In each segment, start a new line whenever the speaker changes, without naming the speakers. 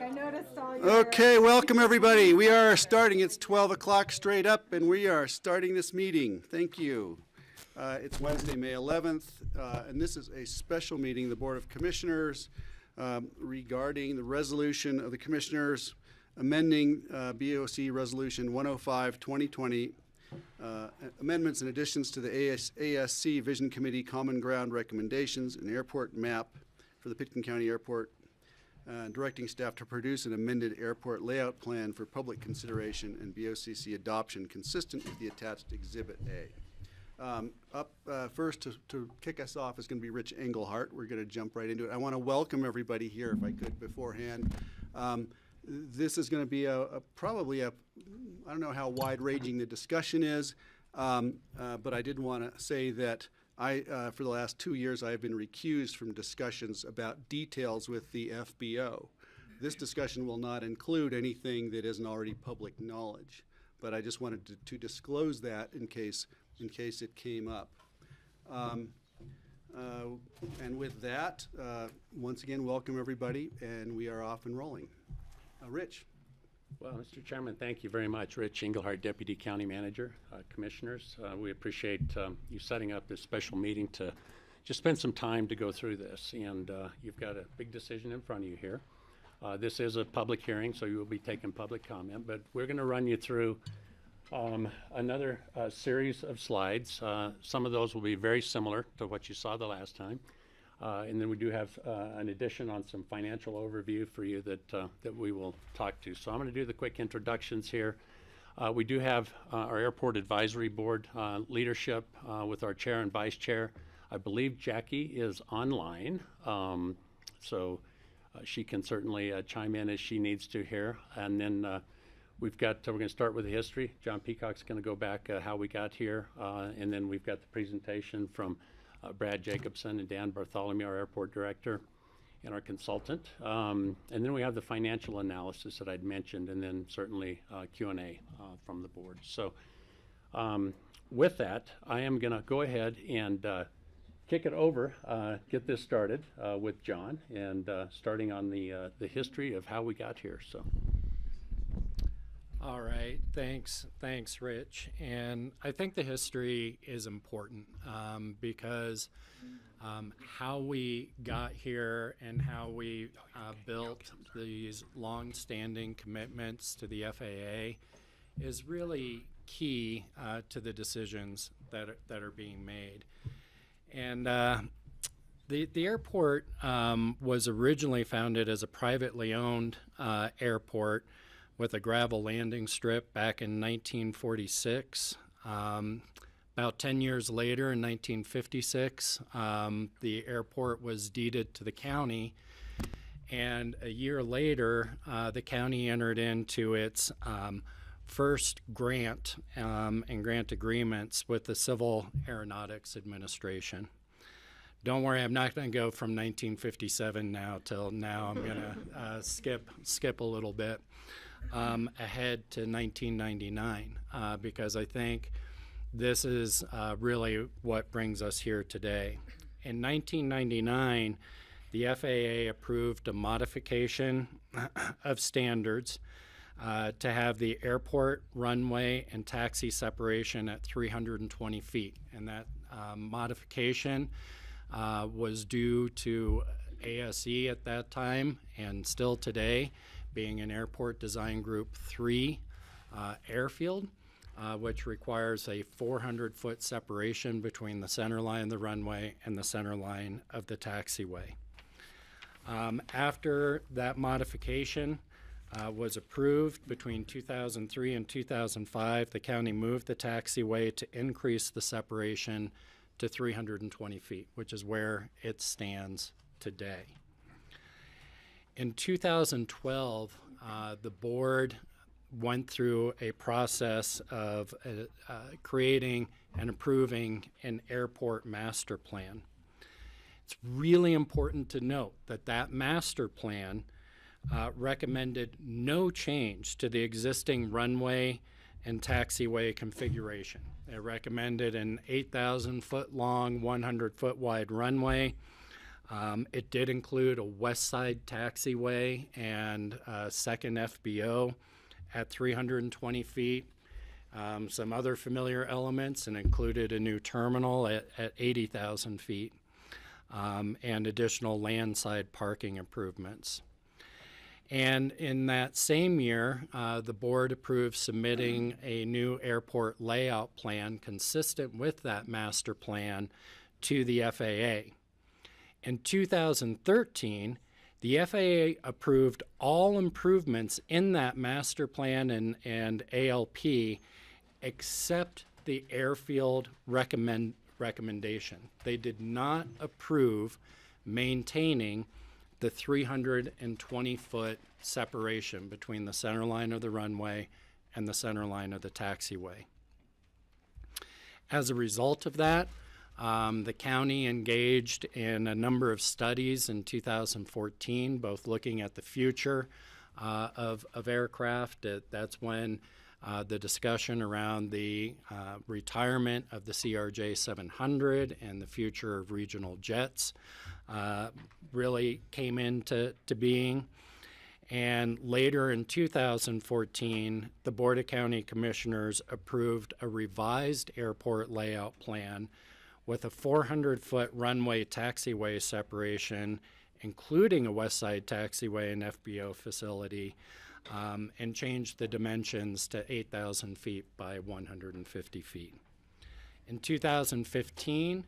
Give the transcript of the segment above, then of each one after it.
I noticed all your...
Okay, welcome everybody. We are starting. It's 12 o'clock straight up, and we are starting this meeting. Thank you. It's Wednesday, May 11th, and this is a special meeting, the Board of Commissioners, regarding the resolution of the Commissioners amending BoCC Resolution 105-2020, amendments and additions to the ASC Vision Committee Common Ground Recommendations and Airport Map for the Pitkin County Airport, directing staff to produce an amended airport layout plan for public consideration and BoCC adoption consistent with the attached Exhibit A. First to kick us off is going to be Rich Engelhardt. We're going to jump right into it. I want to welcome everybody here, if I could, beforehand. This is going to be probably I don't know how wide-ranging the discussion is, but I did want to say that for the last 2 years, I have been recused from discussions about details with the FBO. This discussion will not include anything that isn't already public knowledge, but I just wanted to disclose that in case it came up. And with that, once again, welcome everybody, and we are off and rolling. Rich.
Well, Mr. Chairman, thank you very much. Rich Engelhardt, Deputy County Manager, Commissioners. We appreciate you setting up this special meeting to just spend some time to go through this. And you've got a big decision in front of you here. This is a public hearing, so you will be taking public comment, but we're going to run you through another series of slides. Some of those will be very similar to what you saw the last time. And then we do have an addition on some financial overview for you that we will talk to. So I'm going to do the quick introductions here. We do have our Airport Advisory Board leadership with our chair and vice chair. I believe Jackie is online, so she can certainly chime in as she needs to here. And then we're going to start with the history. John Peacock's going to go back how we got here, and then we've got the presentation from Brad Jacobson and Dan Bartholomew, our airport director, and our consultant. And then we have the financial analysis that I'd mentioned, and then certainly Q&A from the board. So with that, I am going to go ahead and kick it over, get this started with John, and starting on the history of how we got here. So.
All right, thanks, Rich. And I think the history is important because how we got here and how we built these long-standing commitments to the FAA is really key to the decisions that are being made. And the airport was originally founded as a privately owned airport with a gravel landing strip back in 1946. About 10 years later, in 1956, the airport was deeded to the county, and a year later, the county entered into its first grant and grant agreements with the Civil Aeronautics Administration. Don't worry, I'm not going to go from 1957 now till now. I'm going to skip a little bit ahead to 1999 because I think this is really what brings us here today. In 1999, the FAA approved a modification of standards to have the airport runway and taxi separation at 320 feet. And that modification was due to ASE at that time and still today being an Airport Design Group 3 airfield, which requires a 400-foot separation between the center line of the runway and the center line of the taxiway. After that modification was approved between 2003 and 2005, the county moved the taxiway to increase the separation to 320 feet, which is where it stands today. In 2012, the board went through a process of creating and approving an airport master plan. It's really important to note that that master plan recommended no change to the existing runway and taxiway configuration. It recommended an 8,000-foot long, 100-foot wide runway. It did include a west side taxiway and a second FBO at 320 feet. Some other familiar elements, and included a new terminal at 80,000 feet and additional landside parking improvements. And in that same year, the board approved submitting a new airport layout plan consistent with that master plan to the FAA. In 2013, the FAA approved all improvements in that master plan and ALP except the airfield recommendation. They did not approve maintaining the 320-foot separation between the center line of the runway and the center line of the taxiway. As a result of that, the county engaged in a number of studies in 2014, both looking at the future of aircraft. That's when the discussion around the retirement of the CRJ 700 and the future of regional jets really came into being. And later in 2014, the Board of County Commissioners approved a revised airport layout plan with a 400-foot runway taxiway separation, including a west side taxiway and FBO facility, and changed the dimensions to 8,000 feet by 150 feet. In 2015,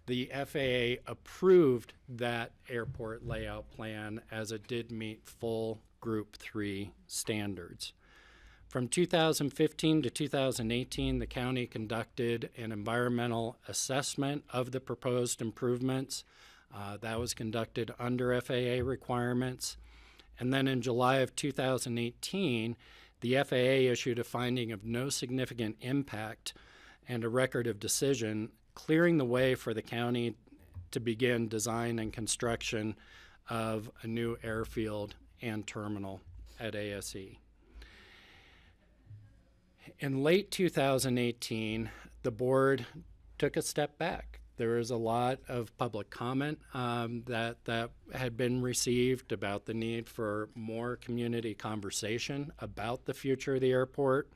the FAA approved that airport layout plan as it did meet full Group 3 standards. From 2015 to 2018, the county conducted an environmental assessment of the proposed improvements. That was conducted under FAA requirements. And then in July of 2018, the FAA issued a finding of no significant impact and a record of decision, clearing the way for the county to begin design and construction of a new airfield and terminal at ASE. In late 2018, the board took a step back. There was a lot of public comment that had been received about the need for more community conversation about the future of the airport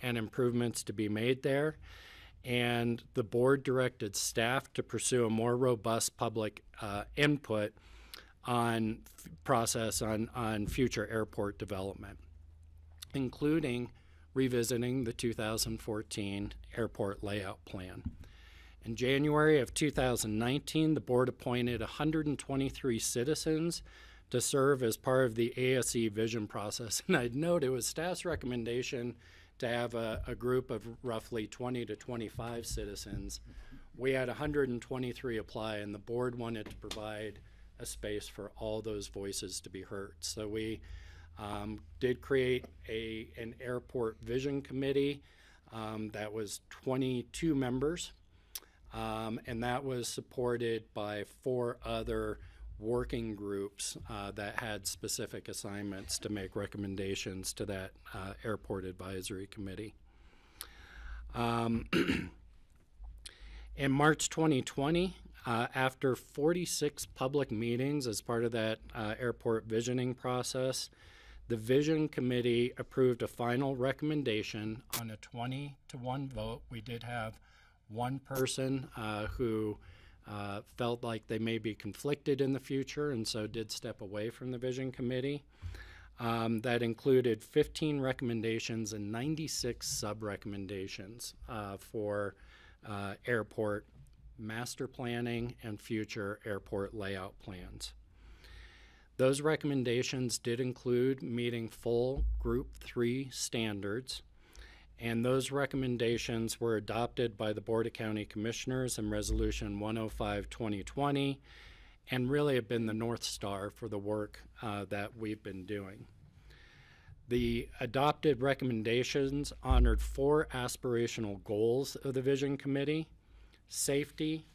and improvements to be made there. And the board directed staff to pursue a more robust public input on process on future airport development, including revisiting the 2014 airport layout plan. In January of 2019, the board appointed 123 citizens to serve as part of the ASE vision process. And I'd note it was staff's recommendation to have a group of roughly 20 to 25 citizens. We had 123 apply, and the board wanted to provide a space for all those voices to be heard. So we did create an airport vision committee that was 22 members, and that was supported by 4 other working groups that had specific assignments to make recommendations to that airport advisory committee. In March 2020, after 46 public meetings as part of that airport visioning process, the Vision Committee approved a final recommendation on a 20-1 vote. We did have one person who felt like they may be conflicted in the future and so did step away from the Vision Committee. That included 15 recommendations and 96 sub-recommendations for airport master planning and future airport layout plans. Those recommendations did include meeting full Group 3 standards, and those recommendations were adopted by the Board of County Commissioners in Resolution 105-2020 and really have been the North Star for the work that we've been doing. The adopted recommendations honored 4 aspirational goals of the Vision Committee: safety,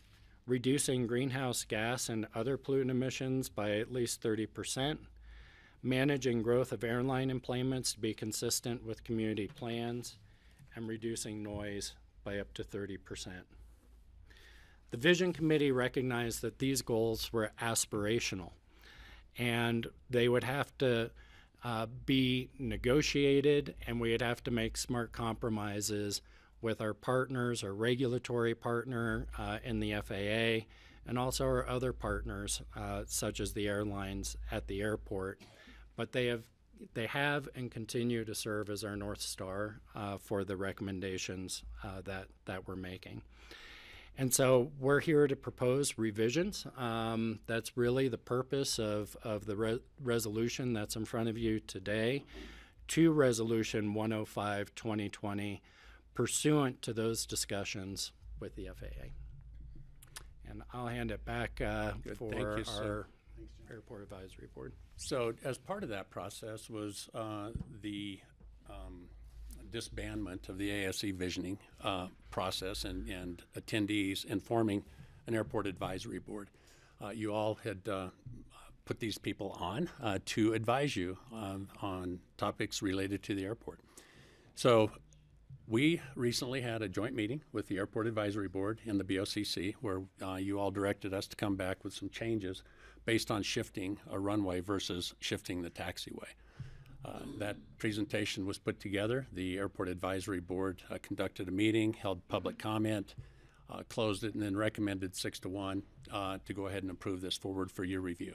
reducing greenhouse gas and other pollutant emissions by at least 30%, managing growth of airline employments to be consistent with community plans, and reducing noise by up to 30%. The Vision Committee recognized that these goals were aspirational and they would have to be negotiated, and we would have to make smart compromises with our partners, our regulatory partner in the FAA, and also our other partners, such as the airlines at the airport. But they have and continue to serve as our North Star for the recommendations that we're making. And so we're here to propose revisions. That's really the purpose of the resolution that's in front of you today to Resolution 105-2020, pursuant to those discussions with the FAA. And I'll hand it back for
Thank you,
our Airport Advisory Board.
So as part of that process was the disbandment of the ASE visioning process and attendees and forming an Airport Advisory Board. You all had put these people on to advise you on topics related to the airport. So we recently had a joint meeting with the Airport Advisory Board and the BoCC where you all directed us to come back with some changes based on shifting a runway versus shifting the taxiway. That presentation was put together. The Airport Advisory Board conducted a meeting, held public comment, closed it, and then recommended 6-1 to go ahead and approve this forward for your review.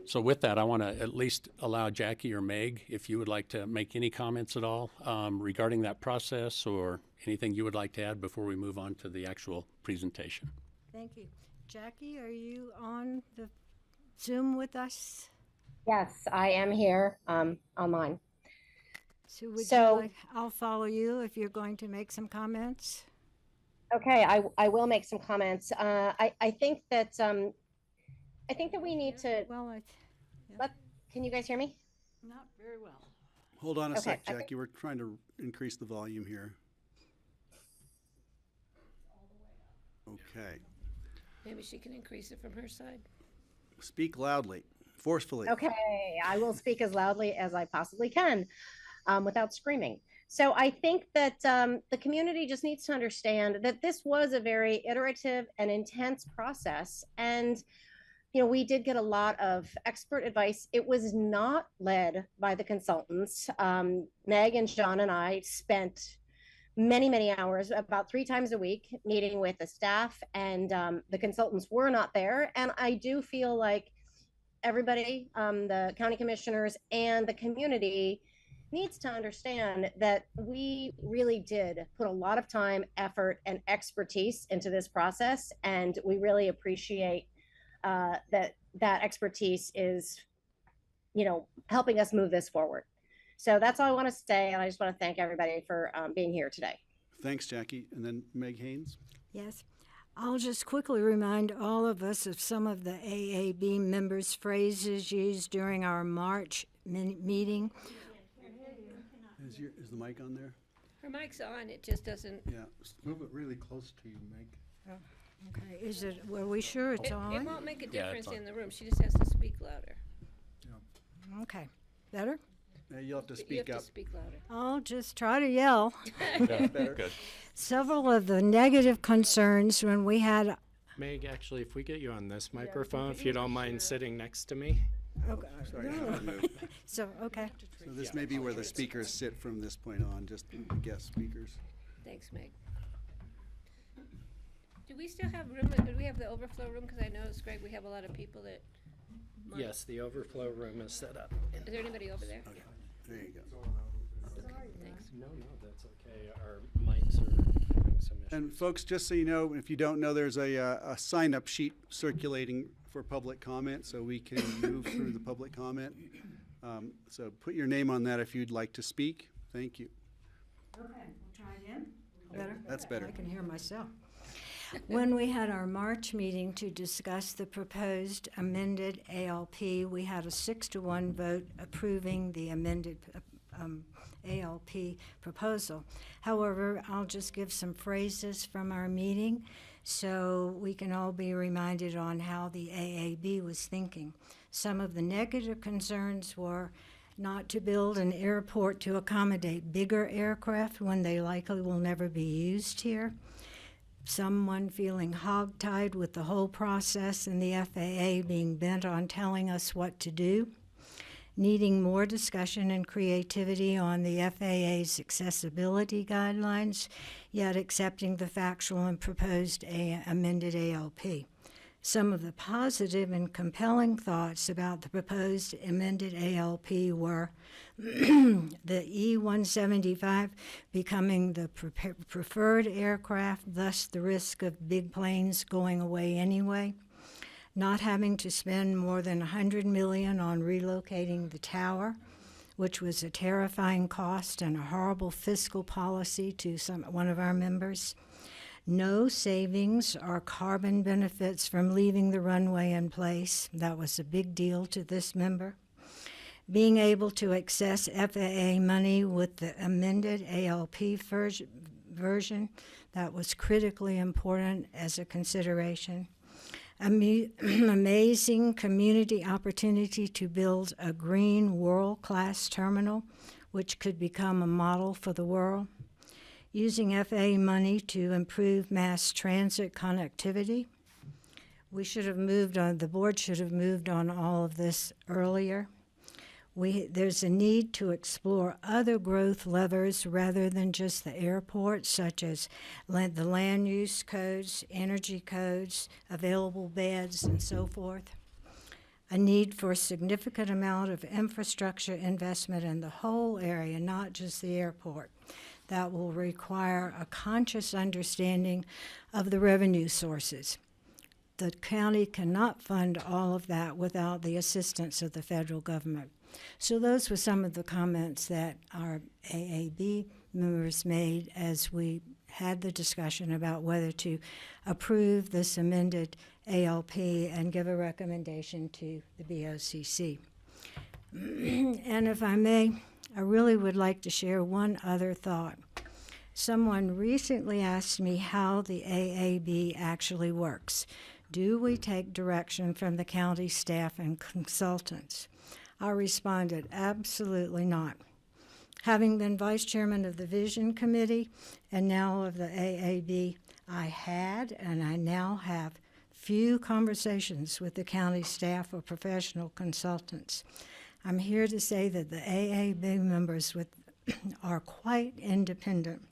So with that, I want to at least allow Jackie or Meg, if you would like to make any comments at all regarding that process or anything you would like to add before we move on to the actual presentation.
Thank you. Jackie, are you on the Zoom with us?
Yes, I am here online.
So would
So-
you like, I'll follow you if you're going to make some comments.
Okay, I will make some comments. I think that we need to
Well,
can you guys hear me?
not very well.
Hold on a
Okay,
sec,
I think-
Jackie. We're trying to increase the volume here. Okay.
Maybe she can increase it from her side.
Speak loudly, forcefully.
Okay, I will speak as loudly as I possibly can without screaming. So I think that the community just needs to understand that this was a very iterative and intense process. And, you know, we did get a lot of expert advice. It was not led by the consultants. Meg and John and I spent many hours, about 3 times a week, meeting with the staff, and the consultants were not there. And I do feel like everybody, the county commissioners and the community, needs to understand that we really did put a lot of time, effort, and expertise into this process, and we really appreciate that expertise is helping us move this forward. So that's all I want to say. And I just want to thank everybody for being here today.
Thanks, Jackie. And then Meg Haynes.
Yes. I'll just quickly remind all of us of some of the AAB members' phrases used during our March meeting.
Is the mic on there?
Her mic's on, it just doesn't,
Yeah.
Move it really close to you, Meg.
Okay, is it, were we sure it's
it
on?
won't make a
Yeah,
difference
it's on.
in the room. She just has to speak louder.
Okay, better?
You'll have to
You have
speak
to
up.
speak louder.
I'll just try to yell.
Better.
Good.
Several of the negative concerns when we had,
Meg, actually, if we get you on this microphone, if you don't mind sitting next to me.
Sorry. I have to move.
so, okay.
So this may be where the speakers sit from this point on, just the guest speakers.
Thanks, Meg. Do we still have room, do we have the overflow room? Because I noticed, Greg, we have a lot of people that.
Yes, the overflow room is set up.
Is there anybody over there?
Okay, there you go.
Thanks.
No, that's okay. Our mics are having some issues.
And folks, just so you know, if you don't know, there's a sign-up sheet circulating for public comment, so we can move through the public comment. So put your name on that if you'd like to speak. Thank you.
Okay, we'll try again. Better?
That's better.
I can hear myself. When we had our March meeting to discuss the proposed amended ALP, we had a 6-to-1 vote approving the amended ALP proposal. However, I'll just give some phrases from our meeting so we can all be reminded on how the AAB was thinking. Some of the negative concerns were not to build an airport to accommodate bigger aircraft when they likely will never be used here. Someone feeling hogtied with the whole process and the FAA being bent on telling us what to do. Needing more discussion and creativity on the FAA's accessibility guidelines, yet accepting the factual and proposed amended ALP. Some of the positive and compelling thoughts about the proposed amended ALP were the E-175 becoming the preferred aircraft, thus the risk of big planes going away anyway. Not having to spend more than $100 million on relocating the tower, which was a terrifying cost and a horrible fiscal policy to one of our members. No savings or carbon benefits from leaving the runway in place. That was a big deal to this member. Being able to access FAA money with the amended ALP version, that was critically important as a consideration. Amazing community opportunity to build a green world-class terminal, which could become a model for the world. Using FAA money to improve mass transit connectivity. We should have moved on, the board should have moved on all of this earlier. There's a need to explore other growth levers rather than just the airport, such as the land use codes, energy codes, available beds, and so forth. A need for a significant amount of infrastructure investment in the whole area, not just the airport. That will require a conscious understanding of the revenue sources. The county cannot fund all of that without the assistance of the federal government. So those were some of the comments that our AAB members made as we had the discussion about whether to approve this amended ALP and give a recommendation to the BoCC. And if I may, I really would like to share one other thought. Someone recently asked me how the AAB actually works. Do we take direction from the county staff and consultants? I responded, absolutely not. Having been vice chairman of the Vision Committee and now of the AAB, I had and I now have few conversations with the county staff or professional consultants. I'm here to say that the AAB members are quite independent.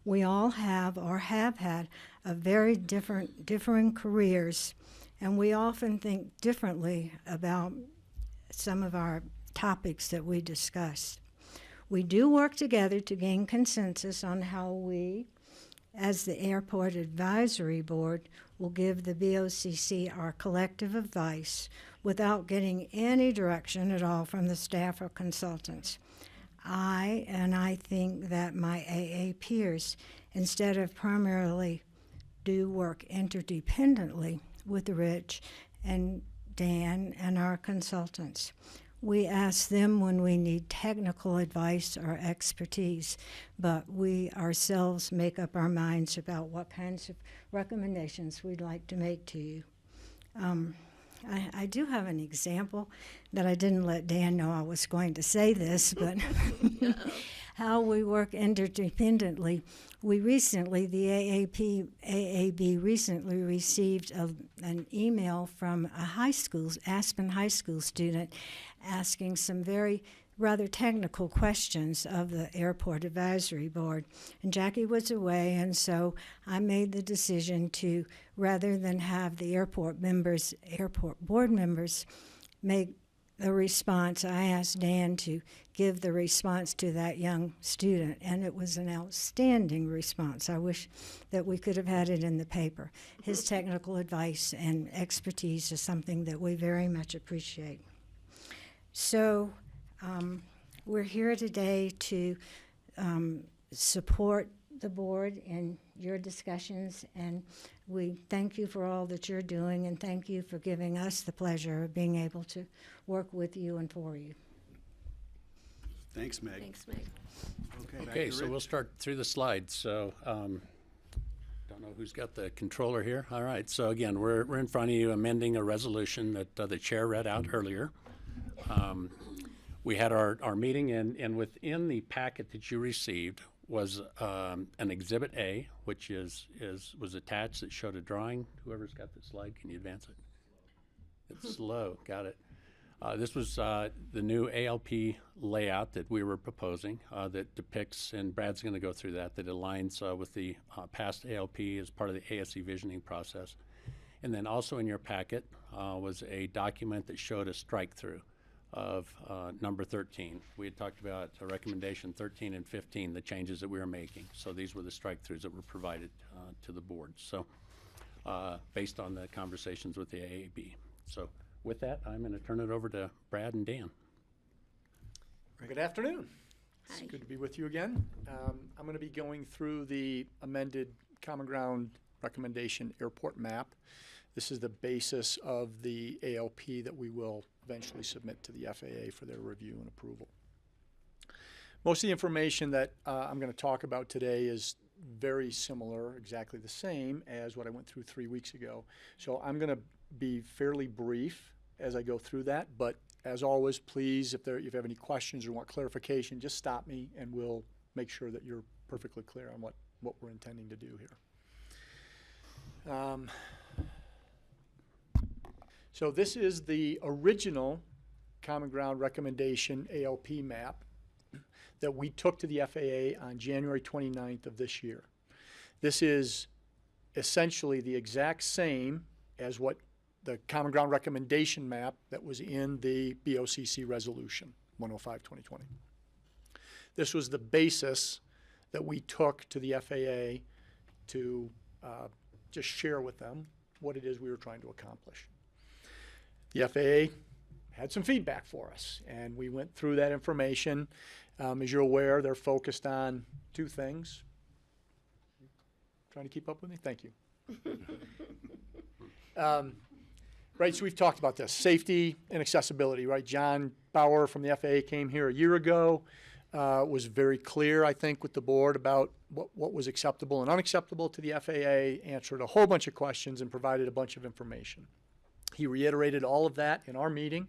We all have or have had a very differing careers, and we often think differently about some of our topics that we discuss. We do work together to gain consensus on how we, as the Airport Advisory Board, will give the BoCC our collective advice without getting any direction at all from the staff or consultants. I think that my AA peers, instead of primarily do work interdependently with Rich and Dan and our consultants. We ask them when we need technical advice or expertise, but we ourselves make up our minds about what kinds of recommendations we'd like to make to you. I do have an example that I didn't let Dan know I was going to say this, but how we work interdependently. We recently, the AAB recently received an email from a Aspen High School student asking some very rather technical questions of the Airport Advisory Board. And Jackie was away, and so I made the decision to, rather than have the airport board members make the response, I asked Dan to give the response to that young student, and it was an outstanding response. I wish that we could have had it in the paper. His technical advice and expertise is something that we very much appreciate. So we're here today to support the board in your discussions, and we thank you for all that you're doing, and thank you for giving us the pleasure of being able to work with you and for you.
Thanks, Meg.
Thanks, Meg.
Okay, back
Okay,
to
so
Rich.
we'll start through the slides. So, don't know who's got the controller here. All right, so again, we're in front of you amending a resolution that the chair read out earlier. We had our meeting, and within the packet that you received was an Exhibit A, which was attached that showed a drawing. Whoever's got the slide, can you advance it? It's slow. Got it. This was the new ALP layout that we were proposing that depicts, and Brad's going to go through that aligns with the past ALP as part of the ASC visioning process. And then also in your packet was a document that showed a strike-through of number 13. We had talked about a recommendation 13 and 15, the changes that we were making. So these were the strike-throughs that were provided to the board. So based on the conversations with the AAB. So with that, I'm going to turn it over to Brad and Dan.
Good afternoon. It's
Hi.
good to be with you again. I'm going to be going through the amended Common Ground Recommendation Airport Map. This is the basis of the ALP that we will eventually submit to the FAA for their review and approval. Most of the information that I'm going to talk about today is very similar, exactly the same as what I went through 3 weeks ago. So I'm going to be fairly brief as I go through that, but as always, please, if you have any questions or want clarification, just stop me and we'll make sure that you're perfectly clear on what we're intending to do here. So this is the original Common Ground Recommendation ALP map that we took to the FAA on January 29th of this year. This is essentially the exact same as what the Common Ground Recommendation map that was in the BoCC resolution 105/2020. This was the basis that we took to the FAA to just share with them what it is we were trying to accomplish. The FAA had some feedback for us, and we went through that information. As you're aware, they're focused on two things. Trying to keep up with me? Thank you. Right, so we've talked about this, safety and accessibility, right? John Bauer from the FAA came here a year ago, was very clear, I think, with the board about what was acceptable and unacceptable to the FAA, answered a whole bunch of questions and provided a bunch of information. He reiterated all of that in our meeting,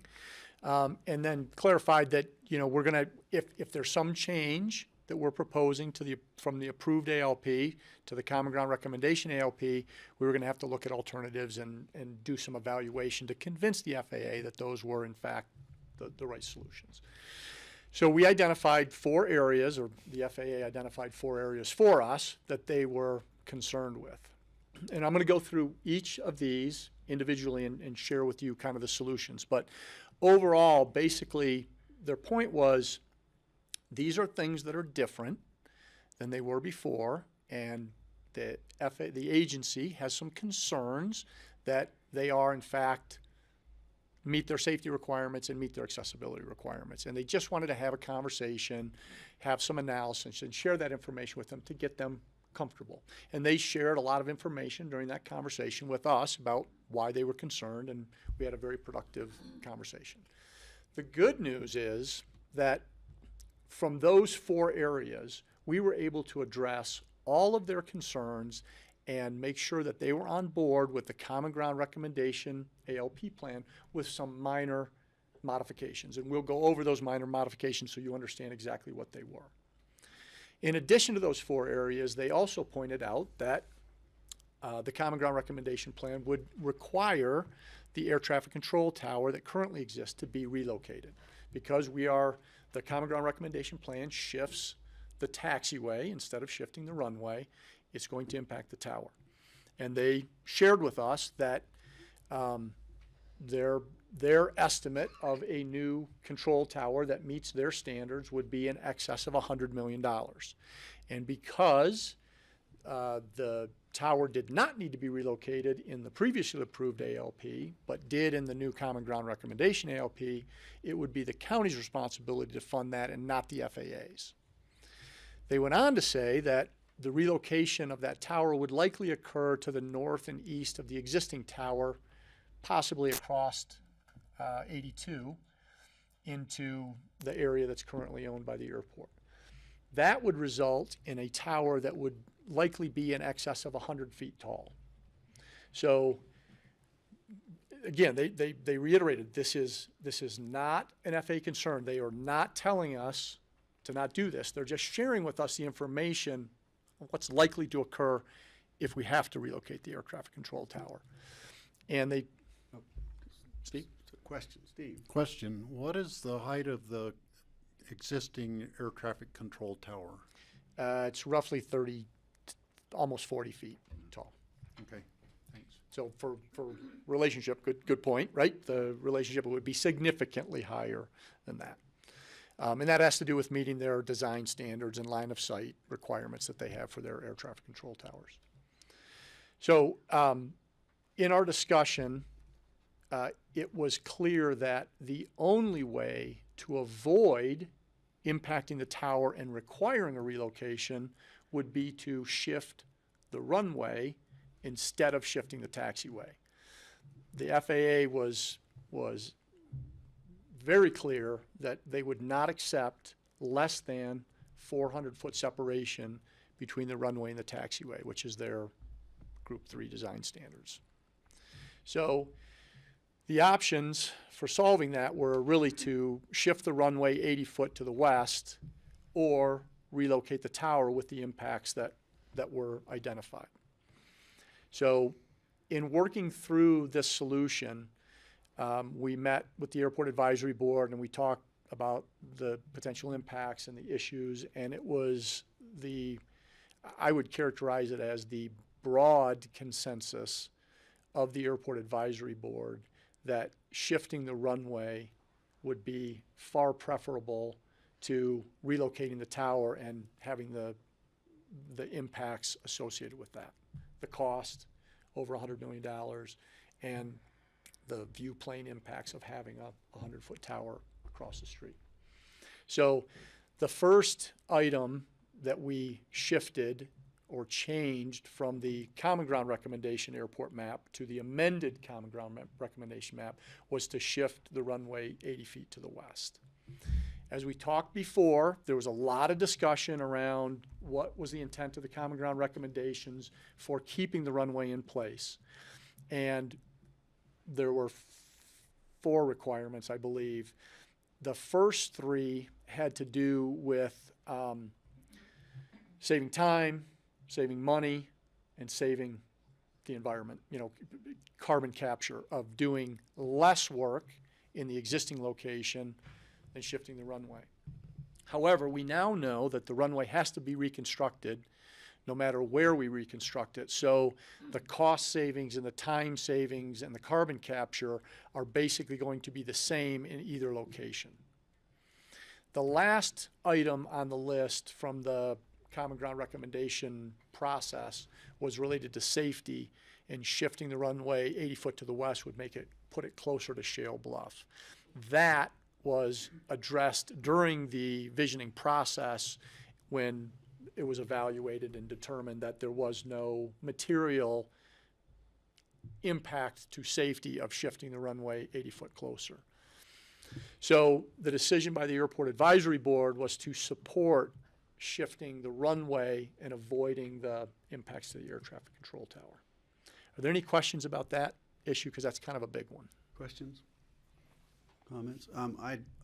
and then clarified that, we're going to, if there's some change that we're proposing from the approved ALP to the Common Ground Recommendation ALP, we were going to have to look at alternatives and do some evaluation to convince the FAA that those were, in fact, the right solutions. So we identified 4 areas, or the FAA identified 4 areas for us that they were concerned with. And I'm going to go through each of these individually and share with you kind of the solutions. But overall, basically, their point was these are things that are different than they were before, and the agency has some concerns that they are, in fact, meet their safety requirements and meet their accessibility requirements. And they just wanted to have a conversation, have some analysis, and share that information with them to get them comfortable. And they shared a lot of information during that conversation with us about why they were concerned, and we had a very productive conversation. The good news is that from those 4 areas, we were able to address all of their concerns and make sure that they were on board with the Common Ground Recommendation ALP plan with some minor modifications. And we'll go over those minor modifications so you understand exactly what they were. In addition to those 4 areas, they also pointed out that the Common Ground Recommendation plan would require the air traffic control tower that currently exists to be relocated, because the Common Ground Recommendation plan shifts the taxiway instead of shifting the runway. It's going to impact the tower. And they shared with us that their estimate of a new control tower that meets their standards would be in excess of $100 million. And because the tower did not need to be relocated in the previously approved ALP, but did in the new Common Ground Recommendation ALP, it would be the county's responsibility to fund that and not the FAA's. They went on to say that the relocation of that tower would likely occur to the north and east of the existing tower, possibly across 82 into the area that's currently owned by the airport. That would result in a tower that would likely be in excess of 100 feet tall. So again, they reiterated this is not an FAA concern. They are not telling us to not do this. They're just sharing with us the information of what's likely to occur if we have to relocate the air traffic control tower. And they, Steve?
Question, Steve.
Question, what is the height of the existing air traffic control tower?
It's roughly 30, almost 40 feet tall.
Okay, thanks.
So for relationship, good point, right? The relationship would be significantly higher than that. And that has to do with meeting their design standards and line of sight requirements that they have for their air traffic control towers. So in our discussion, it was clear that the only way to avoid impacting the tower and requiring a relocation would be to shift the runway instead of shifting the taxiway. The FAA was very clear that they would not accept less than 400-foot separation between the runway and the taxiway, which is their Group 3 design standards. So the options for solving that were really to shift the runway 80 foot to the west or relocate the tower with the impacts that were identified. So in working through this solution, we met with the Airport Advisory Board and we talked about the potential impacts and the issues, and it was I would characterize it as the broad consensus of the Airport Advisory Board that shifting the runway would be far preferable to relocating the tower and having the impacts associated with that. The cost, over $100 million, and the view plane impacts of having a 100-foot tower across the street. So the first item that we shifted or changed from the Common Ground Recommendation airport map to the amended Common Ground Recommendation map was to shift the runway 80 feet to the west. As we talked before, there was a lot of discussion around what was the intent of the Common Ground Recommendations for keeping the runway in place. And there were 4 requirements, I believe. The first 3 had to do with saving time, saving money, and saving the environment, carbon capture of doing less work in the existing location than shifting the runway. However, we now know that the runway has to be reconstructed no matter where we reconstruct it. So the cost savings and the time savings and the carbon capture are basically going to be the same in either location. The last item on the list from the Common Ground Recommendation process was related to safety, and shifting the runway 80 foot to the west would make it put it closer to Shale Bluff. That was addressed during the visioning process when it was evaluated and determined that there was no material impact to safety of shifting the runway 80 foot closer. So the decision by the Airport Advisory Board was to support shifting the runway and avoiding the impacts to the air traffic control tower. Are there any questions about that issue? Because that's kind of a big one.
Questions? Comments?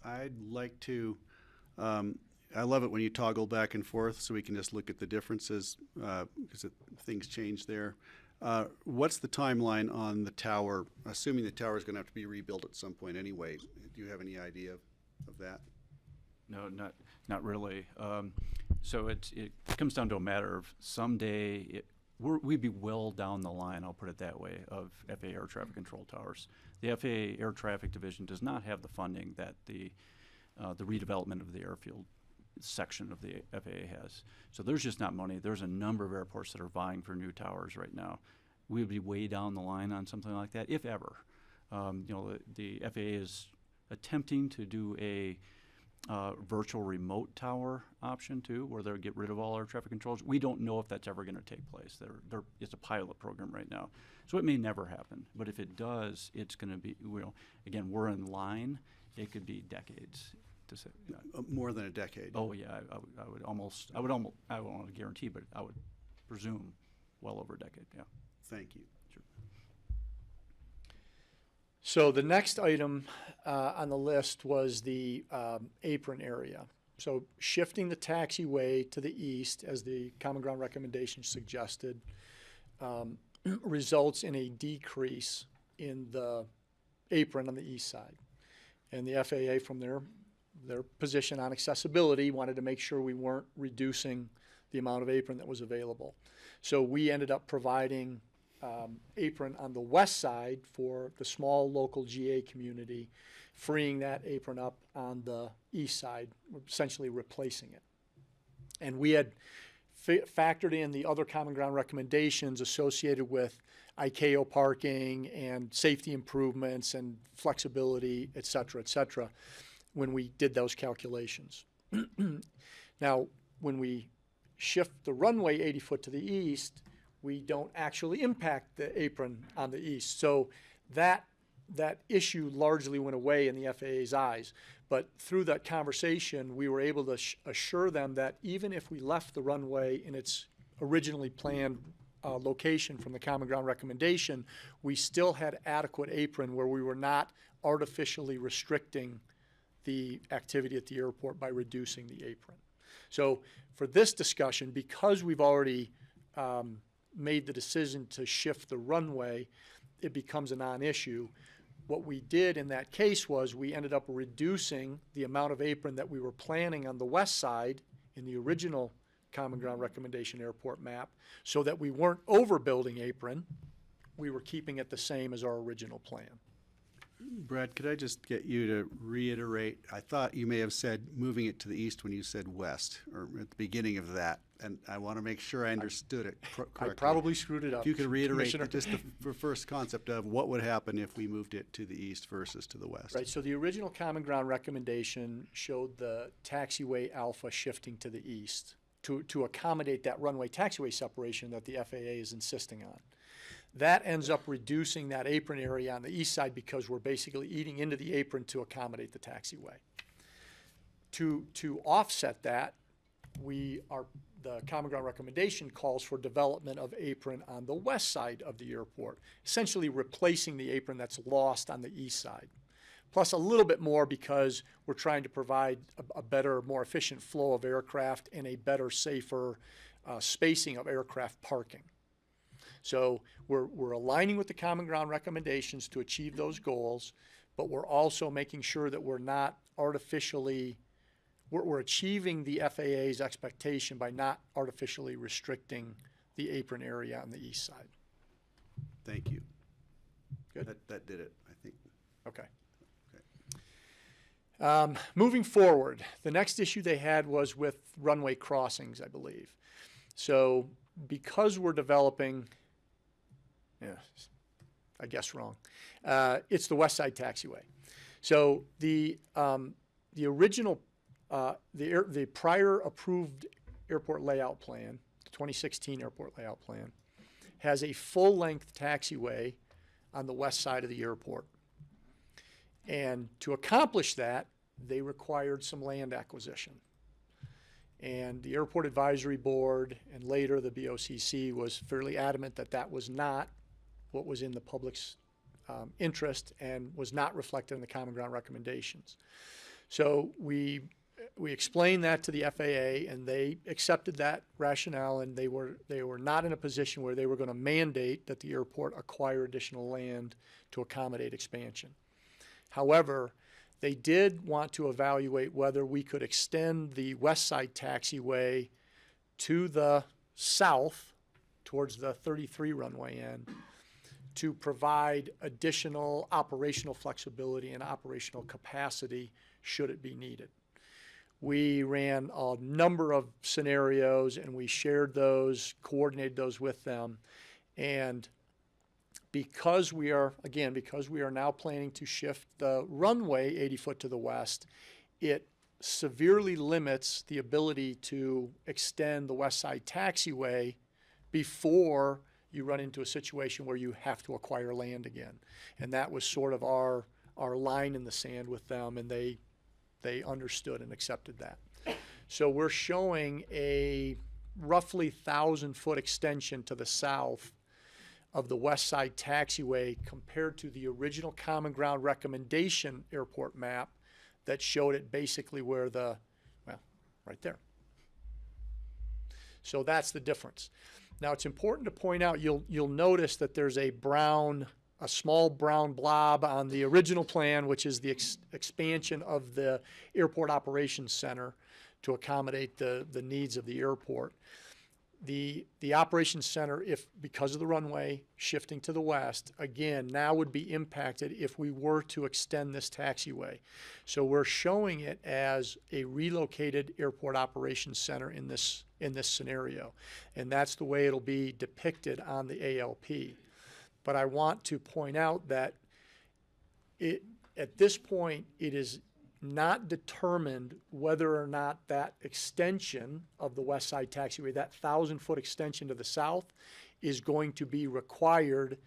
I'd like to, I love it when you toggle back and forth so we can just look at the differences because things change there. What's the timeline on the tower, assuming the tower is going to have to be rebuilt at some point anyway? Do you have any idea of that?
No, not really. So it comes down to a matter of someday we'd be well down the line, I'll put it that way, of FAA air traffic control towers. The FAA Air Traffic Division does not have the funding that the redevelopment of the airfield section of the FAA has. So there's just not money. There's a number of airports that are vying for new towers right now. We would be way down the line on something like that, if ever. The FAA is attempting to do a virtual remote tower option too, where they'll get rid of all air traffic controls. We don't know if that's ever going to take place. It's a pilot program right now, so it may never happen. But if it does, it's going to be. Again, we're in line. It could be decades to say.
More than a decade.
Oh yeah, I would almost. I don't want to guarantee, but I would presume well over a decade. Yeah.
Thank you.
Sure.
So the next item on the list was the apron area. So shifting the taxiway to the east, as the Common Ground recommendation suggested, results in a decrease in the apron on the east side. And the FAA, from their position on accessibility, wanted to make sure we weren't reducing the amount of apron that was available. So we ended up providing apron on the west side for the small local GA community, freeing that apron up on the east side, essentially replacing it. And we had factored in the other Common Ground recommendations associated with ICAO parking and safety improvements and flexibility, et cetera, when we did those calculations. Now, when we shift the runway 80 foot to the east, we don't actually impact the apron on the east. So that issue largely went away in the FAA's eyes. But through that conversation, we were able to assure them that even if we left the runway in its originally planned location from the Common Ground recommendation, we still had adequate apron where we were not artificially restricting the activity at the airport by reducing the apron. So for this discussion, because we've already made the decision to shift the runway, it becomes a non-issue. What we did in that case was we ended up reducing the amount of apron that we were planning on the west side in the original Common Ground recommendation airport map, so that we weren't overbuilding apron. We were keeping it the same as our original plan.
Brad, could I just get you to reiterate? I thought you may have said moving it to the east when you said west, or at the beginning of that, and I want to make sure I understood it correctly.
I probably screwed it up.
If you could reiterate
Commissioner.
just the first concept of what would happen if we moved it to the east versus to the west.
Right, so the original Common Ground recommendation showed the taxiway alpha shifting to the east to accommodate that runway taxiway separation that the FAA is insisting on. That ends up reducing that apron area on the east side because we're basically eating into the apron to accommodate the taxiway. To offset that, the Common Ground recommendation calls for development of apron on the west side of the airport, essentially replacing the apron that's lost on the east side. Plus a little bit more because we're trying to provide a better, more efficient flow of aircraft and a better, safer spacing of aircraft parking. So we're aligning with the Common Ground recommendations to achieve those goals, but we're also making sure that we're not artificially, we're achieving the FAA's expectation by not artificially restricting the apron area on the east side.
Thank you.
Good.
That did it, I think.
Okay. Moving forward, the next issue they had was with runway crossings, I believe. So because we're developing, I guess wrong. It's the West Side Taxiway. So the original, the prior approved airport layout plan, the 2016 airport layout plan, has a full-length taxiway on the west side of the airport. And to accomplish that, they required some land acquisition. And the Airport Advisory Board and later the BoCC was fairly adamant that that was not what was in the public's interest and was not reflected in the Common Ground recommendations. So we explained that to the FAA, and they accepted that rationale, and they were not in a position where they were going to mandate that the airport acquire additional land to accommodate expansion. However, they did want to evaluate whether we could extend the West Side Taxiway to the south towards the 33 runway end to provide additional operational flexibility and operational capacity should it be needed. We ran a number of scenarios and we shared those, coordinated those with them. And because we are now planning to shift the runway 80 foot to the west, it severely limits the ability to extend the West Side Taxiway before you run into a situation where you have to acquire land again. And that was sort of our line in the sand with them, and they understood and accepted that. So we're showing a roughly 1,000-foot extension to the south of the West Side Taxiway compared to the original Common Ground recommendation airport map that showed it basically where right there. So that's the difference. Now it's important to point out, you'll notice that there's a small brown blob on the original plan, which is the expansion of the Airport Operations Center to accommodate the needs of the airport. The Operations Center, because of the runway shifting to the west, again, now would be impacted if we were to extend this taxiway. So we're showing it as a relocated Airport Operations Center in this scenario. And that's the way it'll be depicted on the ALP. But I want to point out that at this point, it is not determined whether or not that extension of the West Side Taxiway, that 1,000-foot extension to the south, is going to be required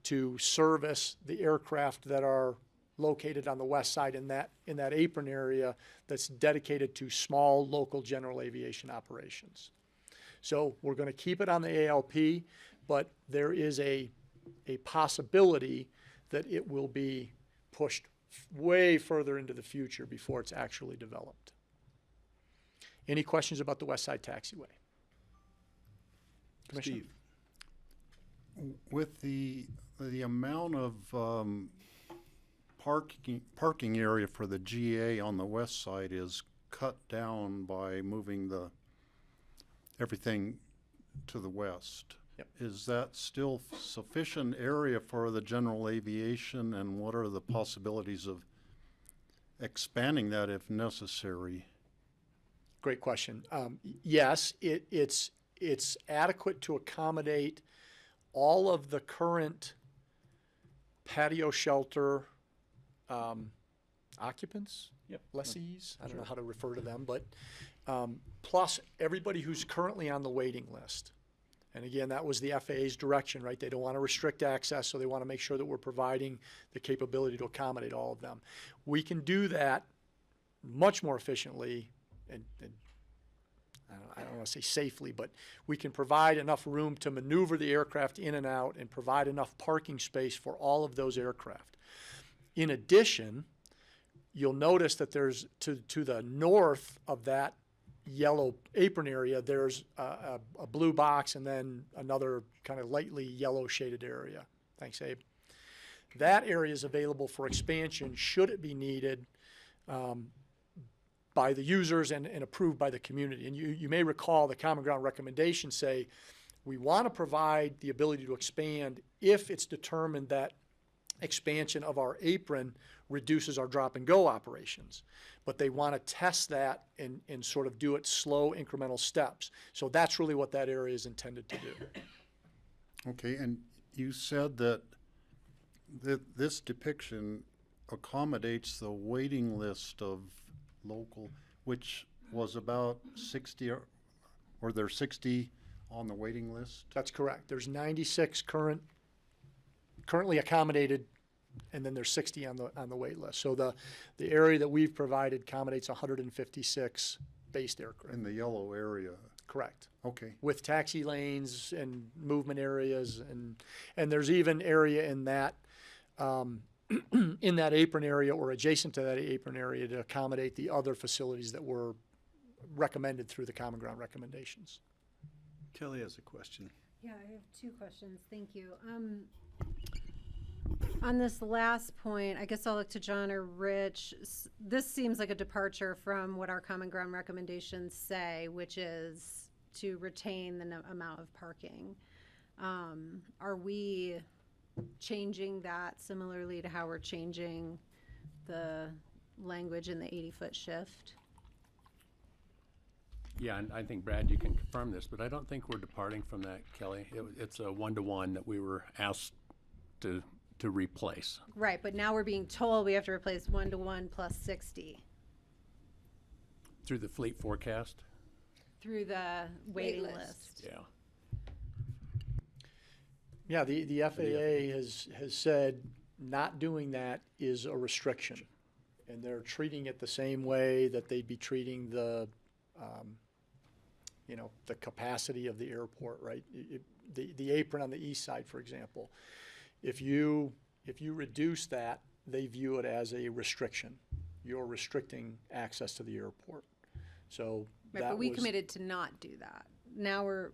to service the aircraft that are located on the west side in that apron area that's dedicated to small local general aviation operations. So we're going to keep it on the ALP, but there is a possibility that it will be pushed way further into the future before it's actually developed. Any questions about the West Side Taxiway? Commissioner?
Steve, with the amount of parking area for the GA on the west side is cut down by moving everything to the west.
Yep.
Is that still sufficient area for the general aviation, and what are the possibilities of expanding that if necessary?
Great question. Yes, it's adequate to accommodate all of the current patio shelter occupants, lessees, I don't know how to refer to them, but plus everybody who's currently on the waiting list. And again, that was the FAA's direction, right? They don't want to restrict access, so they want to make sure that we're providing the capability to accommodate all of them. We can do that much more efficiently and I don't want to say safely, but we can provide enough room to maneuver the aircraft in and out and provide enough parking space for all of those aircraft. In addition, you'll notice that there's to the north of that yellow apron area, there's a blue box and then another kind of lightly yellow shaded area. Thanks, Abe. That area is available for expansion should it be needed by the users and approved by the community. And you may recall the Common Ground recommendations say we want to provide the ability to expand if it's determined that expansion of our apron reduces our drop and go operations. But they want to test that and sort of do it slow incremental steps. So that's really what that area is intended to do.
Okay, and you said that This depiction accommodates the waiting list of local, which was about 60, or there 60 on the waiting list?
That's correct. There's 96 currently accommodated, and then there's 60 on the wait list. So the area that we've provided accommodates 156 based aircraft.
In the yellow area.
Correct.
Okay.
With taxi lanes and movement areas, and there's even area in that in that apron area or adjacent to that apron area to accommodate the other facilities that were recommended through the Common Ground recommendations.
Kelly has a question.
Yeah, I have two questions. Thank you. On this last point, I guess I'll look to John or Rich. This seems like a departure from what our Common Ground recommendations say, which is to retain the amount of parking. Are we changing that similarly to how we're changing the language in the 80-foot shift?
Yeah, and I think, Brad, you can confirm this, but I don't think we're departing from that, Kelly. It's a one-to-one that we were asked to replace.
Right, but now we're being told we have to replace 1-to-1 plus 60
Through the fleet forecast?
through the waiting list.
Yeah.
Yeah, the FAA has said not doing that is a restriction, and they're treating it the same way that they'd be treating the the capacity of the airport, right? The apron on the east side, for example, if you reduce that, they view it as a restriction. You're restricting access to the airport. So
Right,
that
but we
was,
committed to not do that. Now we're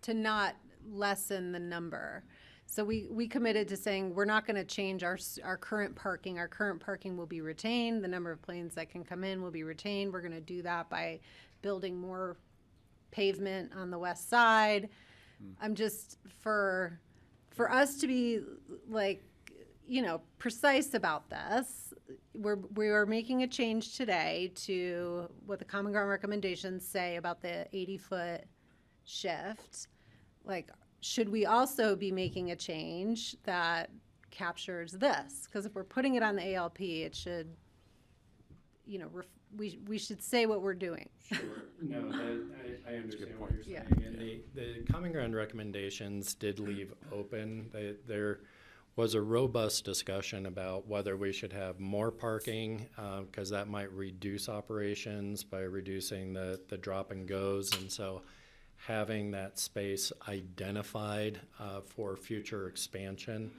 to not lessen the number. So we committed to saying we're not going to change our current parking. Our current parking will be retained. The number of planes that can come in will be retained. We're going to do that by building more pavement on the west side. I'm just for us to be like, precise about this. We are making a change today to what the Common Ground recommendations say about the 80-foot shift. Like, should we also be making a change that captures this? Because if we're putting it on the ALP, it should, we should say what we're doing.
Sure. No, I understand what you're saying.
Yeah.
And the Common Ground recommendations did leave open. There was a robust discussion about whether we should have more parking, because that might reduce operations by reducing the drop and goes. And so having that space identified for future expansion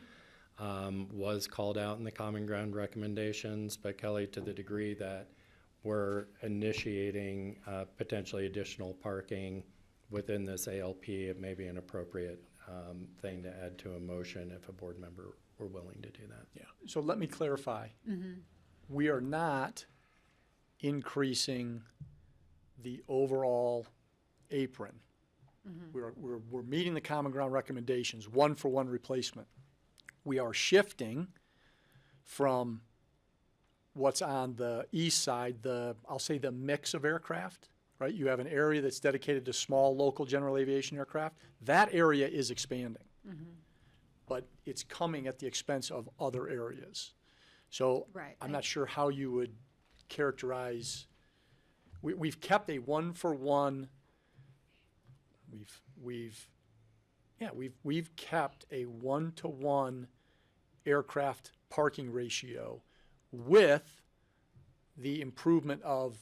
was called out in the Common Ground recommendations. But Kelly, to the degree that we're initiating potentially additional parking within this ALP, it may be an appropriate thing to add to a motion if a board member were willing to do that.
Yeah.
so let me clarify. We are not increasing the overall apron. We're meeting the Common Ground recommendations, 1-for-1 replacement. We are shifting from what's on the east side, I'll say the mix of aircraft, right? You have an area that's dedicated to small local general aviation aircraft. That area is expanding, but it's coming at the expense of other areas. So
Right.
I'm not sure how you would characterize, we've kept a 1-for-1. We've kept a 1-to-1 aircraft parking ratio with the improvement of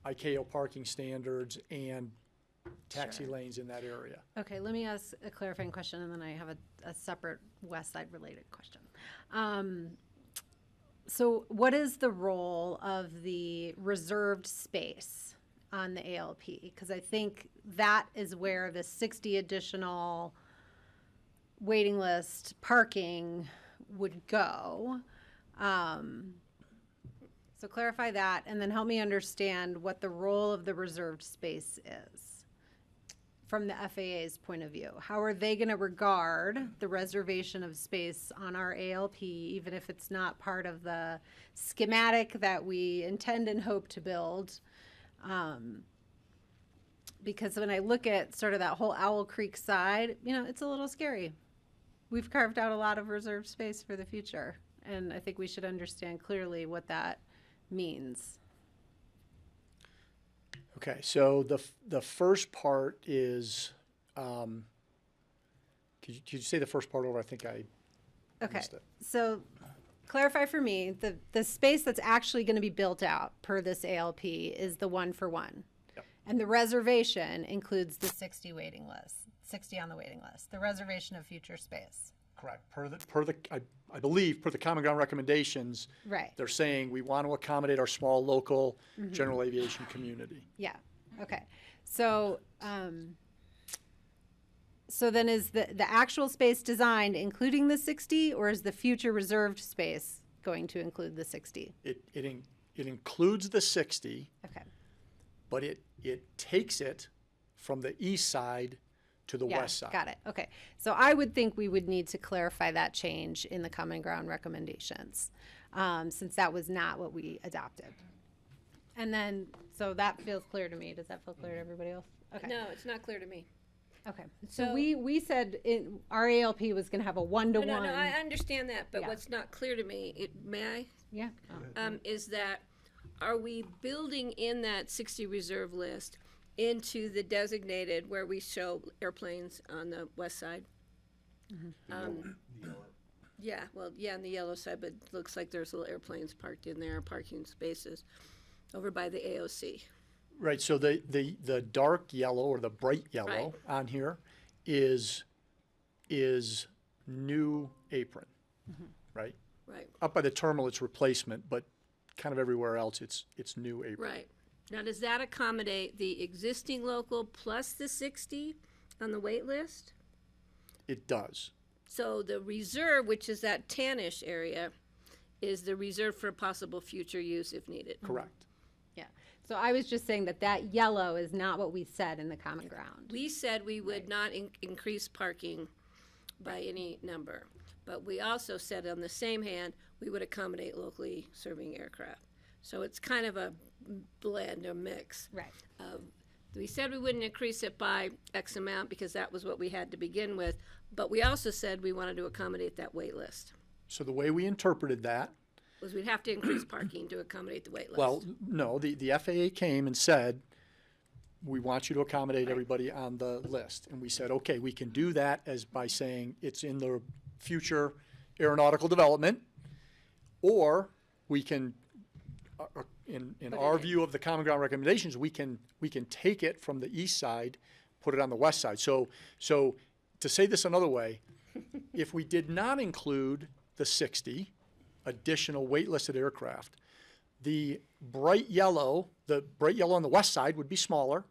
ICAO parking standards and taxi
Sure.
lanes in that area.
Okay, let me ask a clarifying question, and then I have a separate West Side related question. So what is the role of the reserved space on the ALP? Because I think that is where the 60 additional waiting list parking would go. So clarify that, and then help me understand what the role of the reserved space is from the FAA's point of view. How are they going to regard the reservation of space on our ALP, even if it's not part of the schematic that we intend and hope to build? Because when I look at sort of that whole Owl Creek side, it's a little scary. we've carved out a lot of reserved space for the future. And I think we should understand clearly what that means.
Okay, so the first part is, could you say the first part over? I think I
Okay,
missed it.
so clarify for me, the space that's actually going to be built out per this ALP is the 1-for-1.
Yep.
And the reservation includes the 60 waiting list, 60 on the waiting list, the reservation of future space.
Correct. I believe, per the Common Ground recommendations,
Right.
they're saying we want to accommodate our small local general aviation community.
Yeah, okay. So, so then is the actual space designed including the 60, or is the future reserved space going to include the 60?
It includes the 60,
Okay.
but it takes it from the east side to the
Yeah,
west side.
got it. Okay. So I would think we would need to clarify that change in the Common Ground recommendations, since that was not what we adopted. And then, so that feels clear to me. Does that feel clear to everybody else? Okay.
No, it's not clear to me.
Okay. So
So-
we said our ALP was going to have a 1-to-1.
No, I understand that, but
Yeah.
what's not clear to me, may I?
Yeah.
Is that, are we building in that 60 reserve list into the designated where we show airplanes on the west side? Yeah, well, yeah, on the yellow side, but it looks like there's little airplanes parked in there, parking spaces over by the AOC.
Right, so the dark yellow or the bright yellow
Right.
on here is new apron, right?
Right,
Up by the terminal, it's replacement, but kind of everywhere else, it's new apron.
right. Now, does that accommodate the existing local plus the 60 on the wait list?
It does.
So the reserve, which is that tannish area, is the reserve for possible future use if needed.
Correct.
Yeah. So I was just saying that yellow is not what we said in the Common Ground.
We said we would not increase parking by any number, but we also said on the same hand, we would accommodate locally serving aircraft. So it's kind of a blend or mix.
Right.
We said we wouldn't increase it by X amount because that was what we had to begin with, but we also said we wanted to accommodate that wait list.
So the way we interpreted that,
Was we'd have to increase parking to accommodate the wait list.
well, no, the FAA came and said, we want you to accommodate everybody on the list. And we said, okay, we can do that as by saying it's in the future aeronautical development, or we can, in our view of the Common Ground recommendations, we can take it from the east side, put it on the west side. So to say this another way, if we did not include the 60 additional waitlisted aircraft, the bright yellow on the west side would be smaller,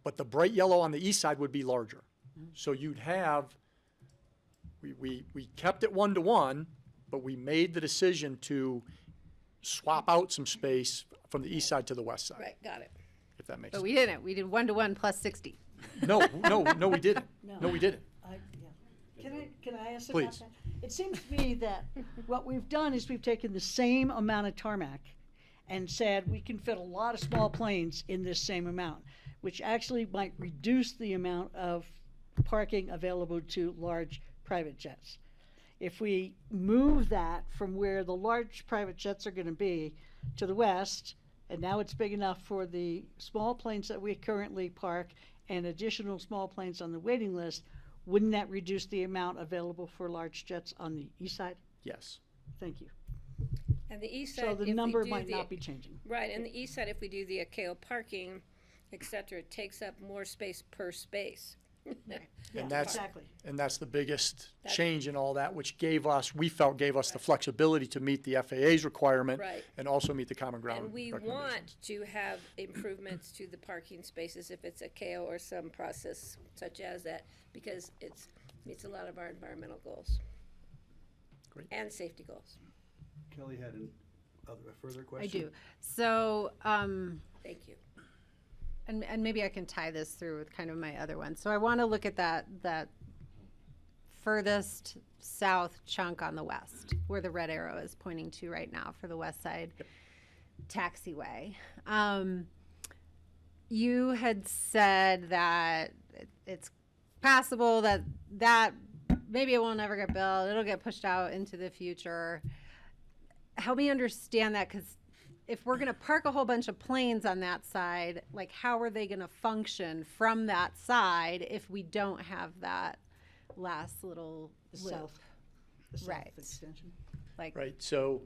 but the bright yellow on the east side would be larger. So you'd have, we kept it 1-to-1, but we made the decision to swap out some space from the east side to the west side,
Right, got it.
if that makes
But
sense.
we didn't. We did 1-to-1 plus 60.
No, we didn't. No, we didn't.
Can I ask
Please.
about that? It seems to me that what we've done is we've taken the same amount of tarmac and said we can fit a lot of small planes in this same amount, which actually might reduce the amount of parking available to large private jets. If we move that from where the large private jets are going to be to the west, and now it's big enough for the small planes that we currently park and additional small planes on the waiting list, wouldn't that reduce the amount available for large jets on the east side?
Yes.
Thank you.
And the east side,
So
if
the
we
number
do
might
the-
not be changing.
Right, and the east side, if we do the ACAO parking, et cetera, it takes up more space per space.
Yeah,
that's-
exactly.
And that's the biggest
That's-
change in all that, which we felt gave us the flexibility to meet the FAA's requirement
Right.
and also meet the Common Ground
And we
recommendations.
want to have improvements to the parking spaces if it's ACAO or some process such as that, because it meets a lot of our environmental goals.
Great.
And safety goals.
Kelly had a further
I
question?
do. So,
Thank you.
and maybe I can tie this through with kind of my other one. So I want to look at that furthest south chunk on the west, where the red arrow is pointing to right now for the west side taxiway. You had said that it's possible that maybe it will never get built. It'll get pushed out into the future. Help me understand that, because if we're going to park a whole bunch of planes on that side, like how are they going to function from that side if we don't have that last little
The
loop?
south, the south
Right.
extension.
Like,
Right, so,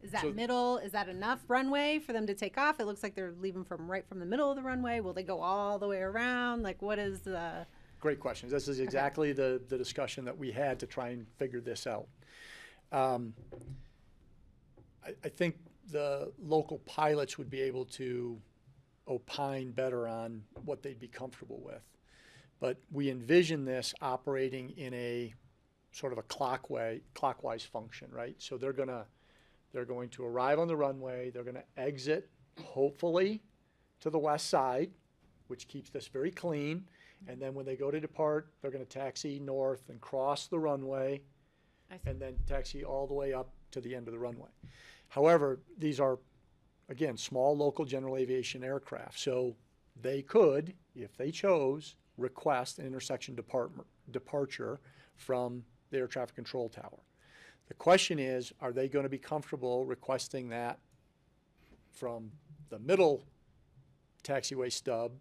is that
so-
middle? Is that enough runway for them to take off? It looks like they're leaving right from the middle of the runway. Will they go all the way around? Like, what is the?
great questions. This is exactly the discussion that we had to try and figure this out. I think the local pilots would be able to opine better on what they'd be comfortable with. But we envision this operating in a sort of a clockwise function, right? So they're going to arrive on the runway, they're going to exit, hopefully, to the west side, which keeps this very clean. And then when they go to depart, they're going to taxi north and cross the runway, and then taxi all the way up to the end of the runway. However, these are, again, small local general aviation aircraft. So they could, if they chose, request an intersection departure from the air traffic control tower. The question is, are they going to be comfortable requesting that from the middle taxiway stub,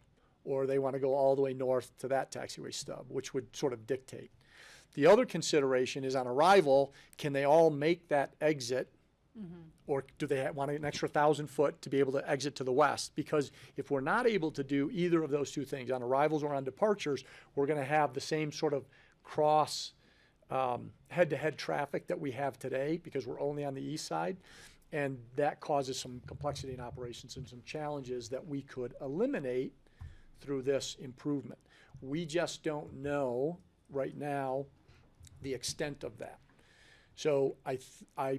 or they want to go all the way north to that taxiway stub, which would sort of dictate. The other consideration is on arrival, can they all make that exit, or do they want an extra 1,000 foot to be able to exit to the west? Because if we're not able to do either of those two things, on arrivals or on departures, we're going to have the same sort of cross head-to-head traffic that we have today, because we're only on the east side. And that causes some complexity in operations and some challenges that we could eliminate through this improvement. We just don't know right now the extent of that. So I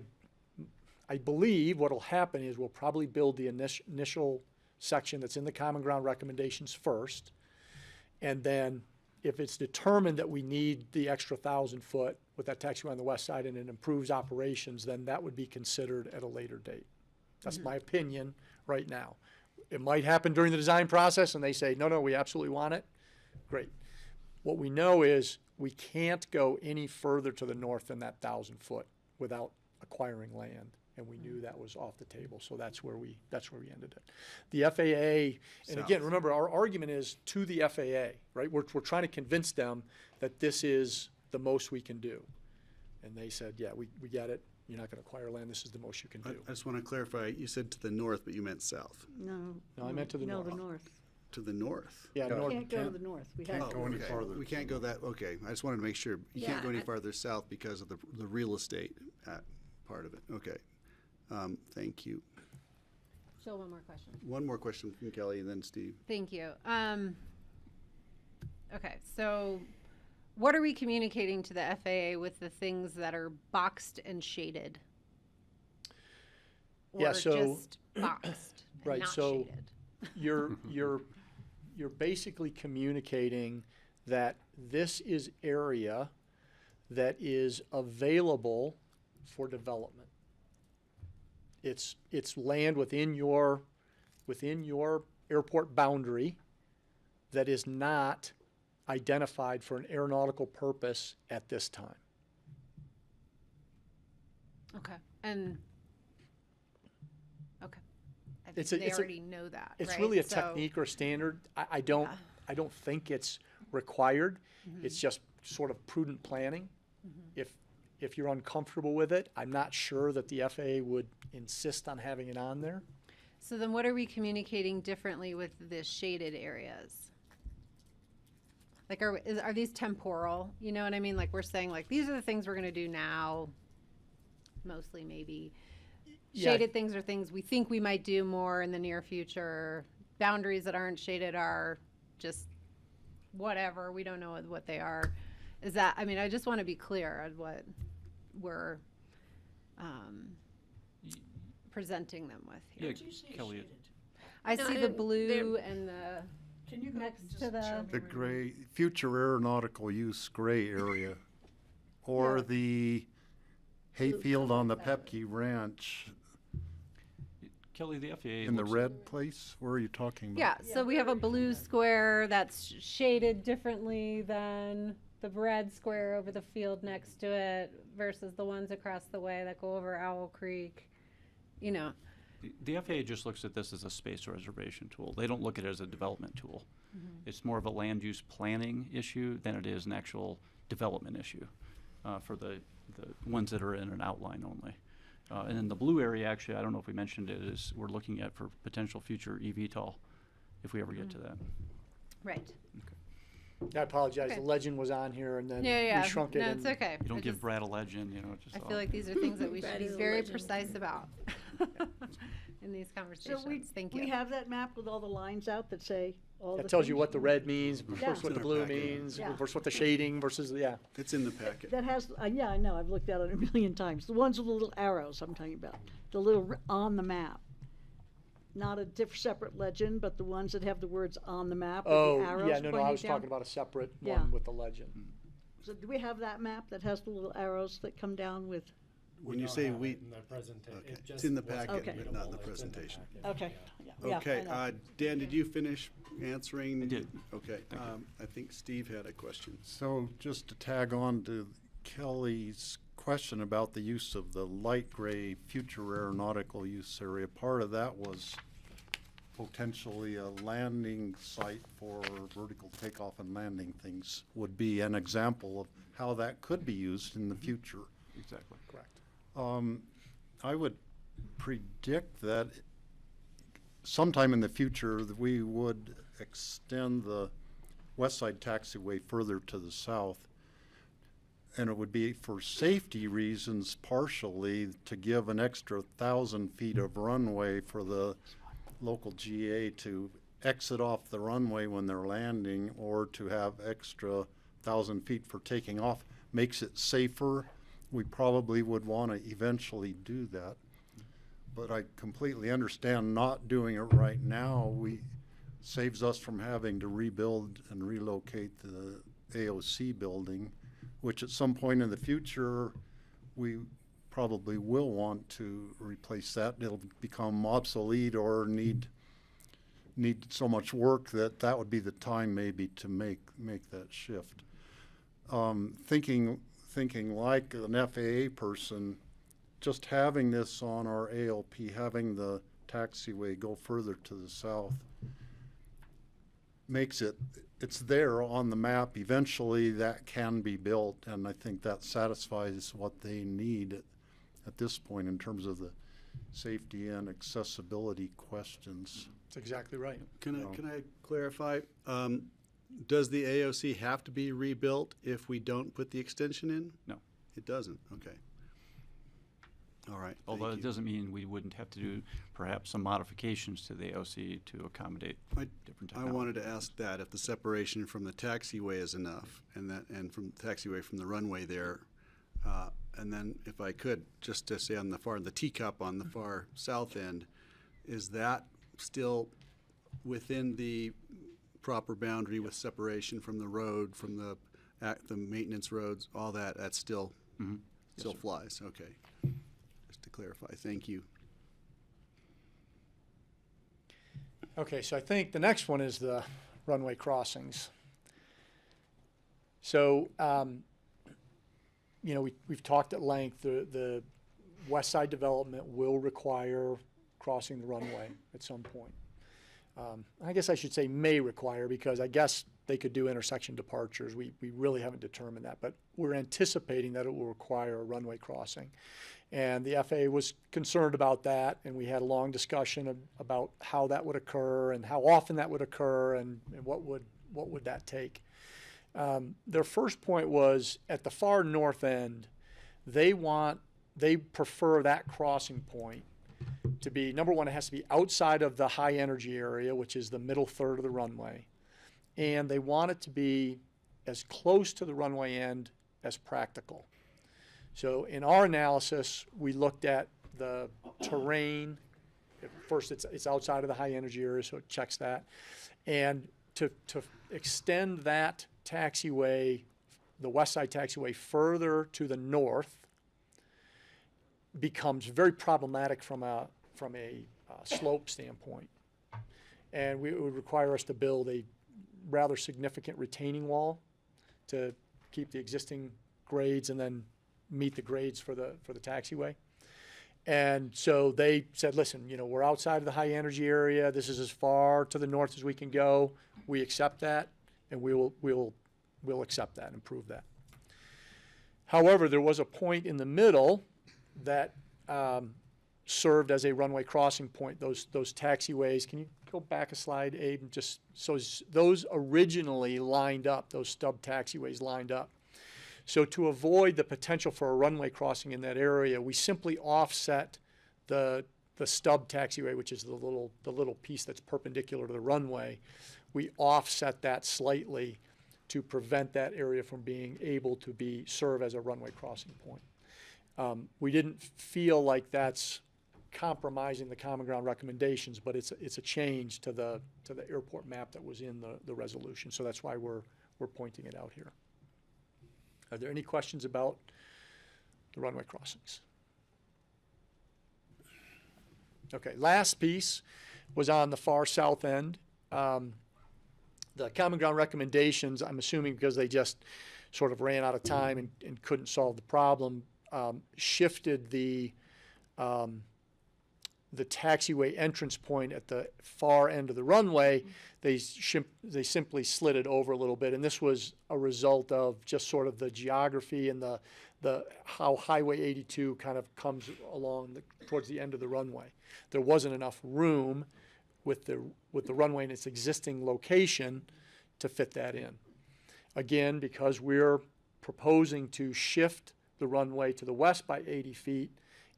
believe what will happen is we'll probably build the initial section that's in the common ground recommendations first. And then if it's determined that we need the extra 1,000 foot with that taxiway on the west side and it improves operations, then that would be considered at a later date. That's my opinion right now. It might happen during the design process and they say, no, we absolutely want it. Great. What we know is we can't go any further to the north than that 1,000 foot without acquiring land. And we knew that was off the table, so that's where we ended it. The FAA, and again, remember, our argument is to the FAA, right? We're trying to convince them that this is the most we can do. And they said, yeah, we get it. You're not going to acquire land. This is the most you can do.
I just want to clarify, you said to the north, but you meant south.
No.
No, I meant to the north.
No, the north.
To the north?
Yeah, north.
Can't go to the north. We have
Can't go any farther.
We can't go that, okay. I just wanted to make sure. You can't go any
Yeah,
farther south because of the real estate part of it. Okay. Thank you.
So one more question.
One more question from Kelly and then Steve.
Thank you. Okay, so what are we communicating to the FAA with the things that are boxed and shaded?
Yeah,
Or
so-
just boxed and
Right,
not
so-
shaded?
You're basically communicating that this is area that is available for development. It's land within your airport boundary that is not identified for an aeronautical purpose at this time.
Okay, and, okay. I
It's
think
a-
they
it's a-
already know that,
It's
right?
really a
So-
technique or standard. I don't
Yeah.
I don't think it's required.
Mm-hmm.
It's just sort of prudent planning. If you're uncomfortable with it, I'm not sure that the FAA would insist on having it on there.
So then what are we communicating differently with the shaded areas? Like, are these temporal? You know what I mean? Like, we're saying, like, these are the things we're gonna do now, mostly maybe.
Yeah.
Shaded things are things we think we might do more in the near future. Boundaries that aren't shaded are just whatever, we don't know what they are. Is that, I mean, I just wanna be clear on what we're, presenting them with here.
Yeah, Kelly,
I
No,
see the
they're-
blue and the,
Can you go
next
just
to the-
show me
The
where-
gray, future aeronautical use gray area, or
Yeah.
the hayfield on the Pepke Ranch
Kelly, the FAA
in the
looks-
red place? Where are you talking about?
yeah, so we have a blue square that's shaded differently than the red square over the field next to it versus the ones across the way that go over Owl Creek, you know.
The FAA just looks at this as a space reservation tool. They don't look at it as a development tool. It's more of a land use planning issue than it is an actual development issue for the ones that are in an outline only. And then the blue area, actually, I don't know if we mentioned it, is we're looking at for potential future eVTOL if we ever get to that.
Right.
I apologize,
Okay.
the legend was on here and then
Yeah.
we shrunk it.
No,
and-
it's okay.
You don't
I
give
just-
Brad a legend, you know, just.
I feel like these are things that we should
Brad
be
is a
very
legend.
precise about in these
So
conversations. Thank
we
you.
have that map with all the lines out that say all the
That tells you
things?
what the red means
Yeah.
versus what
It's
the
in our
blue
packet.
means
Yeah.
versus what the shading versus, yeah.
It's in the packet.
That has, yeah, I know, I've looked at it a million times. The ones with the little arrows I'm talking about, the little on the map. Not a separate legend, but the ones that have the words on the map with
Oh,
the arrows
yeah, no, I
pointing
was
down.
talking about a separate
Yeah.
one with the legend.
So do we have that map that has the little arrows that come down with,
When you say we,
In the presentation.
okay, it's in the packet, but not in the presentation.
okay, yeah,
Okay,
I know.
Dan, did you finish answering?
I did.
Okay,
Thank you.
I think Steve had a question.
So just to tag on to Kelly's question about the use of the light gray future aeronautical use area, part of that was potentially a landing site for vertical takeoff and landing things would be an example of how that could be used in the future.
Exactly.
Correct.
I would predict that sometime in the future that we would extend the West Side Taxiway further to the south. And it would be for safety reasons partially to give an extra 1,000 feet of runway for the local GA to exit off the runway when they're landing or to have extra 1,000 feet for taking off. Makes it safer. We probably would want to eventually do that. But I completely understand not doing it right now. Saves us from having to rebuild and relocate the AOC building, which at some point in the future, we probably will want to replace that. It'll become obsolete or need so much work that would be the time maybe to make that shift. Thinking like an FAA person, just having this on our ALP, having the taxiway go further to the south, makes it's there on the map. Eventually that can be built, and I think that satisfies what they need at this point in terms of the safety and accessibility questions.
That's exactly right.
Can I clarify? Does the AOC have to be rebuilt if we don't put the extension in?
No.
It doesn't, okay. All right,
Although
thank
it
you.
doesn't mean we wouldn't have to do perhaps some modifications to the AOC to accommodate different
I
technology.
wanted to ask that, if the separation from the taxiway is enough, and from taxiway from the runway there, and then if I could, just to say on the teacup on the far south end, is that still within the proper boundary with separation from the road, from the maintenance roads, all that still,
Mhm. Yes,
still
sir.
flies, okay. Just to clarify, thank you.
Okay, so I think the next one is the runway crossings. So, we've talked at length, the west side development will require crossing the runway at some point. I guess I should say may require, because I guess they could do intersection departures. We really haven't determined that, but we're anticipating that it will require a runway crossing. And the FAA was concerned about that, and we had a long discussion about how that would occur and how often that would occur and what would that take. Their first point was at the far north end, they prefer that crossing point to be, number one, it has to be outside of the high energy area, which is the middle third of the runway. And they want it to be as close to the runway end as practical. So in our analysis, we looked at the terrain. First, it's outside of the high energy area, so it checks that. And to extend that taxiway, the west side taxiway, further to the north becomes very problematic from a slope standpoint. And it would require us to build a rather significant retaining wall to keep the existing grades and then meet the grades for the taxiway. And so they said, listen, you know, we're outside of the high energy area. This is as far to the north as we can go. We accept that, and we'll accept that and approve that. However, there was a point in the middle that served as a runway crossing point, those taxiways. Can you go back a slide, Abe? And just so those originally lined up, those stub taxiways lined up. So to avoid the potential for a runway crossing in that area, we simply offset the stub taxiway, which is the little piece that's perpendicular to the runway. We offset that slightly to prevent that area from being able to serve as a runway crossing point. We didn't feel like that's compromising the common ground recommendations, but it's a change to the airport map that was in the resolution. So that's why we're pointing it out here. Are there any questions about the runway crossings? Okay, last piece was on the far south end. The common ground recommendations, I'm assuming because they just sort of ran out of time and couldn't solve the problem, shifted the taxiway entrance point at the far end of the runway. They simply slid it over a little bit, and this was a result of just sort of the geography and the how Highway 82 kind of comes along towards the end of the runway. There wasn't enough room with the runway in its existing location to fit that in. Again, because we're proposing to shift the runway to the west by 80 feet,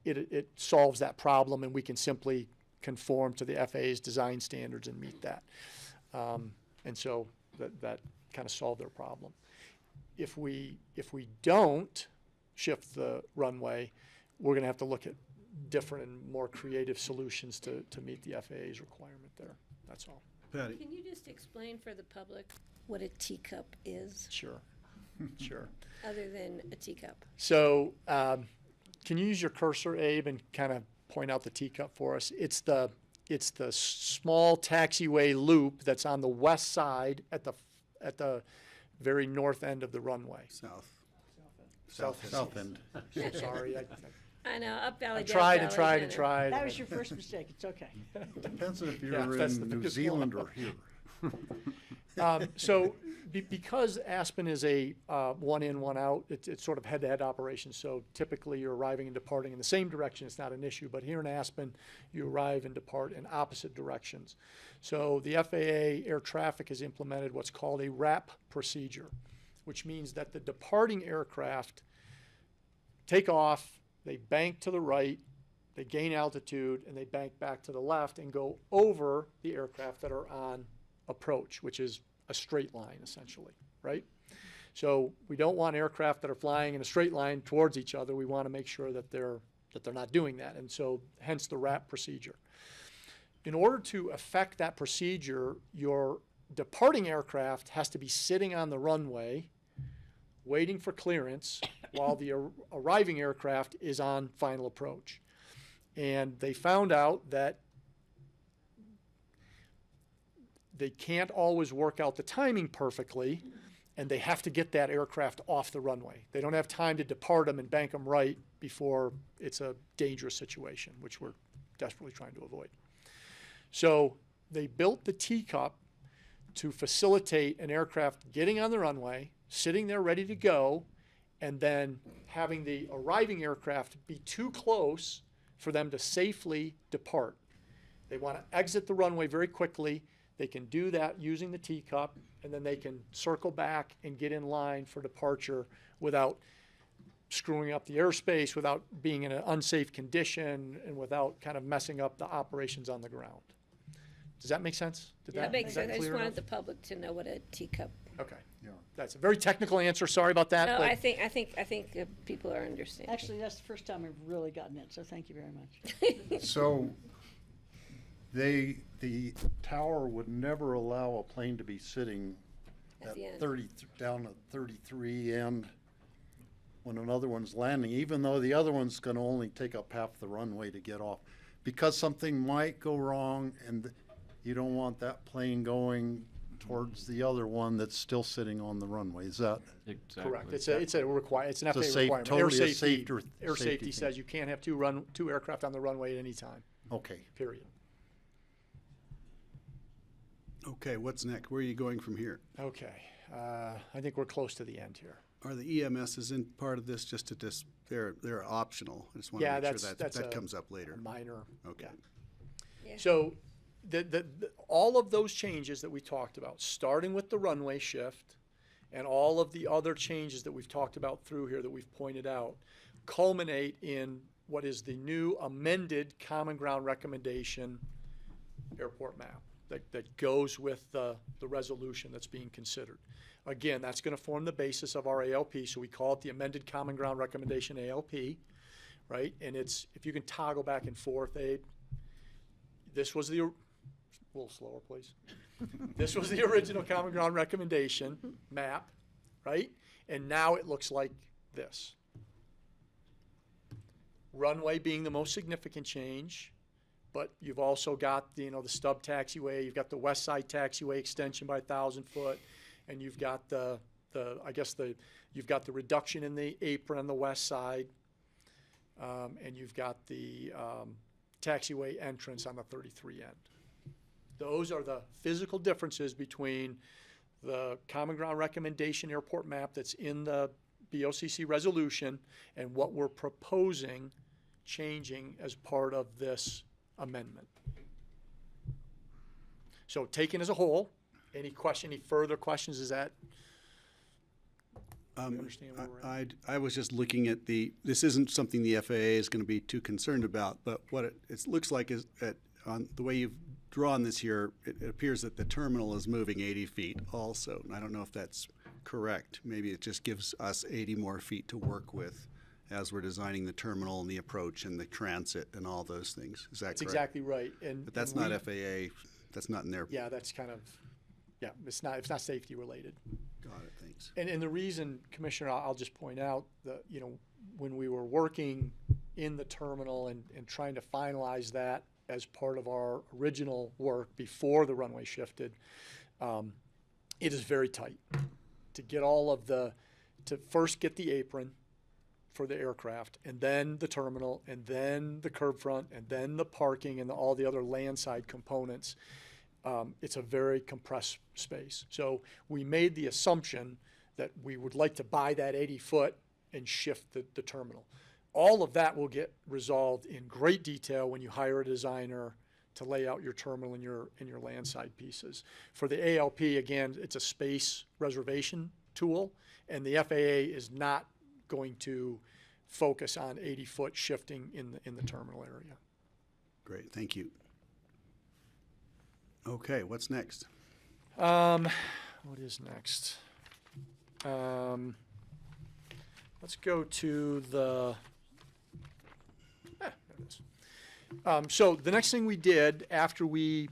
it solves that problem, and we can simply conform to the FAA's design standards and meet that. And so that kind of solved their problem. If we don't shift the runway, we're going to have to look at different and more creative solutions to meet the FAA's requirement there. That's all.
Patty?
Can you just explain for the public what a teacup is,
Sure. Sure.
other than a teacup?
So can you use your cursor, Abe, and kind of point out the teacup for us? It's the small taxiway loop that's on the west side at the very north end of the runway.
South end.
So sorry.
I know, up valley,
I
down
tried
valley,
and tried
down
and
there.
tried.
That was your first mistake. It's okay.
Depends if
Yeah,
you're
that's the
in New
biggest
Zealand
one.
or here.
So because Aspen is a one in, one out, it's sort of head-to-head operation. So typically you're arriving and departing in the same direction. It's not an issue. But here in Aspen, you arrive and depart in opposite directions. So the FAA air traffic has implemented what's called a WRAP procedure, which means that the departing aircraft take off, they bank to the right, they gain altitude, and they bank back to the left and go over the aircraft that are on approach, which is a straight line essentially, right? So we don't want aircraft that are flying in a straight line towards each other. We want to make sure that they're not doing that, and so hence the WRAP procedure. In order to effect that procedure, your departing aircraft has to be sitting on the runway waiting for clearance while the arriving aircraft is on final approach. And they found out that they can't always work out the timing perfectly, and they have to get that aircraft off the runway. They don't have time to depart them and bank them right before it's a dangerous situation, which we're desperately trying to avoid. So they built the teacup to facilitate an aircraft getting on the runway, sitting there ready to go, and then having the arriving aircraft be too close for them to safely depart. They want to exit the runway very quickly. They can do that using the teacup, and then they can circle back and get in line for departure without screwing up the airspace, without being in an unsafe condition, and without kind of messing up the operations on the ground. Does that make sense?
That makes sense. I just
clear
wanted
enough?
the public to know what a teacup.
Okay.
Yeah.
That's a very technical answer. Sorry about that.
No,
but
I think people are understanding.
Actually, that's the first time I've really gotten it, so thank you very much.
So the tower would never allow a plane to be sitting
At
at
the end.
30, down at 33 end when another one's landing, even though the other one's gonna only take up half the runway to get off. Because something might go wrong and you don't want that plane going towards the other one that's still sitting on the runway. Is that?
Exactly.
Correct. It's an
It's
FAA
a
requirement.
totally
Air
a
safety,
safety
air safety
thing.
says you can't have two aircraft on the runway at any time,
Okay.
period.
Okay, what's next? Where are you going from here?
Okay, I think we're close to the end here.
Are the EMSs in part of this, just to they're optional? I just want to
Yeah,
make sure
that's
that
a-
comes up later.
A minor.
Okay.
Yeah. So all of those changes that we talked about, starting with the runway shift and all of the other changes that we've talked about through here that we've pointed out, culminate in what is the new amended Common Ground Recommendation airport map that goes with the resolution that's being considered. Again, that's going to form the basis of our ALP, so we call it the amended Common Ground Recommendation ALP, right? And it's, if you can toggle back and forth, Abe, this was a little slower, please. This was the original Common Ground Recommendation map, right? And now it looks like this. Runway being the most significant change, but you've also got the stub taxiway, you've got the west side taxiway extension by 1,000 foot, and you've got you've got the reduction in the apron on the west side, and you've got the taxiway entrance on the 33 end. Those are the physical differences between the Common Ground Recommendation airport map that's in the BoCC resolution and what we're proposing changing as part of this amendment. So taken as a whole, any further questions? Is that, you understand where we're at?
I was just looking at this isn't something the FAA is going to be too concerned about, but what it looks like is that on the way you've drawn this here, it appears that the terminal is moving 80 feet also. And I don't know if that's correct. Maybe it just gives us 80 more feet to work with as we're designing the terminal and the approach and the transit and all those things. Is that
That's
correct?
exactly right.
But that's not FAA, that's not in there.
Yeah, that's kind of, yeah, it's not safety related.
Got it, thanks.
And the reason, Commissioner, I'll just point out that, when we were working in the terminal and trying to finalize that as part of our original work before the runway shifted, it is very tight to get to first get the apron for the aircraft, and then the terminal, and then the curb front, and then the parking and all the other landside components. It's a very compressed space. So we made the assumption that we would like to buy that 80 foot and shift the terminal. All of that will get resolved in great detail when you hire a designer to lay out your terminal and your landside pieces. For the ALP, again, it's a space reservation tool, and the FAA is not going to focus on 80-foot shifting in the terminal area.
Great, thank you. Okay, what's next?
What is next? Let's go to the. There it is. So the next thing we did after we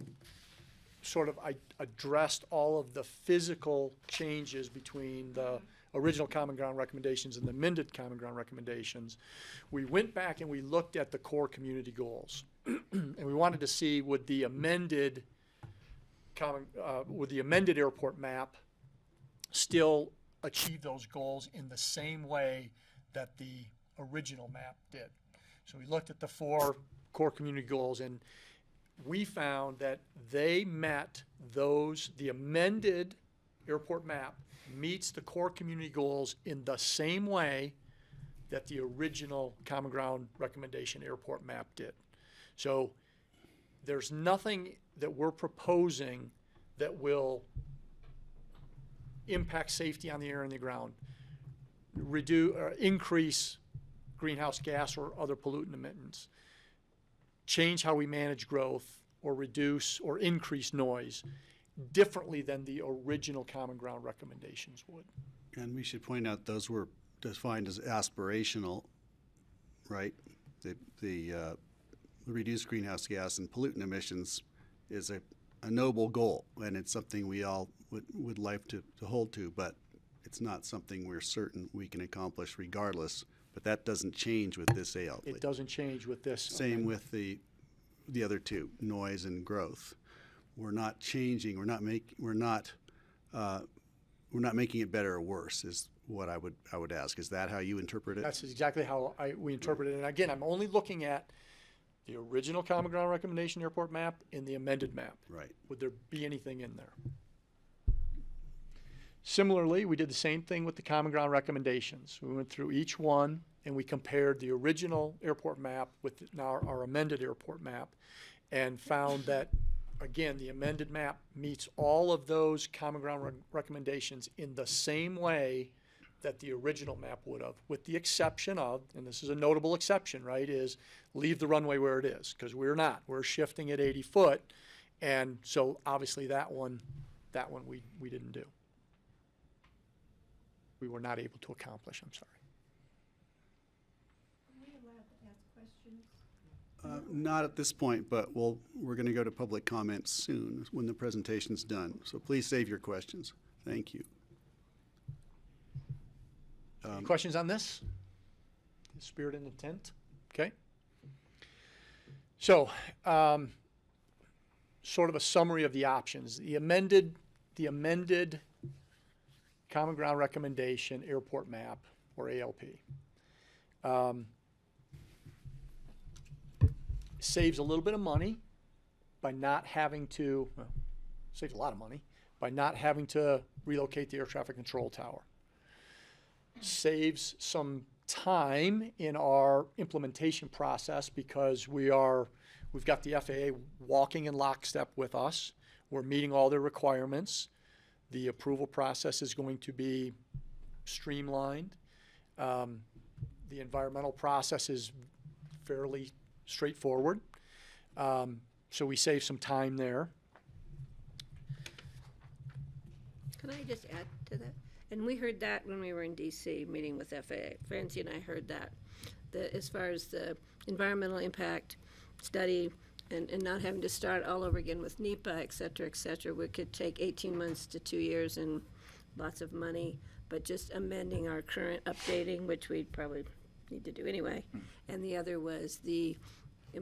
sort of addressed all of the physical changes between the original Common Ground recommendations and the amended Common Ground recommendations, we went back and we looked at the core community goals. And we wanted to see would the amended airport map still achieve those goals in the same way that the original map did. So we looked at the 4 core community goals, and we found that they met those. The amended airport map meets the core community goals in the same way that the original Common Ground recommendation airport map did. So there's nothing that we're proposing that will impact safety on the air and the ground, reduce or increase greenhouse gas or other pollutant emittance, change how we manage growth, or reduce or increase noise differently than the original Common Ground recommendations would.
And we should point out those were defined as aspirational, right? The reduced greenhouse gas and pollutant emissions is a noble goal, and it's something we all would like to hold to, but it's not something we're certain we can accomplish regardless. But that doesn't change with this ALP.
It doesn't change with this.
Same with the other two, noise and growth. We're not changing. We're not we're not making it better or worse is what I would ask. Is that how you interpret it?
That's exactly how we interpret it. And again, I'm only looking at the original common ground recommendation airport map and the amended map.
Right.
Would there be anything in there? Similarly, we did the same thing with the common ground recommendations. We went through each one and we compared the original airport map with now our amended airport map and found that, again, the amended map meets all of those common ground recommendations in the same way that the original map would have, with the exception of, and this is a notable exception, right, is leave the runway where it is, because we're not. We're shifting at 80 foot, and so obviously that one we didn't do. We were not able to accomplish, I'm sorry.
Are we allowed to ask questions?
Not at this point, but we're going to go to public comments soon when the presentation's done. So please save your questions. Thank you.
Any questions on this? Spirit and intent? Okay. So, sort of a summary of the options. The amended Common Ground Recommendation Airport Map, or ALP, saves a little bit of money by not having to, well, saves a lot of money by not having to relocate the air traffic control tower. Saves some time in our implementation process because we've got the FAA walking in lockstep with us. We're meeting all their requirements. The approval process is going to be streamlined. The environmental process is fairly straightforward. So we save some time there.
Can I just add to that? And we heard that when we were in DC meeting with FAA. Francie and I heard that. As far as the environmental impact study and not having to start all over again with NEPA, et cetera, we could take 18 months to 2 years and lots of money, but just amending our current updating, which we'd probably need to do anyway. And the other was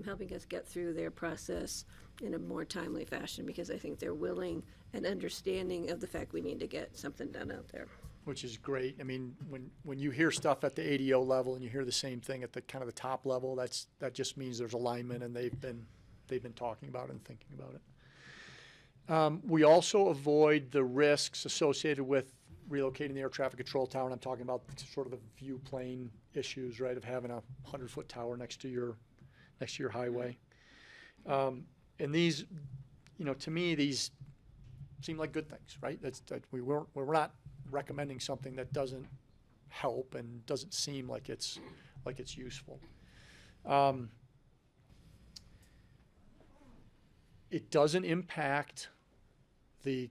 helping us get through their process in a more timely fashion, because I think they're willing and understanding of the fact we need to get something done out there.
Which is great. I mean, when you hear stuff at the ADO level and you hear the same thing at the kind of the top level, that just means there's alignment and they've been talking about it and thinking about it. We also avoid the risks associated with relocating the air traffic control tower, and I'm talking about sort of the view plane issues, right, of having a 100-foot tower next to your highway. And these, to me, these seem like good things, right? We're not recommending something that doesn't help and doesn't seem like it's useful. It doesn't impact the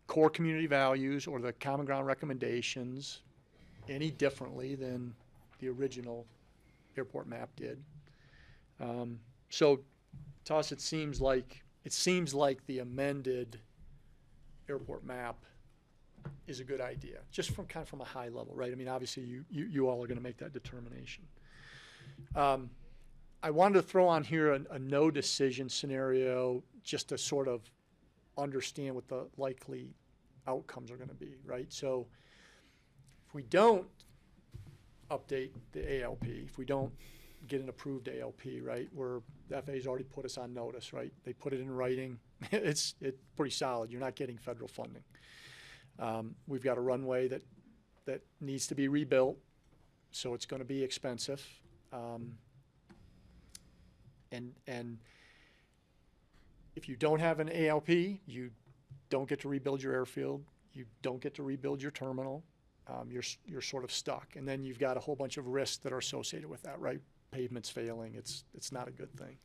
core community values or the common ground recommendations any differently than the original airport map did. So to us, it seems like the amended airport map is a good idea, just from a high level, right? I mean, obviously you all are going to make that determination. I wanted to throw on here a no decision scenario just to sort of understand what the likely outcomes are going to be, right? So if we don't update the ALP, if we don't get an approved ALP, right, where the FAA's already put us on notice, right? They put it in writing. It's pretty solid. You're not getting federal funding. We've got a runway that needs to be rebuilt, so it's going to be expensive. And if you don't have an ALP, you don't get to rebuild your airfield. You don't get to rebuild your terminal. You're sort of stuck. And then you've got a whole bunch of risks that are associated with that, right? Pavements failing. It's not a good thing.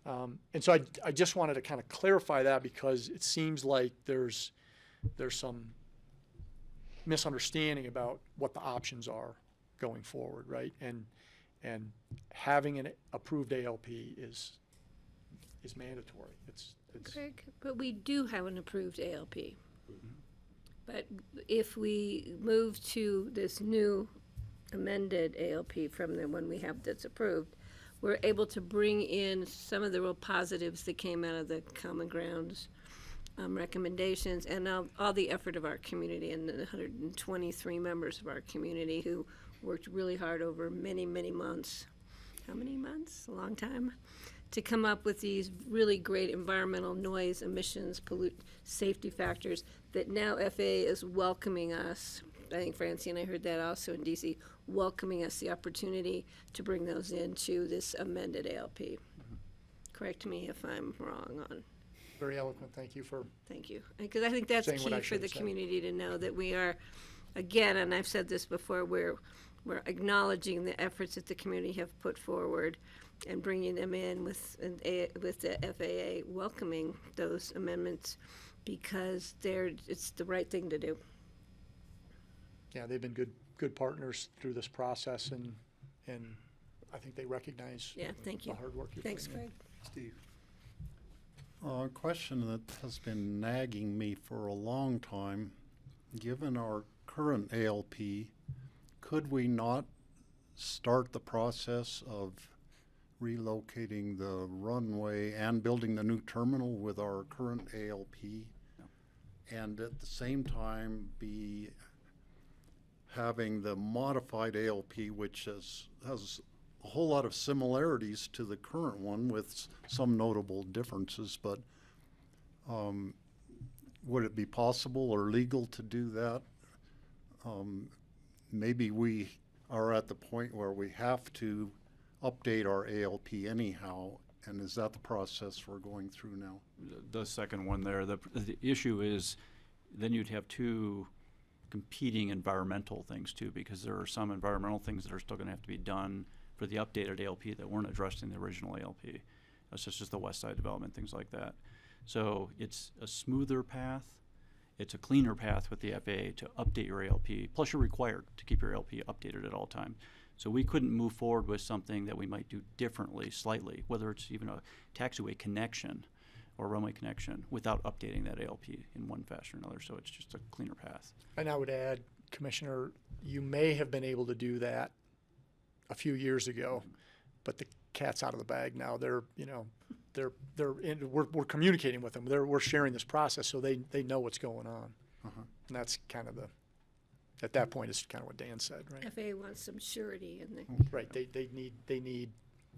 And so I just wanted to kind of clarify that, because it seems like there's some misunderstanding about what the options are going forward, right? And having an approved ALP is mandatory. It's
Craig, but we do have an approved ALP. But if we move to this new amended ALP from the one we have that's approved, we're able to bring in some of the real positives that came out of the Common Grounds recommendations, and all the effort of our community and the 123 members of our community who worked really hard over many, many months. How many months? A long time. To come up with these really great environmental noise, emissions, safety factors that now FAA is welcoming us. I think Francie and I heard that also in DC, welcoming us the opportunity to bring those into this amended ALP. Correct me if I'm wrong on.
Very eloquent. Thank you for
Thank you. Because I think that's
saying what I
key for
should
the
have said.
community to know that we are, again, and I've said this before, we're acknowledging the efforts that the community have put forward and bringing them in with the FAA welcoming those amendments because it's the right thing to do.
Yeah, they've been good partners through this process, and I think they recognize
Yeah, thank you.
the hard work you're
Thanks,
putting in.
Craig.
Steve?
A question that has been nagging me for a long time. Given our current ALP, could we not start the process of relocating the runway and building the new terminal with our current ALP? And at the same time be having the modified ALP, which has a whole lot of similarities to the current one with some notable differences, but would it be possible or legal to do that? Maybe we are at the point where we have to update our ALP anyhow, and is that the process we're going through now?
The second one there, the issue is then you'd have two competing environmental things too, because there are some environmental things that are still going to have to be done for the updated ALP that weren't addressed in the original ALP. That's just the west side development, things like that. So it's a smoother path. It's a cleaner path with the FAA to update your ALP. Plus you're required to keep your ALP updated at all times. So we couldn't move forward with something that we might do differently slightly, whether it's even a taxiway connection or runway connection, without updating that ALP in one fashion or another. So it's just a cleaner path.
And I would add, Commissioner, you may have been able to do that a few years ago, but the cat's out of the bag now. We're communicating with them. We're sharing this process, so they know what's going on. And that's kind of at that point, it's kind of what Dan said, right?
FAA wants some surety in the.
Right. They need.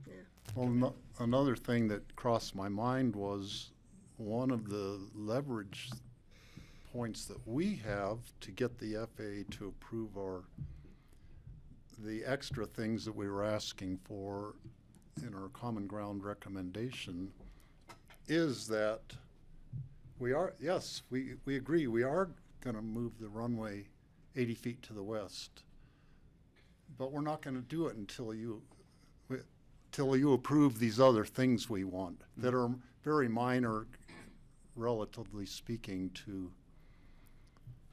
Yeah.
Well, another thing that crossed my mind was one of the leverage points that we have to get the FAA to approve the extra things that we were asking for in our common ground recommendation is that we agree we are going to move the runway 80 feet to the west, but we're not going to do it until you approve these other things we want that are very minor, relatively speaking, to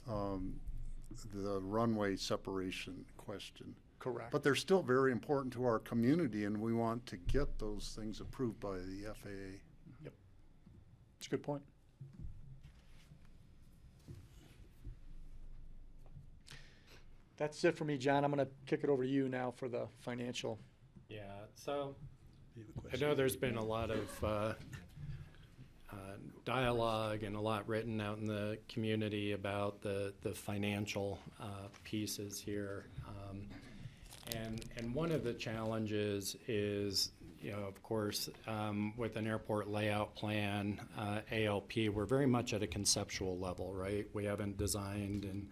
the runway separation question.
Correct.
But they're still very important to our community, and we want to get those things approved by the FAA.
Yep. That's a good point. That's it for me, John. I'm going to kick it over to you now for the financial.
Yeah, so I know there's been a lot of dialogue and a lot written out in the community about the financial pieces here. And one of the challenges is, of course, with an airport layout plan, ALP, we're very much at a conceptual level, right? We haven't designed and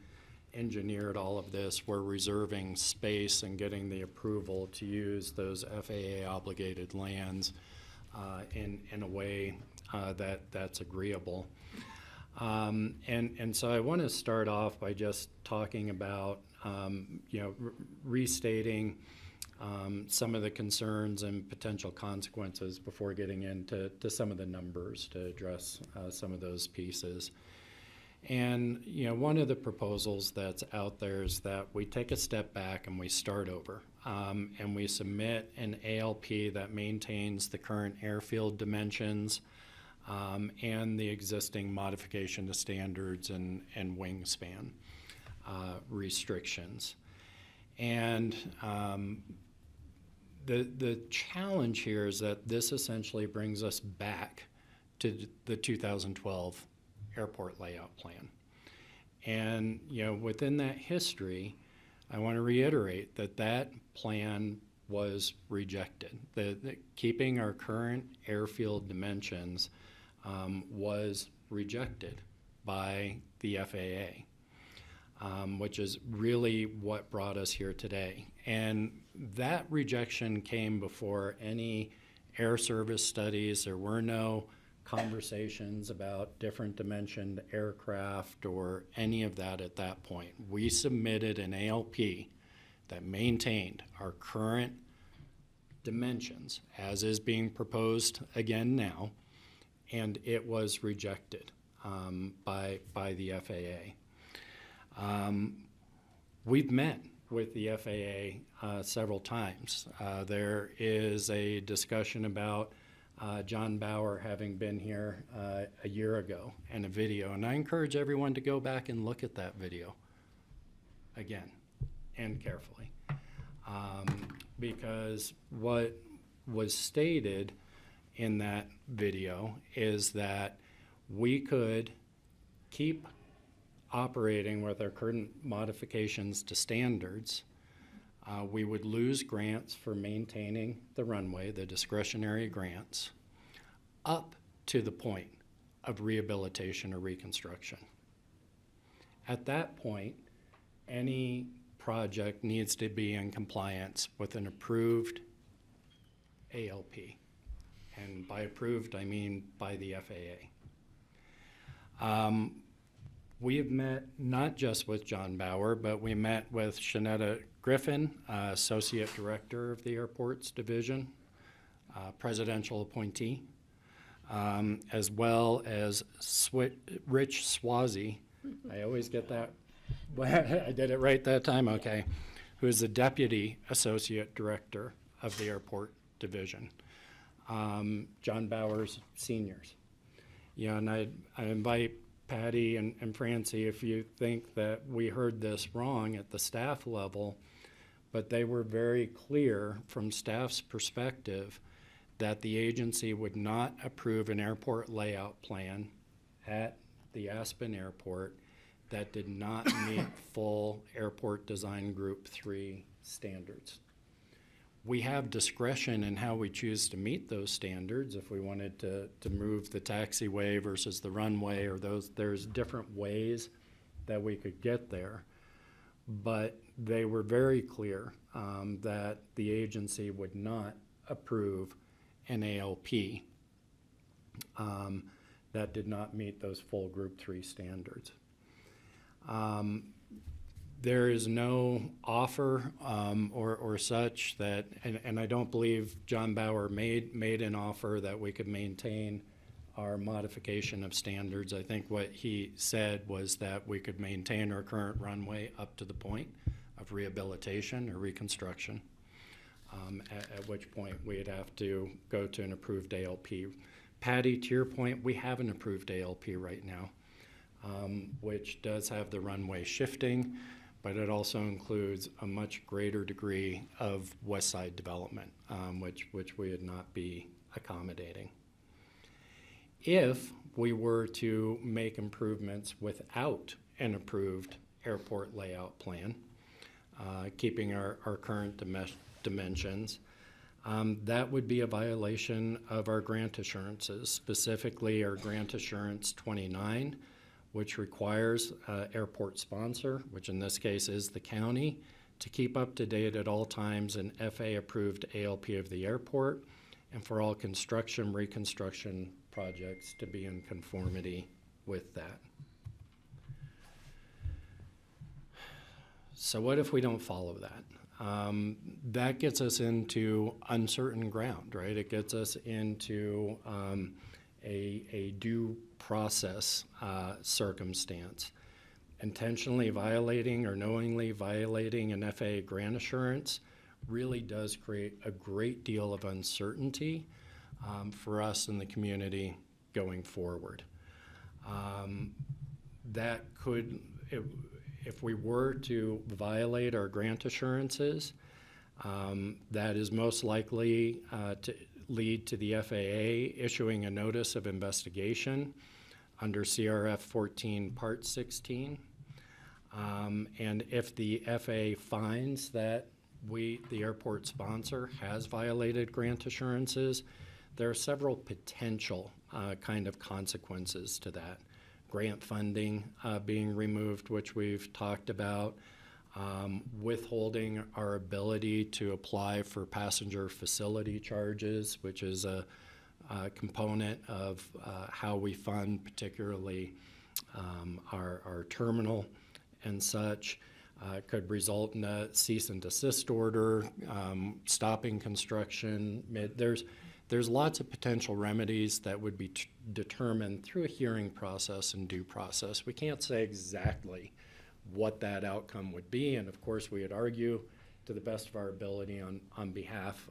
engineered all of this. We're reserving space and getting the approval to use those FAA obligated lands in a way that's agreeable. And so I want to start off by just talking about restating some of the concerns and potential consequences before getting into some of the numbers to address some of those pieces. And one of the proposals that's out there is that we take a step back and we start over, and we submit an ALP that maintains the current airfield dimensions and the existing modification to standards and wingspan restrictions. And the challenge here is that this essentially brings us back to the 2012 airport layout plan. And, within that history, I want to reiterate that that plan was rejected. Keeping our current airfield dimensions was rejected by the FAA, which is really what brought us here today. And that rejection came before any air service studies. There were no conversations about different dimensioned aircraft or any of that at that point. We submitted an ALP that maintained our current dimensions, as is being proposed again now, and it was rejected by the FAA. We've met with the FAA several times. There is a discussion about John Bauer having been here a year ago and a video, and I encourage everyone to go back and look at that video again and carefully, because what was stated in that video is that we could keep operating with our current modifications to standards. We would lose grants for maintaining the runway, the discretionary grants, up to the point of rehabilitation or reconstruction. At that point, any project needs to be in compliance with an approved ALP. And by approved, I mean by the FAA. We have met not just with John Bauer, but we met with Shanetta Griffin, Associate Director of the Airports Division, presidential appointee, as well as Rich Swazi. I always get that. I did it right that time, okay. Who is the Deputy Associate Director of the Airport Division. John Bauer's seniors. And I invite Patty and Francie, if you think that we heard this wrong at the staff level, but they were very clear from staff's perspective that the agency would not approve an airport layout plan at the Aspen Airport that did not meet full Airport Design Group 3 standards. We have discretion in how we choose to meet those standards. If we wanted to move the taxiway versus the runway, or there's different ways that we could get there. But they were very clear that the agency would not approve an ALP that did not meet those full Group 3 standards. There is no offer or such that, and I don't believe John Bauer made an offer that we could maintain our modification of standards. I think what he said was that we could maintain our current runway up to the point of rehabilitation or reconstruction, at which point we'd have to go to an approved ALP. Patty, to your point, we have an approved ALP right now, which does have the runway shifting, but it also includes a much greater degree of west side development, which we would not be accommodating. If we were to make improvements without an approved airport layout plan, keeping our current dimensions, that would be a violation of our grant assurances, specifically our Grant Assurance 29, which requires airport sponsor, which in this case is the county, to keep up to date at all times an FAA-approved ALP of the airport, and for all construction, reconstruction projects to be in conformity with that. So what if we don't follow that? That gets us into uncertain ground, right? It gets us into a due process circumstance. Intentionally violating or knowingly violating an FAA grant assurance really does create a great deal of uncertainty for us in the community going forward. That could, if we were to violate our grant assurances, that is most likely to lead to the FAA issuing a notice of investigation under CRF 14, Part 16. And if the FAA finds that the airport sponsor, has violated grant assurances, there are several potential kind of consequences to that. Grant funding being removed, which we've talked about, withholding our ability to apply for passenger facility charges, which is a component of how we fund particularly our terminal and such. Could result in a cease and desist order, stopping construction. There's lots of potential remedies that would be determined through a hearing process and due process. We can't say exactly what that outcome would be, and of course we would argue to the best of our ability on behalf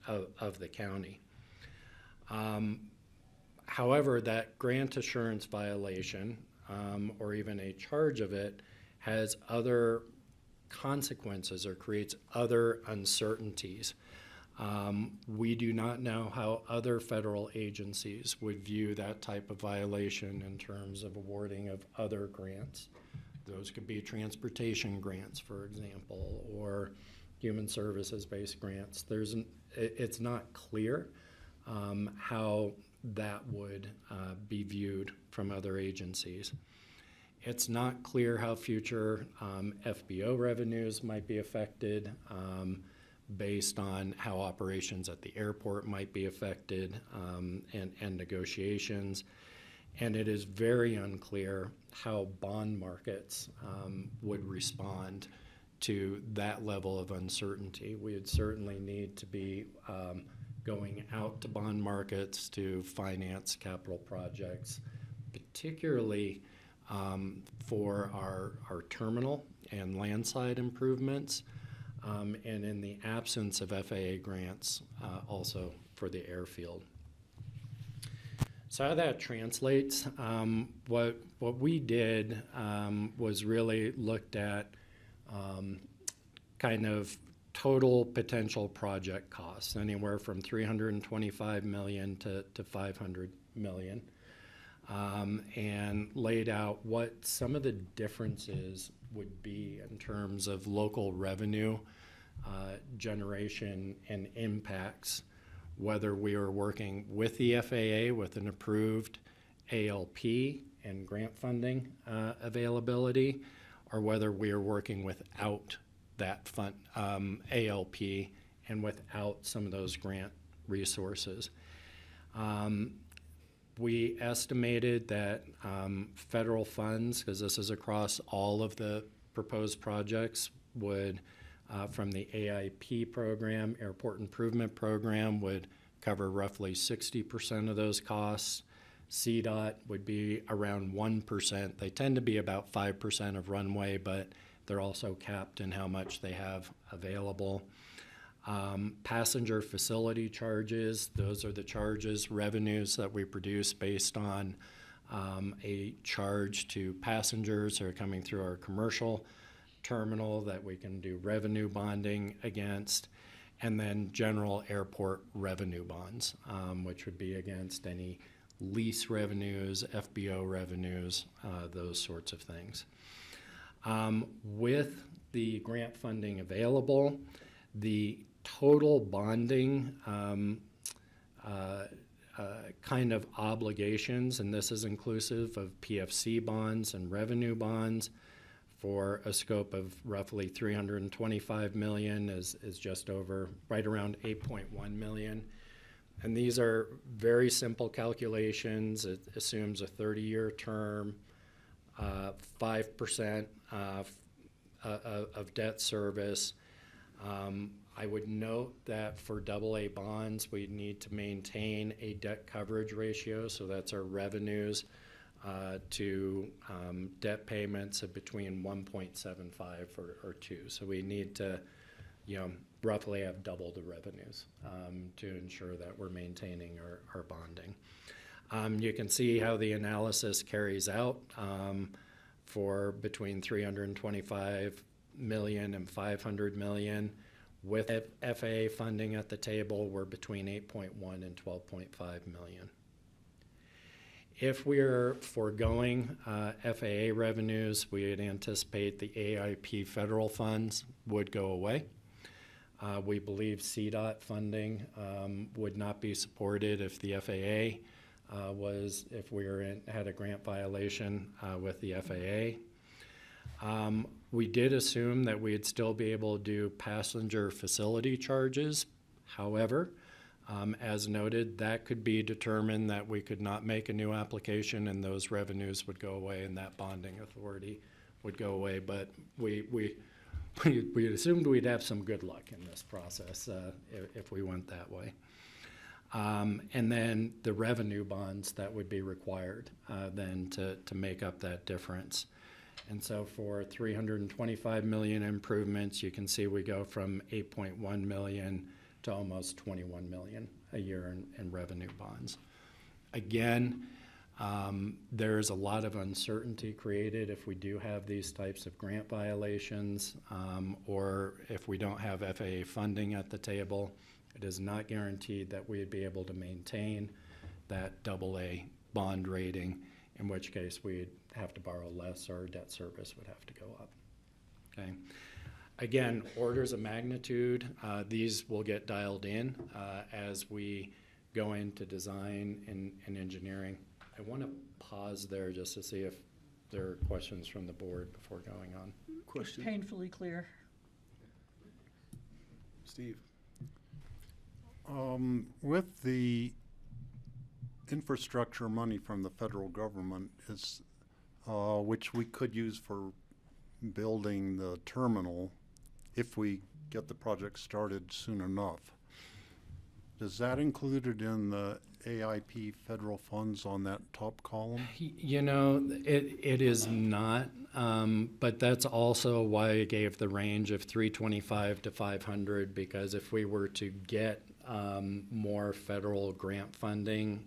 of the county. However, that grant assurance violation or even a charge of it has other consequences or creates other uncertainties. We do not know how other federal agencies would view that type of violation in terms of awarding of other grants. Those could be transportation grants, for example, or human services-based grants. It's not clear how that would be viewed from other agencies. It's not clear how future FBO revenues might be affected based on how operations at the airport might be affected and negotiations. And it is very unclear how bond markets would respond to that level of uncertainty. We would certainly need to be going out to bond markets to finance capital projects, particularly for our terminal and landside improvements, and in the absence of FAA grants, also for the airfield. So how that translates, what we did was really looked at kind of total potential project costs, anywhere from $325 million to $500 million. And laid out what some of the differences would be in terms of local revenue generation and impacts, whether we are working with the FAA with an approved ALP and grant funding availability, or whether we are working without that ALP and without some of those grant resources. We estimated that federal funds, because this is across all of the proposed projects, would, from the AIP program, Airport Improvement Program, would cover roughly 60% of those costs. CDOT would be around 1%. They tend to be about 5% of runway, but they're also capped in how much they have available. Passenger facility charges, those are the charges, revenues that we produce based on a charge to passengers who are coming through our commercial terminal that we can do revenue bonding against, and then general airport revenue bonds, which would be against any lease revenues, FBO revenues, those sorts of things. With the grant funding available, the total bonding kind of obligations, and this is inclusive of PFC bonds and revenue bonds, for a scope of roughly $325 million is just over, right around $8.1 million. And these are very simple calculations. It assumes a 30-year term, 5% of debt service. I would note that for AA bonds, we need to maintain a debt coverage ratio, so that's our revenues to debt payments of between 1.75 or 2. So we need to, roughly have double the revenues to ensure that we're maintaining our bonding. You can see how the analysis carries out for between $325 million and $500 million. With FAA funding at the table, we're between $8.1 and $12.5 million. If we're foregoing FAA revenues, we would anticipate the AIP federal funds would go away. We believe CDOT funding would not be supported if the FAA if we had a grant violation with the FAA. We did assume that we'd still be able to do passenger facility charges. However, as noted, that could be determined that we could not make a new application and those revenues would go away and that bonding authority would go away. But we assumed we'd have some good luck in this process if we went that way. And then the revenue bonds that would be required then to make up that difference. And so for 325 million improvements, you can see we go from 8.1 million to almost 21 million a year in revenue bonds. Again, there's a lot of uncertainty created if we do have these types of grant violations or if we don't have FAA funding at the table. It is not guaranteed that we'd be able to maintain that AA bond rating, in which case we'd have to borrow less or debt service would have to go up. Okay. Again, orders of magnitude, these will get dialed in as we go into design and engineering. I want to pause there just to see if there are questions from the board before going on.
Question,
Painfully clear.
Steve?
With the infrastructure money from the federal government, which we could use for building the terminal if we get the project started soon enough, is that included in the AIP federal funds on that top column?
You know, it is not, but that's also why I gave the range of 325 to 500, because if we were to get more federal grant funding,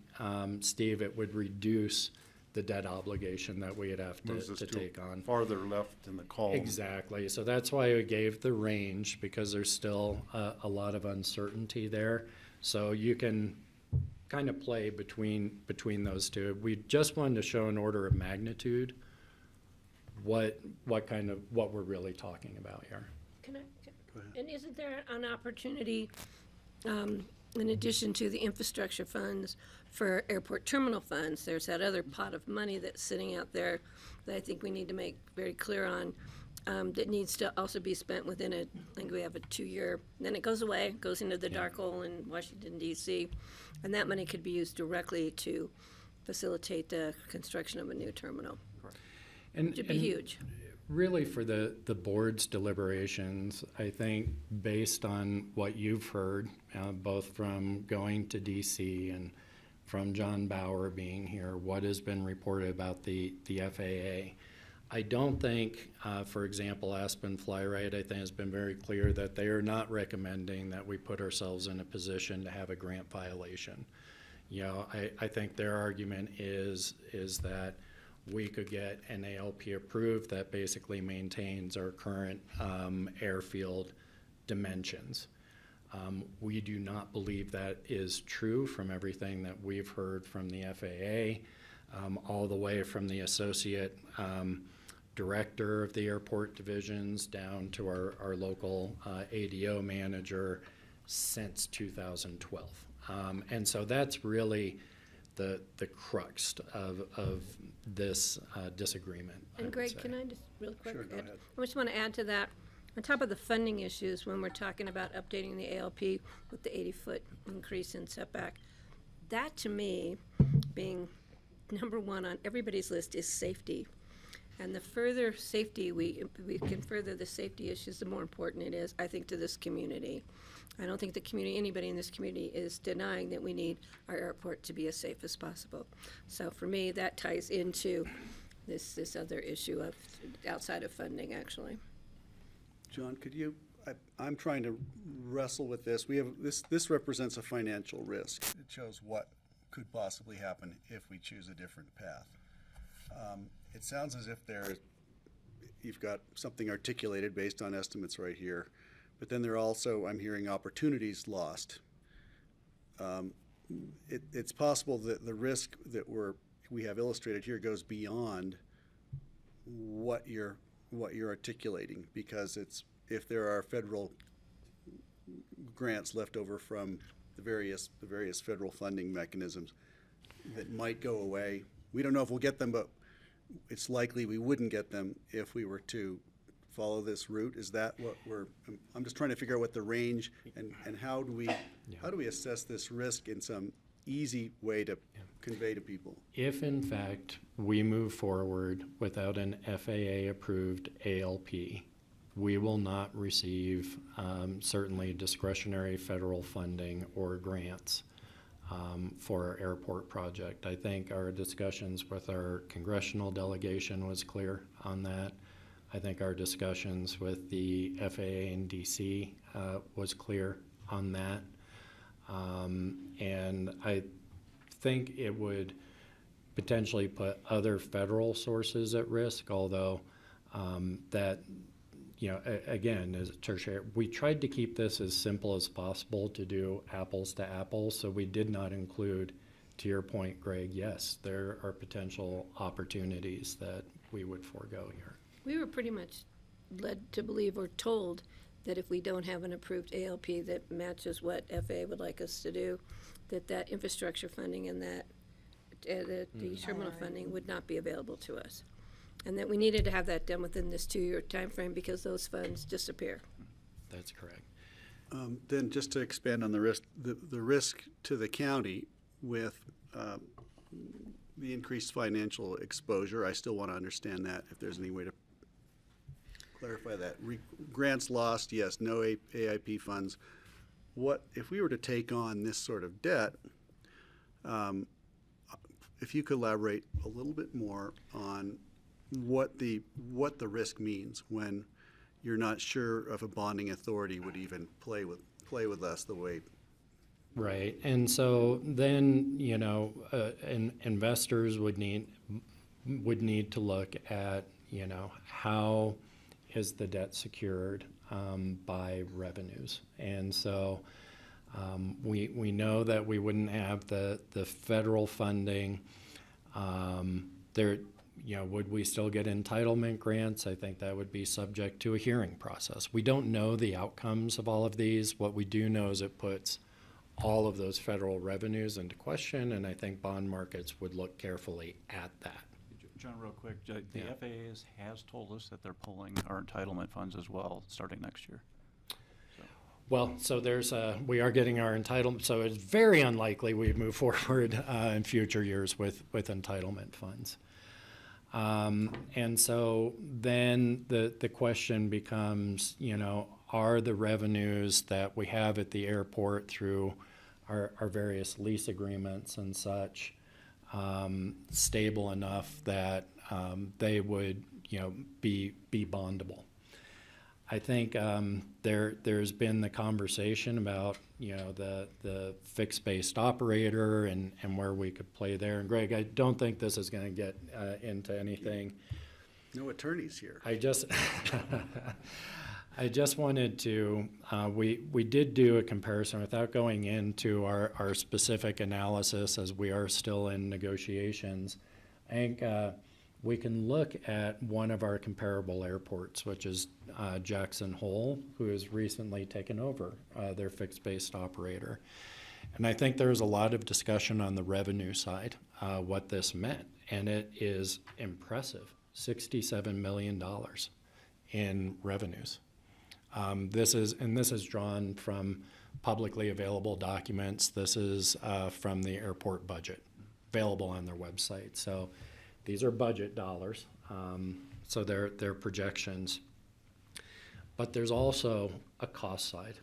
Steve, it would reduce the debt obligation that we'd have to take on.
Farther left in the column.
Exactly. So that's why I gave the range, because there's still a lot of uncertainty there. So you can kind of play between those two. We just wanted to show an order of magnitude what we're really talking about here.
Go ahead. And isn't there an opportunity, in addition to the infrastructure funds, for airport terminal funds? There's that other pot of money that's sitting out there that I think we need to make very clear on, that needs to also be spent within I think we have a 2-year, then it goes away, goes into the dark hole in Washington, D.C., and that money could be used directly to facilitate the construction of a new terminal.
And
It'd be huge.
Really, for the board's deliberations, I think based on what you've heard, both from going to DC and from John Bauer being here, what has been reported about the FAA, I don't think, for example, Aspen Flyride, I think has been very clear that they are not recommending that we put ourselves in a position to have a grant violation. You know, I think their argument is that we could get an ALP approved that basically maintains our current airfield dimensions. We do not believe that is true from everything that we've heard from the FAA, all the way from the associate director of the airport divisions down to our local ADO manager since 2012. And so that's really the crux of this disagreement.
And Greg, can I just real quick?
Sure, go ahead.
I just want to add to that. On top of the funding issues, when we're talking about updating the ALP with the 80-foot increase in setback, that to me, being number one on everybody's list, is safety. And the further safety we can further the safety issues, the more important it is, I think, to this community. I don't think the community, anybody in this community, is denying that we need our airport to be as safe as possible. So for me, that ties into this other issue of outside of funding, actually.
John, could you, I'm trying to wrestle with this. We have, this represents a financial risk. It shows what could possibly happen if we choose a different path. It sounds as if you've got something articulated based on estimates right here, but then there are also, I'm hearing, opportunities lost. It's possible that the risk that we're we have illustrated here goes beyond what you're articulating, because if there are federal grants left over from the various federal funding mechanisms that might go away, we don't know if we'll get them, but it's likely we wouldn't get them if we were to follow this route. Is that what I'm just trying to figure out what the range and how do we assess this risk in some easy way to convey to people?
If in fact we move forward without an FAA-approved ALP, we will not receive certainly discretionary federal funding or grants for our airport project. I think our discussions with our congressional delegation was clear on that. I think our discussions with the FAA and DC was clear on that. And I think it would potentially put other federal sources at risk, although that, you know, again, as a tertiary, we tried to keep this as simple as possible to do apples to apples, so we did not include, to your point, Greg, yes, there are potential opportunities that we would forego here.
We were pretty much led to believe or told that if we don't have an approved ALP that matches what FAA would like us to do, that infrastructure funding and that the terminal funding would not be available to us. And that we needed to have that done within this 2-year time frame because those funds disappear.
That's correct.
Then just to expand on the risk to the county with the increased financial exposure, I still want to understand that, if there's any way to clarify that. Grants lost, yes, no AIP funds. What if we were to take on this sort of debt? If you could elaborate a little bit more on what the risk means when you're not sure if a bonding authority would even play with us the way.
Right, and so then, you know, investors would need to look at, you know, how is the debt secured by revenues, and so we know that we wouldn't have the federal funding. There, you know, would we still get entitlement grants? I think that would be subject to a hearing process. We don't know the outcomes of all of these. What we do know is it puts all of those federal revenues into question, and I think bond markets would look carefully at that.
John, real quick, the
Yeah.
FAA has told us that they're pulling our entitlement funds as well, starting next year.
Well, so we are getting our entitlement, so it's very unlikely we'd move forward in future years with entitlement funds. And so then the question becomes, you know, are the revenues that we have at the airport through our various lease agreements and such stable enough that they would, you know, be bondable? I think there's been the conversation about, you know, the fixed-based operator and where we could play there. And Greg, I don't think this is going to get into anything.
No attorneys here.
I just wanted to, we did do a comparison without going into our specific analysis, as we are still in negotiations. I think we can look at one of our comparable airports, which is Jackson Hole, who has recently taken over their fixed-based operator. And I think there was a lot of discussion on the revenue side, what this meant. And it is impressive, $67 million in revenues. This is drawn from publicly available documents. This is from the airport budget, available on their website. So these are budget dollars, so they're projections. But there's also a cost side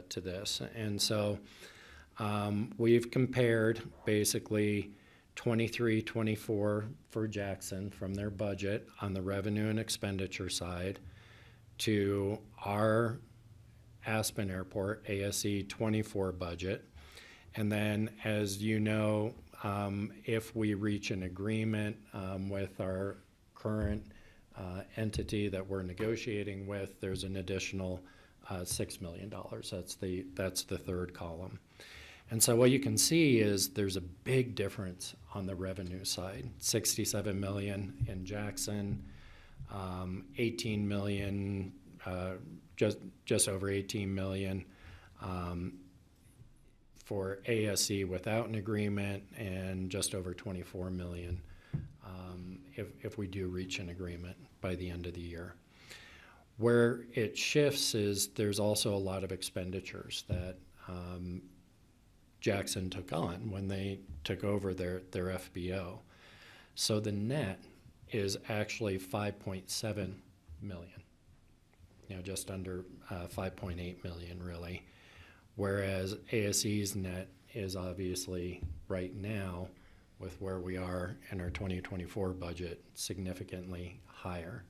to this. And so we've compared basically 23-24 for Jackson from their budget on the revenue and expenditure side to our Aspen Airport ASE 24 budget. And then, as you know, if we reach an agreement with our current entity that we're negotiating with, there's an additional $6 million. That's the third column. And so what you can see is there's a big difference on the revenue side. 67 million in Jackson, 18 million, just over 18 million for ASC without an agreement, and just over 24 million if we do reach an agreement by the end of the year. Where it shifts is there's also a lot of expenditures that Jackson took on when they took over their FBO. So the net is actually 5.7 million, just under 5.8 million really. Whereas ASE's net is obviously right now, with where we are in our 2024 budget, significantly higher.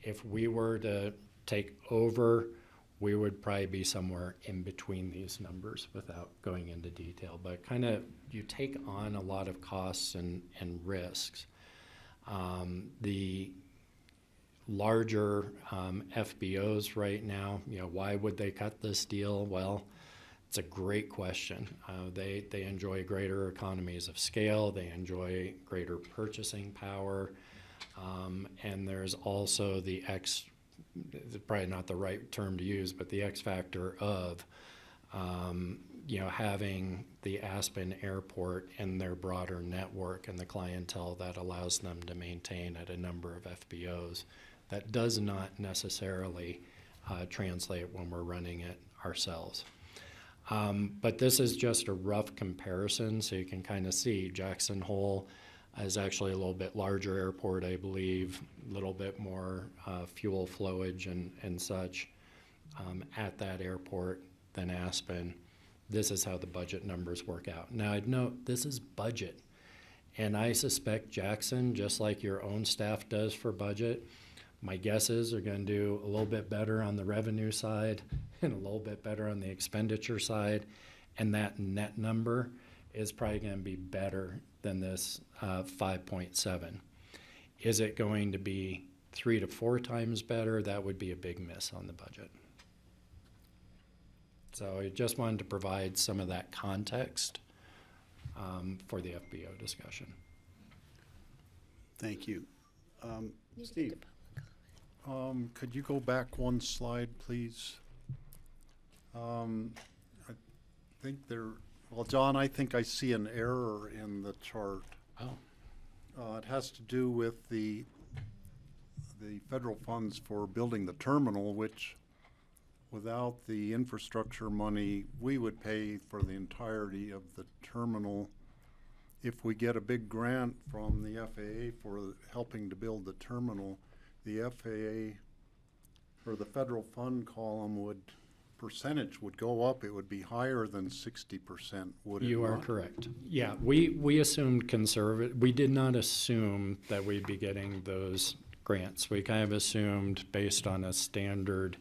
If we were to take over, we would probably be somewhere in between these numbers without going into detail. But kind of, you take on a lot of costs and risks. The larger FBOs right now, why would they cut this deal? Well, it's a great question. They enjoy greater economies of scale. They enjoy greater purchasing power. And there's also the probably not the right term to use, but the X factor of, having the Aspen Airport in their broader network and the clientele that allows them to maintain at a number of FBOs. That does not necessarily translate when we're running it ourselves. But this is just a rough comparison, so you can kind of see Jackson Hole is actually a little bit larger airport, I believe, a little bit more fuel flowage and such at that airport than Aspen. This is how the budget numbers work out. Now, I'd note this is budget, and I suspect Jackson, just like your own staff does for budget, my guess is they're going to do a little bit better on the revenue side and a little bit better on the expenditure side, and that net number is probably going to be better than this 5.7. Is it going to be 3 to 4 times better? That would be a big miss on the budget. So I just wanted to provide some of that context for the FBO discussion.
Thank you. Steve?
Could you go back one slide, please? I think well, John, I think I see an error in the chart.
Oh.
It has to do with the federal funds for building the terminal, which without the infrastructure money, we would pay for the entirety of the terminal. If we get a big grant from the FAA for helping to build the terminal, the FAA or the federal fund column percentage would go up. It would be higher than 60%, would it not?
You are correct. Yeah, we assumed conservative. We did not assume that we'd be getting those grants. We kind of assumed based on a standard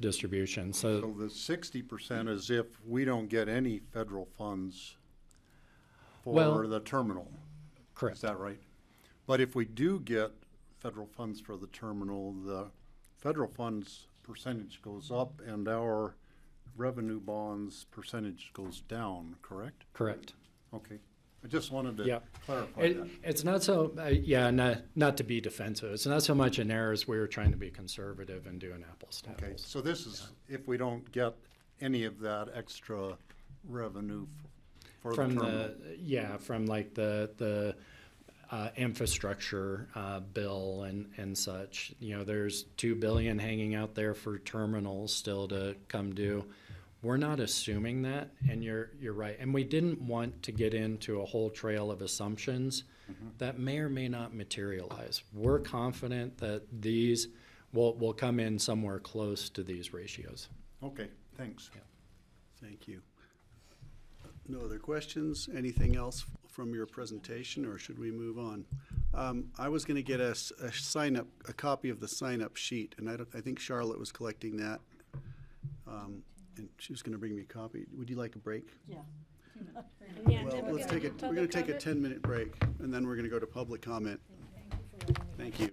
distribution. So
the 60% is if we don't get any federal funds for the terminal.
Correct.
Is that right? But if we do get federal funds for the terminal, the federal funds percentage goes up and our revenue bonds percentage goes down, correct?
Correct.
Okay. I just wanted to clarify that.
It's not so, not to be defensive. It's not so much an error as we were trying to be conservative and do an apples to apples.
Okay, so this is if we don't get any of that extra revenue for
From
the terminal.
from like the infrastructure bill and such. There's $2 billion hanging out there for terminals still to come due. We're not assuming that, and you're right. And we didn't want to get into a whole trail of assumptions that may or may not materialize. We're confident that these will come in somewhere close to these ratios.
Okay, thanks.
Yeah.
Thank you. No other questions? Anything else from your presentation, or should we move on? I was going to get a copy of the sign-up sheet, and I think Charlotte was collecting that. And she was going to bring me a copy. Would you like a break?
Yeah.
Yeah,
Well, we're going to take a 10-minute break, and then we're going to go to public comment. Thank you.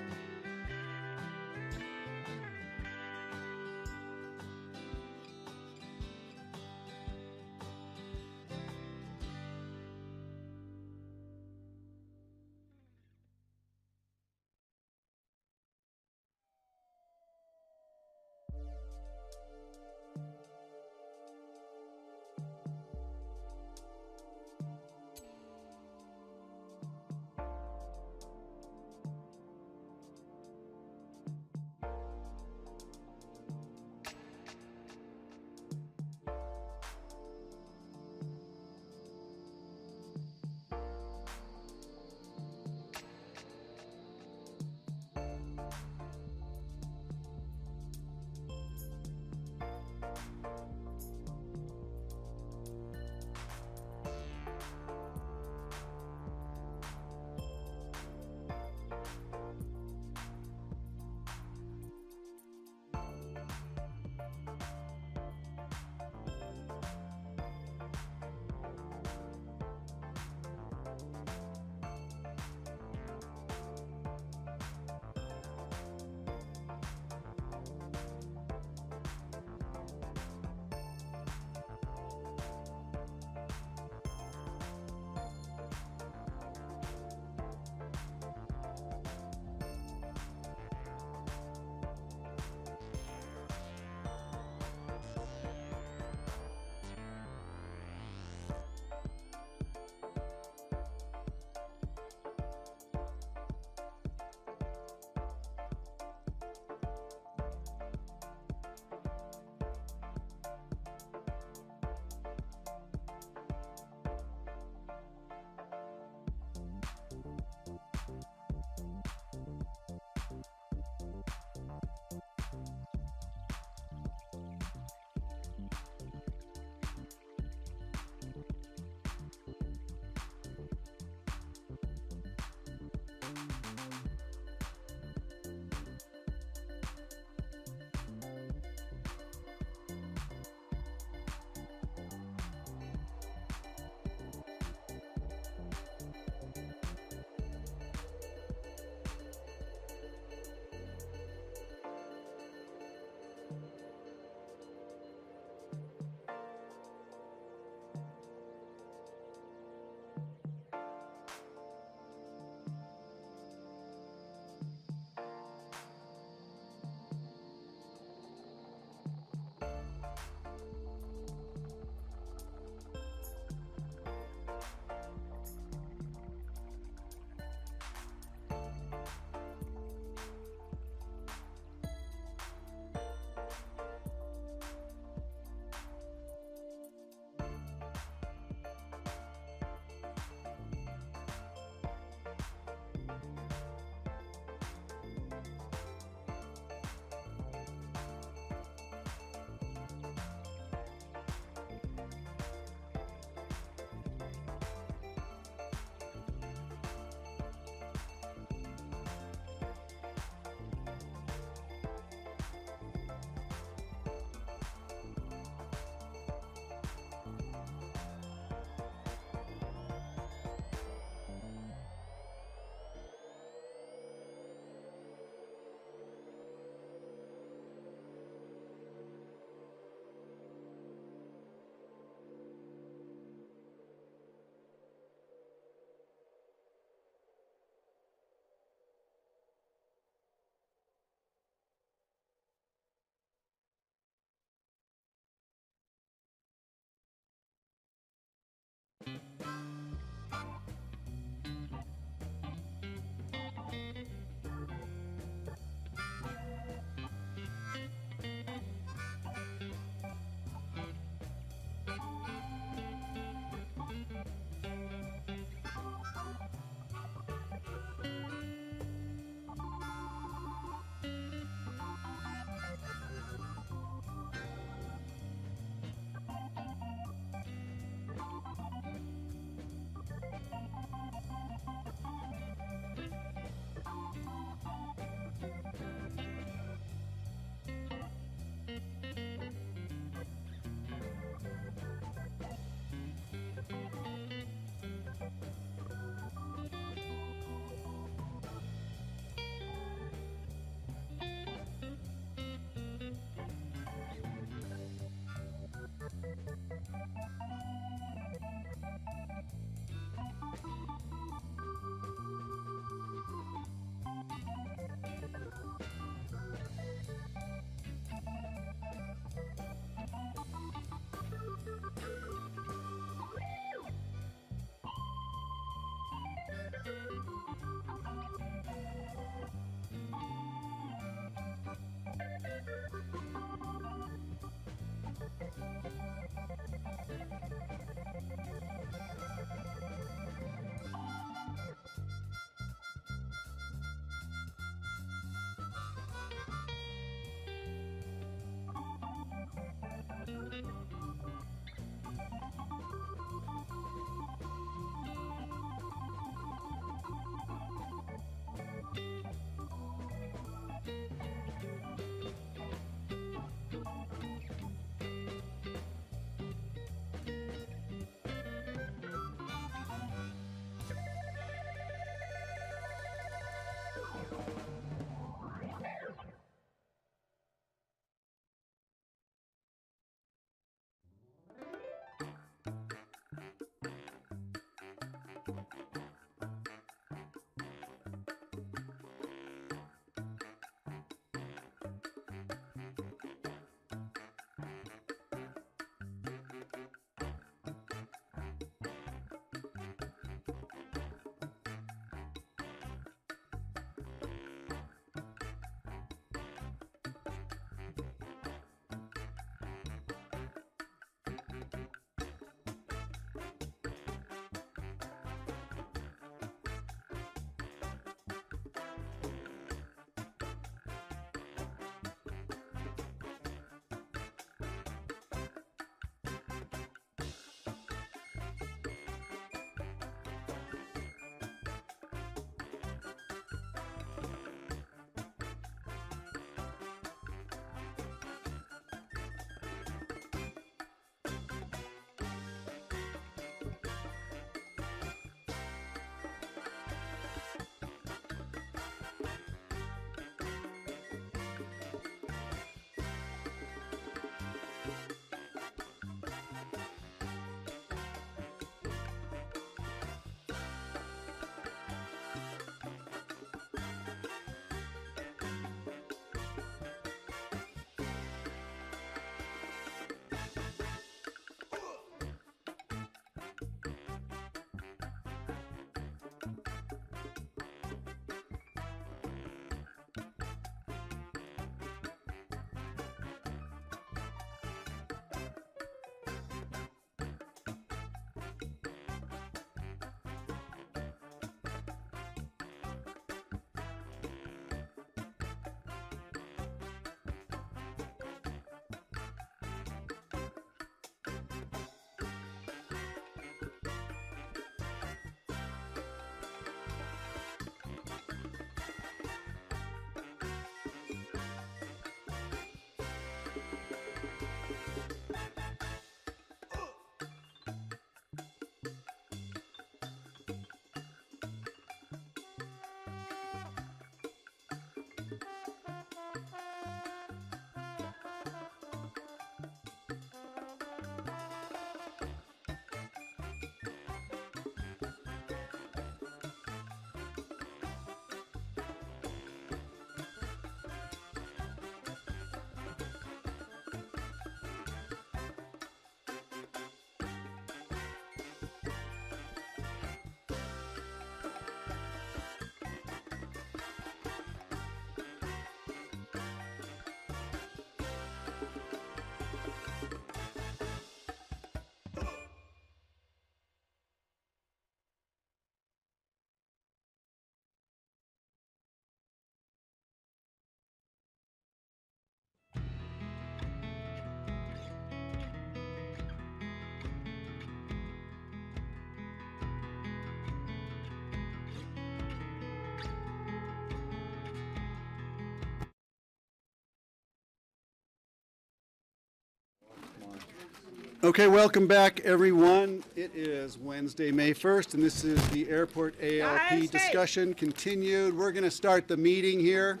Okay, welcome back, everyone. It is Wednesday, May 1st, and this is the airport ALP discussion continued. We're going to start the meeting here.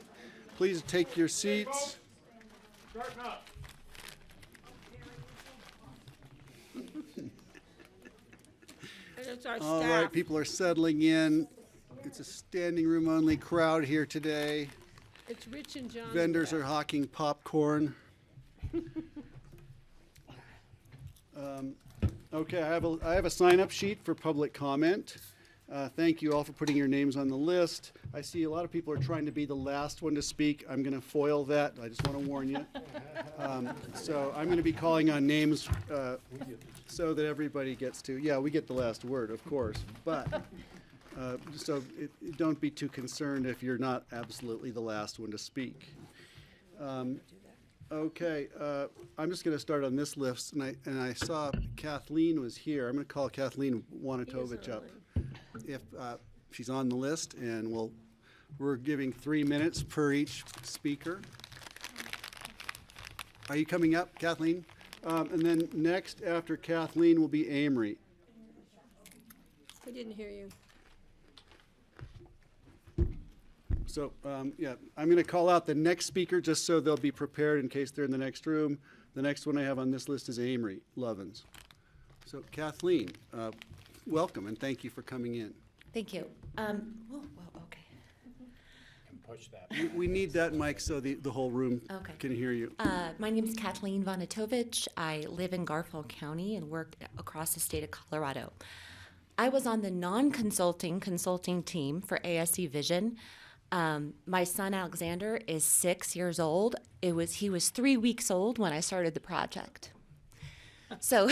Please take your seats.
It's our
All
staff.
right, people are settling in. It's a standing room only crowd here today.
It's Rich and John.
Vendors are hawking popcorn. Okay, I have a sign-up sheet for public comment. Thank you all for putting your names on the list. I see a lot of people are trying to be the last one to speak. I'm going to foil that. I just want to warn you. So I'm going to be calling on names so that everybody gets to. Yeah, we get the last word, of course. But don't be too concerned if you're not absolutely the last one to speak. Okay, I'm just going to start on this list, and I saw Kathleen was here. I'm going to call Kathleen Wanatovich up if she's on the list, and we're giving 3 minutes per each speaker. Are you coming up, Kathleen? And then next after Kathleen will be Amory.
I didn't hear you.
So, yeah, I'm going to call out the next speaker just so they'll be prepared in case they're in the next room. The next one I have on this list is Amory Lovins. So, Kathleen, welcome and thank you for coming in.
Thank you. Okay.
Push that.
We need that mic so the whole room
Okay.
can hear you.
My name is Kathleen Vonatovich. I live in Garfield County and work across the state of Colorado. I was on the non-consulting consulting team for ASC Vision. My son Alexander is 6 years old. He was 3 weeks old when I started the project. So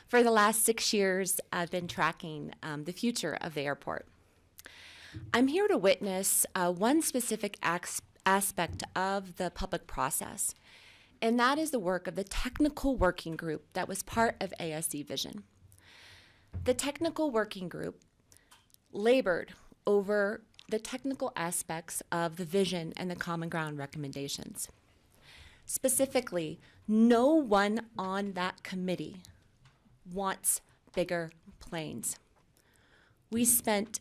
for the last 6 years, I've been tracking the future of the airport. I'm here to witness one specific aspect of the public process, and that is the work of the technical working group that was part of ASC Vision. The technical working group labored over the technical aspects of the vision and the common ground recommendations. Specifically, no one on that committee wants bigger planes. We spent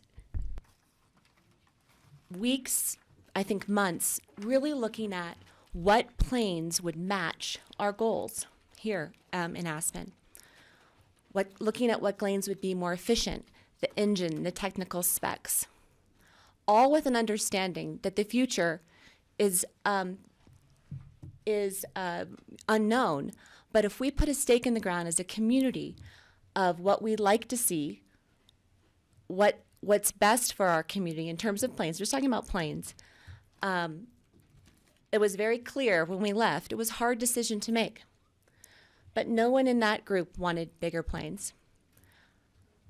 weeks, I think months, really looking at what planes would match our goals here in Aspen. Looking at what planes would be more efficient, the engine, the technical specs, all with an understanding that the future is unknown. But if we put a stake in the ground as a community of what we'd like to see, what's best for our community in terms of planes, we're just talking about planes, it was very clear when we left, it was a hard decision to make. But no one in that group wanted bigger planes.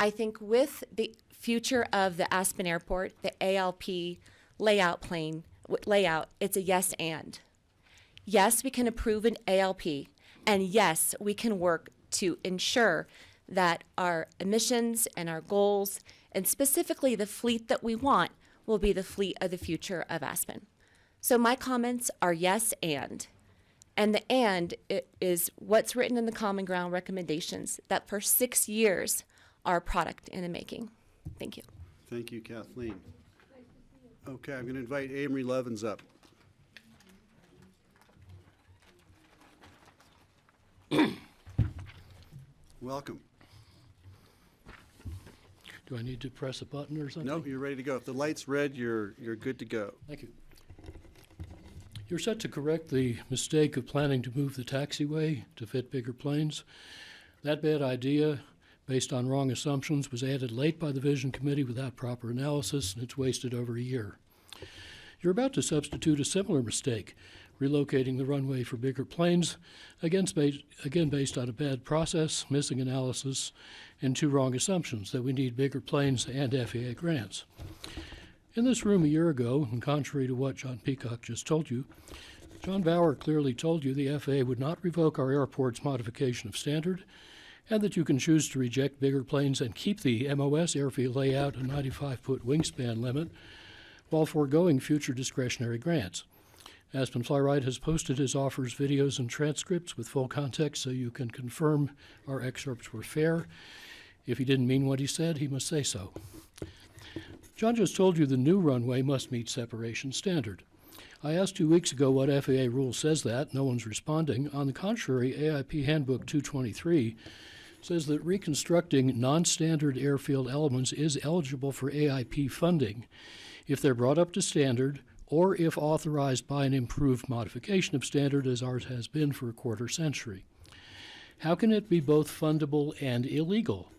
I think with the future of the Aspen Airport, the ALP layout, it's a yes and. Yes, we can approve an ALP, and yes, we can work to ensure that our emissions and our goals, and specifically the fleet that we want, will be the fleet of the future of Aspen. So my comments are yes and. And the and it is what's written in the Common Ground recommendations that for 6 years are a product in the making. Thank you.
Thank you, Kathleen. Okay, I'm going to invite Amory Lovins up. Welcome.
Do I need to press a button or something?
No, you're ready to go. If the light's red, you're good to go.
Thank you. You're set to correct the mistake of planning to move the taxiway to fit bigger planes. That bad idea, based on wrong assumptions, was added late by the Vision Committee without proper analysis, and it's wasted over a year. You're about to substitute a similar mistake, relocating the runway for bigger planes, again based on a bad process, missing analysis, and 2 wrong assumptions that we need bigger planes and FAA grants. In this room a year ago, and contrary to what John Peacock just told you, John Bauer clearly told you the FAA would not revoke our airport's modification of standard, and that you can choose to reject bigger planes and keep the MOS airfield layout and 95-foot wingspan limit while foregoing future discretionary grants. Aspen Flywright has posted his offers, videos, and transcripts with full context so you can confirm our excerpts were fair. If he didn't mean what he said, he must say so. John just told you the new runway must meet separation standard. I asked 2 weeks ago what FAA rule says that. No one's responding. On the contrary, AIP Handbook 223 says that reconstructing non-standard airfield elements is eligible for AIP funding if they're brought up to standard or if authorized by an improved modification of standard, as ours has been for a quarter century. How can it be both fundable and illegal?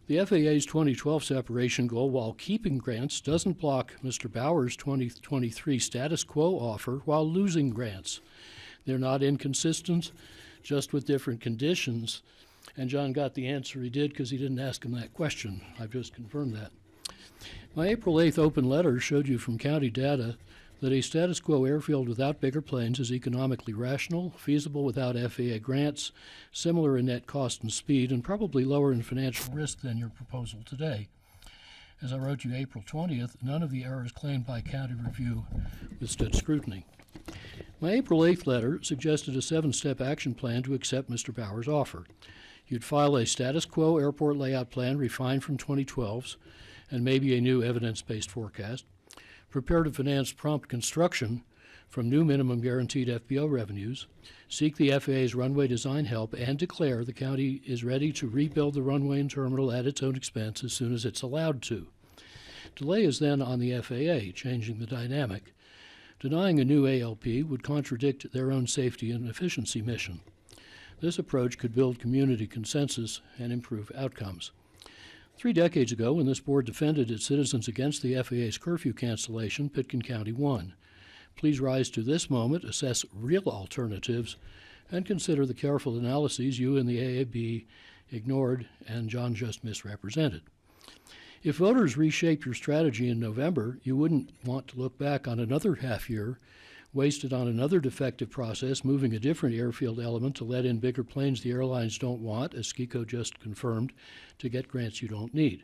The FAA's 2012 separation goal, while keeping grants, doesn't block Mr. Bauer's 2023 status quo offer while losing grants. They're not inconsistent, just with different conditions. And John got the answer he did because he didn't ask him that question. I've just confirmed that. My April 8th open letter showed you from county data that a status quo airfield without bigger planes is economically rational, feasible without FAA grants, similar in net cost and speed, and probably lower in financial risk than your proposal today. As I wrote you April 20th, none of the errors claimed by county review withstood scrutiny. My April 8th letter suggested a 7-step action plan to accept Mr. Bauer's offer. You'd file a status quo airport layout plan refined from 2012's and maybe a new evidence-based forecast, prepare to finance prompt construction from new minimum guaranteed FBO revenues, seek the FAA's runway design help, and declare the county is ready to rebuild the runway and terminal at its own expense as soon as it's allowed to. Delay is then on the FAA, changing the dynamic. Denying a new ALP would contradict their own safety and efficiency mission. This approach could build community consensus and improve outcomes. 3 decades ago, when this board defended its citizens against the FAA's curfew cancellation, Pitkin County won. Please rise to this moment, assess real alternatives, and consider the careful analyses you and the AAB ignored and John just misrepresented. If voters reshape your strategy in November, you wouldn't want to look back on another half year wasted on another defective process, moving a different airfield element to let in bigger planes the airlines don't want, as SCICO just confirmed, to get grants you don't need.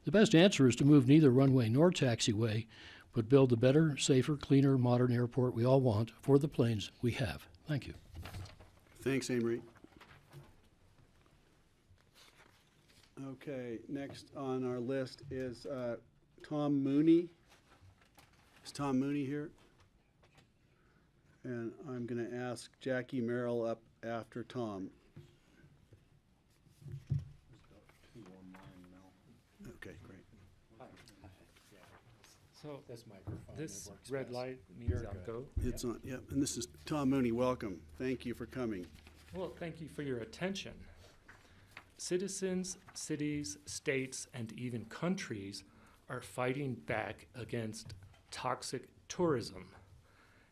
The best answer is to move neither runway nor taxiway, but build the better, safer, cleaner, modern airport we all want for the planes we have. Thank you.
Thanks, Amory. Okay, next on our list is Tom Mooney. Is Tom Mooney here? And I'm going to ask Jackie Merrill up after Tom. Okay, great.
So this red light means I'm go?
It's on, yep, and this is Tom Mooney. Welcome. Thank you for coming.
Well, thank you for your attention. Citizens, cities, states, and even countries are fighting back against toxic tourism.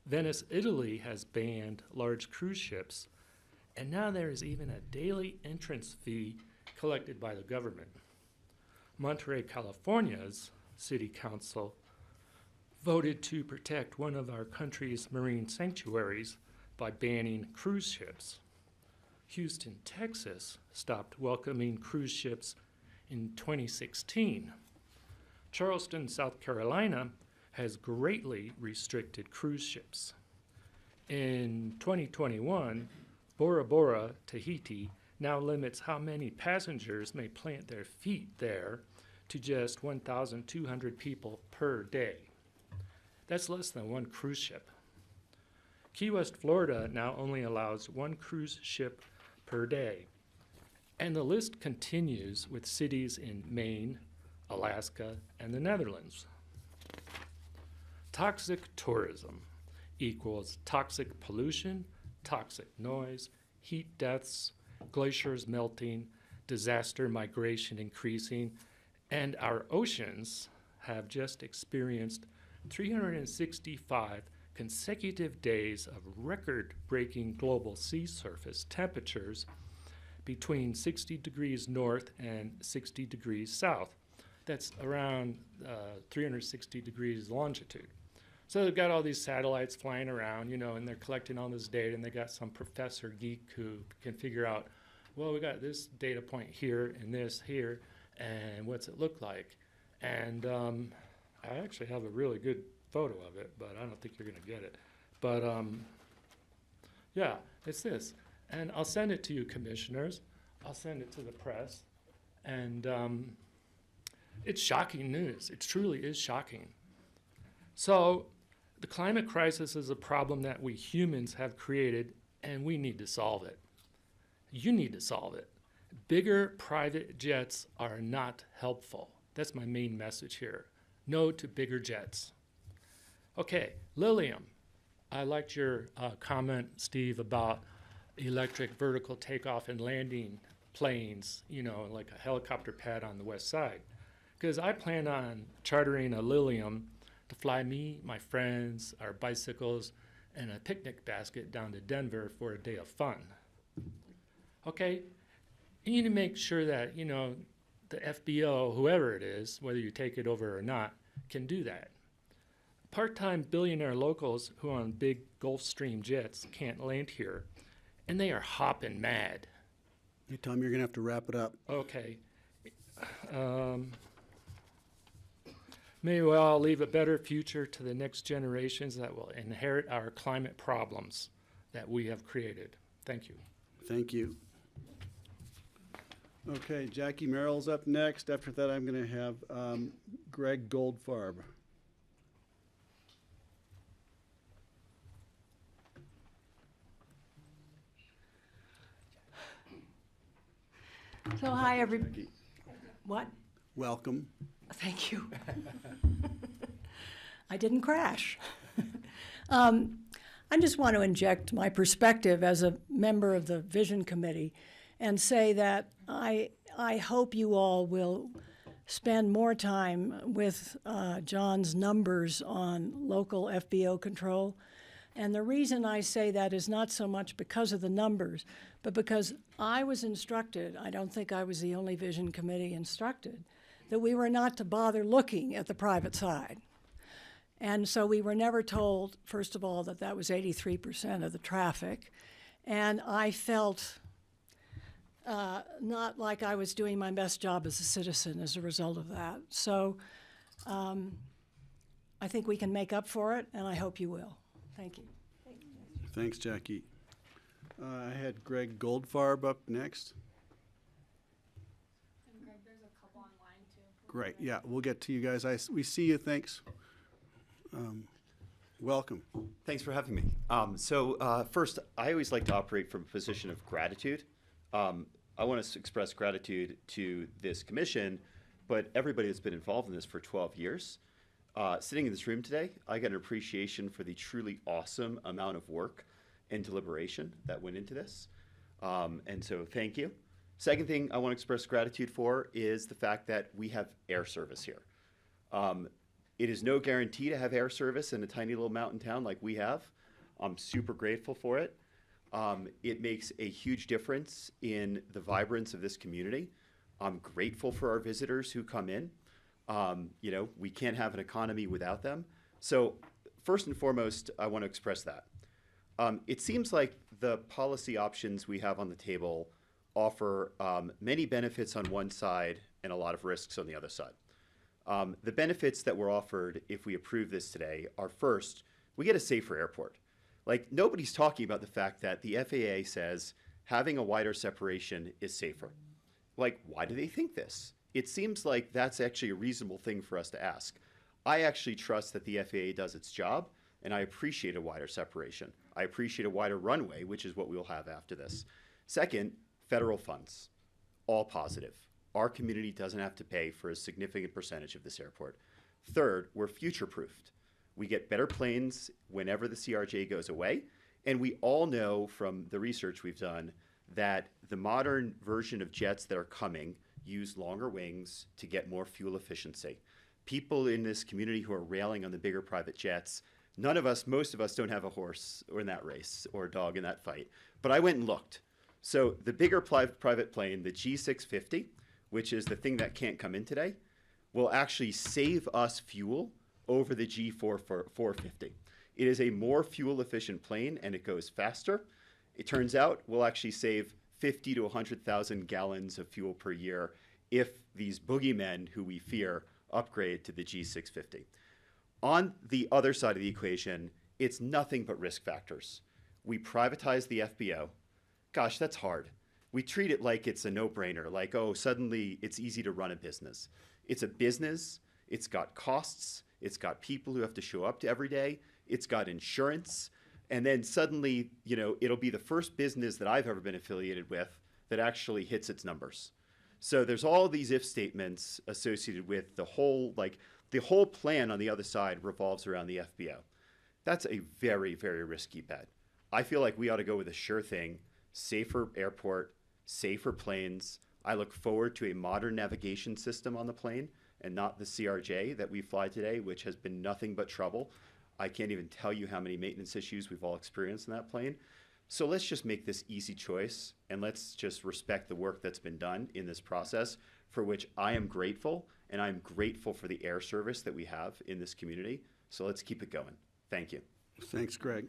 Venice, Italy has banned large cruise ships, and now there is even a daily entrance fee collected by the government. Monterey, California's city council voted to protect one of our country's marine sanctuaries by banning cruise ships. Houston, Texas stopped welcoming cruise ships in 2016. Charleston, South Carolina has greatly restricted cruise ships. In 2021, Bora Bora, Tahiti, now limits how many passengers may plant their feet there to just 1,200 people per day. That's less than one cruise ship. Key West, Florida now only allows one cruise ship per day. And the list continues with cities in Maine, Alaska, and the Netherlands. Toxic tourism equals toxic pollution, toxic noise, heat deaths, glaciers melting, disaster migration increasing, and our oceans have just experienced 365 consecutive days of record-breaking global sea surface temperatures between 60 degrees north and 60 degrees south. That's around 360 degrees longitude. So they've got all these satellites flying around, and they're collecting all this data, and they got some professor geek who can figure out, well, we got this data point here and this here, and what's it look like? And I actually have a really good photo of it, but I don't think you're going to get it. But yeah, it's this. And I'll send it to you, commissioners. I'll send it to the press. And it's shocking news. It truly is shocking. So the climate crisis is a problem that we humans have created, and we need to solve it. You need to solve it. Bigger private jets are not helpful. That's my main message here. No to bigger jets. Okay, Lilium. I liked your comment, Steve, about electric vertical takeoff and landing planes, you know, like a helicopter pad on the west side. Because I plan on chartering a Lilium to fly me, my friends, our bicycles, and a picnic basket down to Denver for a day of fun. Okay, you need to make sure that, you know, the FBO, whoever it is, whether you take it over or not, can do that. Part-time billionaire locals who are on big Gulfstream jets can't land here, and they are hopping mad.
Hey, Tom, you're going to have to wrap it up.
Okay. May we all leave a better future to the next generations that will inherit our climate problems that we have created. Thank you.
Thank you. Okay, Jackie Merrill's up next. After that, I'm going to have Greg Goldfarb.
So hi, everybody. What?
Welcome.
Thank you. I didn't crash. I just want to inject my perspective as a member of the Vision Committee and say that I hope you all will spend more time with John's numbers on local FBO control. And the reason I say that is not so much because of the numbers, but because I was instructed, I don't think I was the only Vision Committee instructed, that we were not to bother looking at the private side. And so we were never told, first of all, that that was 83% of the traffic. And I felt not like I was doing my best job as a citizen as a result of that. So I think we can make up for it, and I hope you will. Thank you.
Thanks, Jackie. I had Greg Goldfarb up next.
And Greg, there's a couple online too.
Great. Yeah, we'll get to you guys. We see you. Thanks. Welcome.
Thanks for having me. First, I always like to operate from a position of gratitude. I want to express gratitude to this commission, but everybody that's been involved in this for 12 years. Sitting in this room today, I got an appreciation for the truly awesome amount of work and deliberation that went into this. And so thank you. Second thing I want to express gratitude for is the fact that we have air service here. It is no guarantee to have air service in a tiny little mountain town like we have. I'm super grateful for it. It makes a huge difference in the vibrance of this community. I'm grateful for our visitors who come in. You know, we can't have an economy without them. So first and foremost, I want to express that. It seems like the policy options we have on the table offer many benefits on one side and a lot of risks on the other side. The benefits that were offered if we approve this today are, first, we get a safer airport. Like, nobody's talking about the fact that the FAA says having a wider separation is safer. Like, why do they think this? It seems like that's actually a reasonable thing for us to ask. I actually trust that the FAA does its job, and I appreciate a wider separation. I appreciate a wider runway, which is what we'll have after this. Second, federal funds, all positive. Our community doesn't have to pay for a significant percentage of this airport. Third, we're future-proofed. We get better planes whenever the CRJ goes away, and we all know from the research we've done that the modern version of jets that are coming use longer wings to get more fuel efficiency. People in this community who are railing on the bigger private jets, most of us don't have a horse or in that race or a dog in that fight. But I went and looked. So the bigger private plane, the G650, which is the thing that can't come in today, will actually save us fuel over the G450. It is a more fuel efficient plane and it goes faster. It turns out we'll actually save 50 to 100,000 gallons of fuel per year if these boogeymen who we fear upgrade to the G650. On the other side of the equation, it's nothing but risk factors. We privatize the FBO. Gosh, that's hard. We treat it like it's a no-brainer, like, oh, suddenly it's easy to run a business. It's a business, it's got costs, it's got people who have to show up to every day, it's got insurance, and then suddenly, you know, it'll be the first business that I've ever been affiliated with that actually hits its numbers. So there's all these if statements associated with the whole plan on the other side revolves around the FBO. That's a very, very risky bet. I feel like we ought to go with a sure thing, safer airport, safer planes. I look forward to a modern navigation system on the plane and not the CRJ that we fly today, which has been nothing but trouble. I can't even tell you how many maintenance issues we've all experienced in that plane. So let's just make this easy choice, and let's just respect the work that's been done in this process, for which I am grateful, and I'm grateful for the air service that we have in this community. So let's keep it going. Thank you.
Thanks, Greg.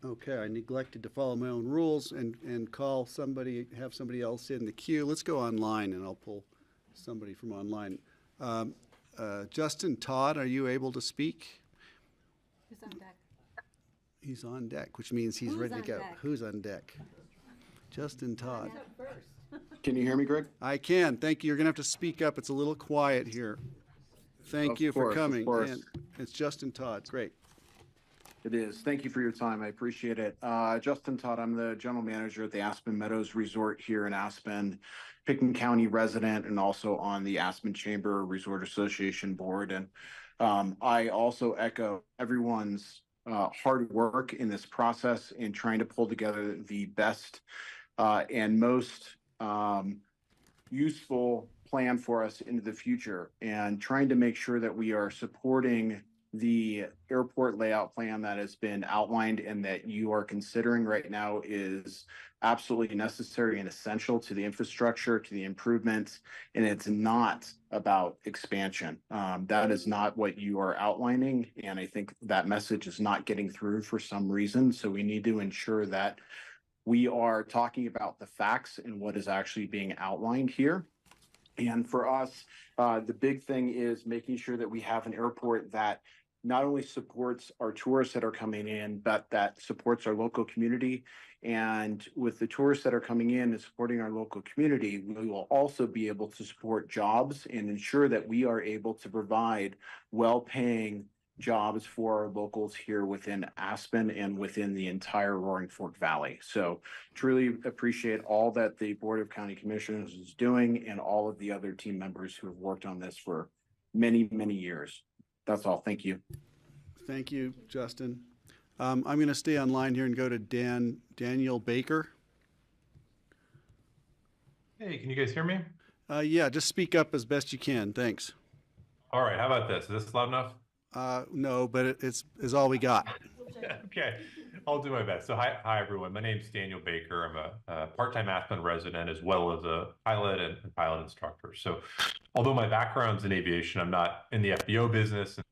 Okay, I neglected to follow my own rules and call somebody, have somebody else in the queue. Let's go online, and I'll pull somebody from online. Justin Todd, are you able to speak?
Who's on deck?
He's on deck, which means he's
Who's
ready to
on
go.
deck?
Who's on deck? Justin Todd.
Can you hear me, Greg?
I can. Thank you. You're going to have to speak up. It's a little quiet here. Thank
Of
you for
course, of
coming.
course.
And it's Justin Todd. Great.
It is. Thank you for your time. I appreciate it. Justin Todd, I'm the general manager at the Aspen Meadows Resort here in Aspen, Pickens County resident, and also on the Aspen Chamber Resort Association board. And I also echo everyone's hard work in this process in trying to pull together the best and most useful plan for us into the future, and trying to make sure that we are supporting the airport layout plan that has been outlined and that you are considering right now is absolutely necessary and essential to the infrastructure, to the improvements, and it's not about expansion. That is not what you are outlining, and I think that message is not getting through for some reason. So we need to ensure that we are talking about the facts and what is actually being outlined here. And for us, the big thing is making sure that we have an airport that not only supports our tourists that are coming in, but that supports our local community. And with the tourists that are coming in and supporting our local community, we will also be able to support jobs and ensure that we are able to provide well-paying jobs for our locals here within Aspen and within the entire Roaring Fork Valley. So truly appreciate all that the Board of County Commissioners is doing and all of the other team members who have worked on this for many, many years. That's all. Thank you.
Thank you, Justin. I'm going to stay online here and go to Daniel Baker.
Hey, can you guys hear me?
Yeah, just speak up as best you can. Thanks.
All right, how about this? Is this loud enough?
No, but it's all we got.
Okay, I'll do my best. So hi everyone. My name's Daniel Baker. I'm a part-time Aspen resident as well as a pilot and pilot instructor. So although my background's in aviation, I'm not in the FBO business and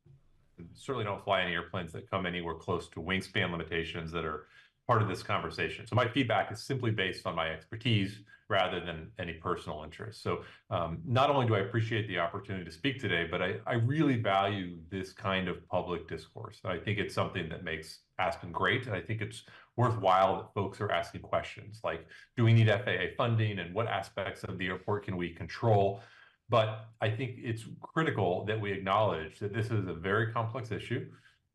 certainly don't fly any airplanes that come anywhere close to wingspan limitations that are part of this conversation. So my feedback is simply based on my expertise rather than any personal interest. So not only do I appreciate the opportunity to speak today, but I really value this kind of public discourse. I think it's something that makes Aspen great. And I think it's worthwhile that folks are asking questions like, do we need FAA funding and what aspects of the airport can we control? But I think it's critical that we acknowledge that this is a very complex issue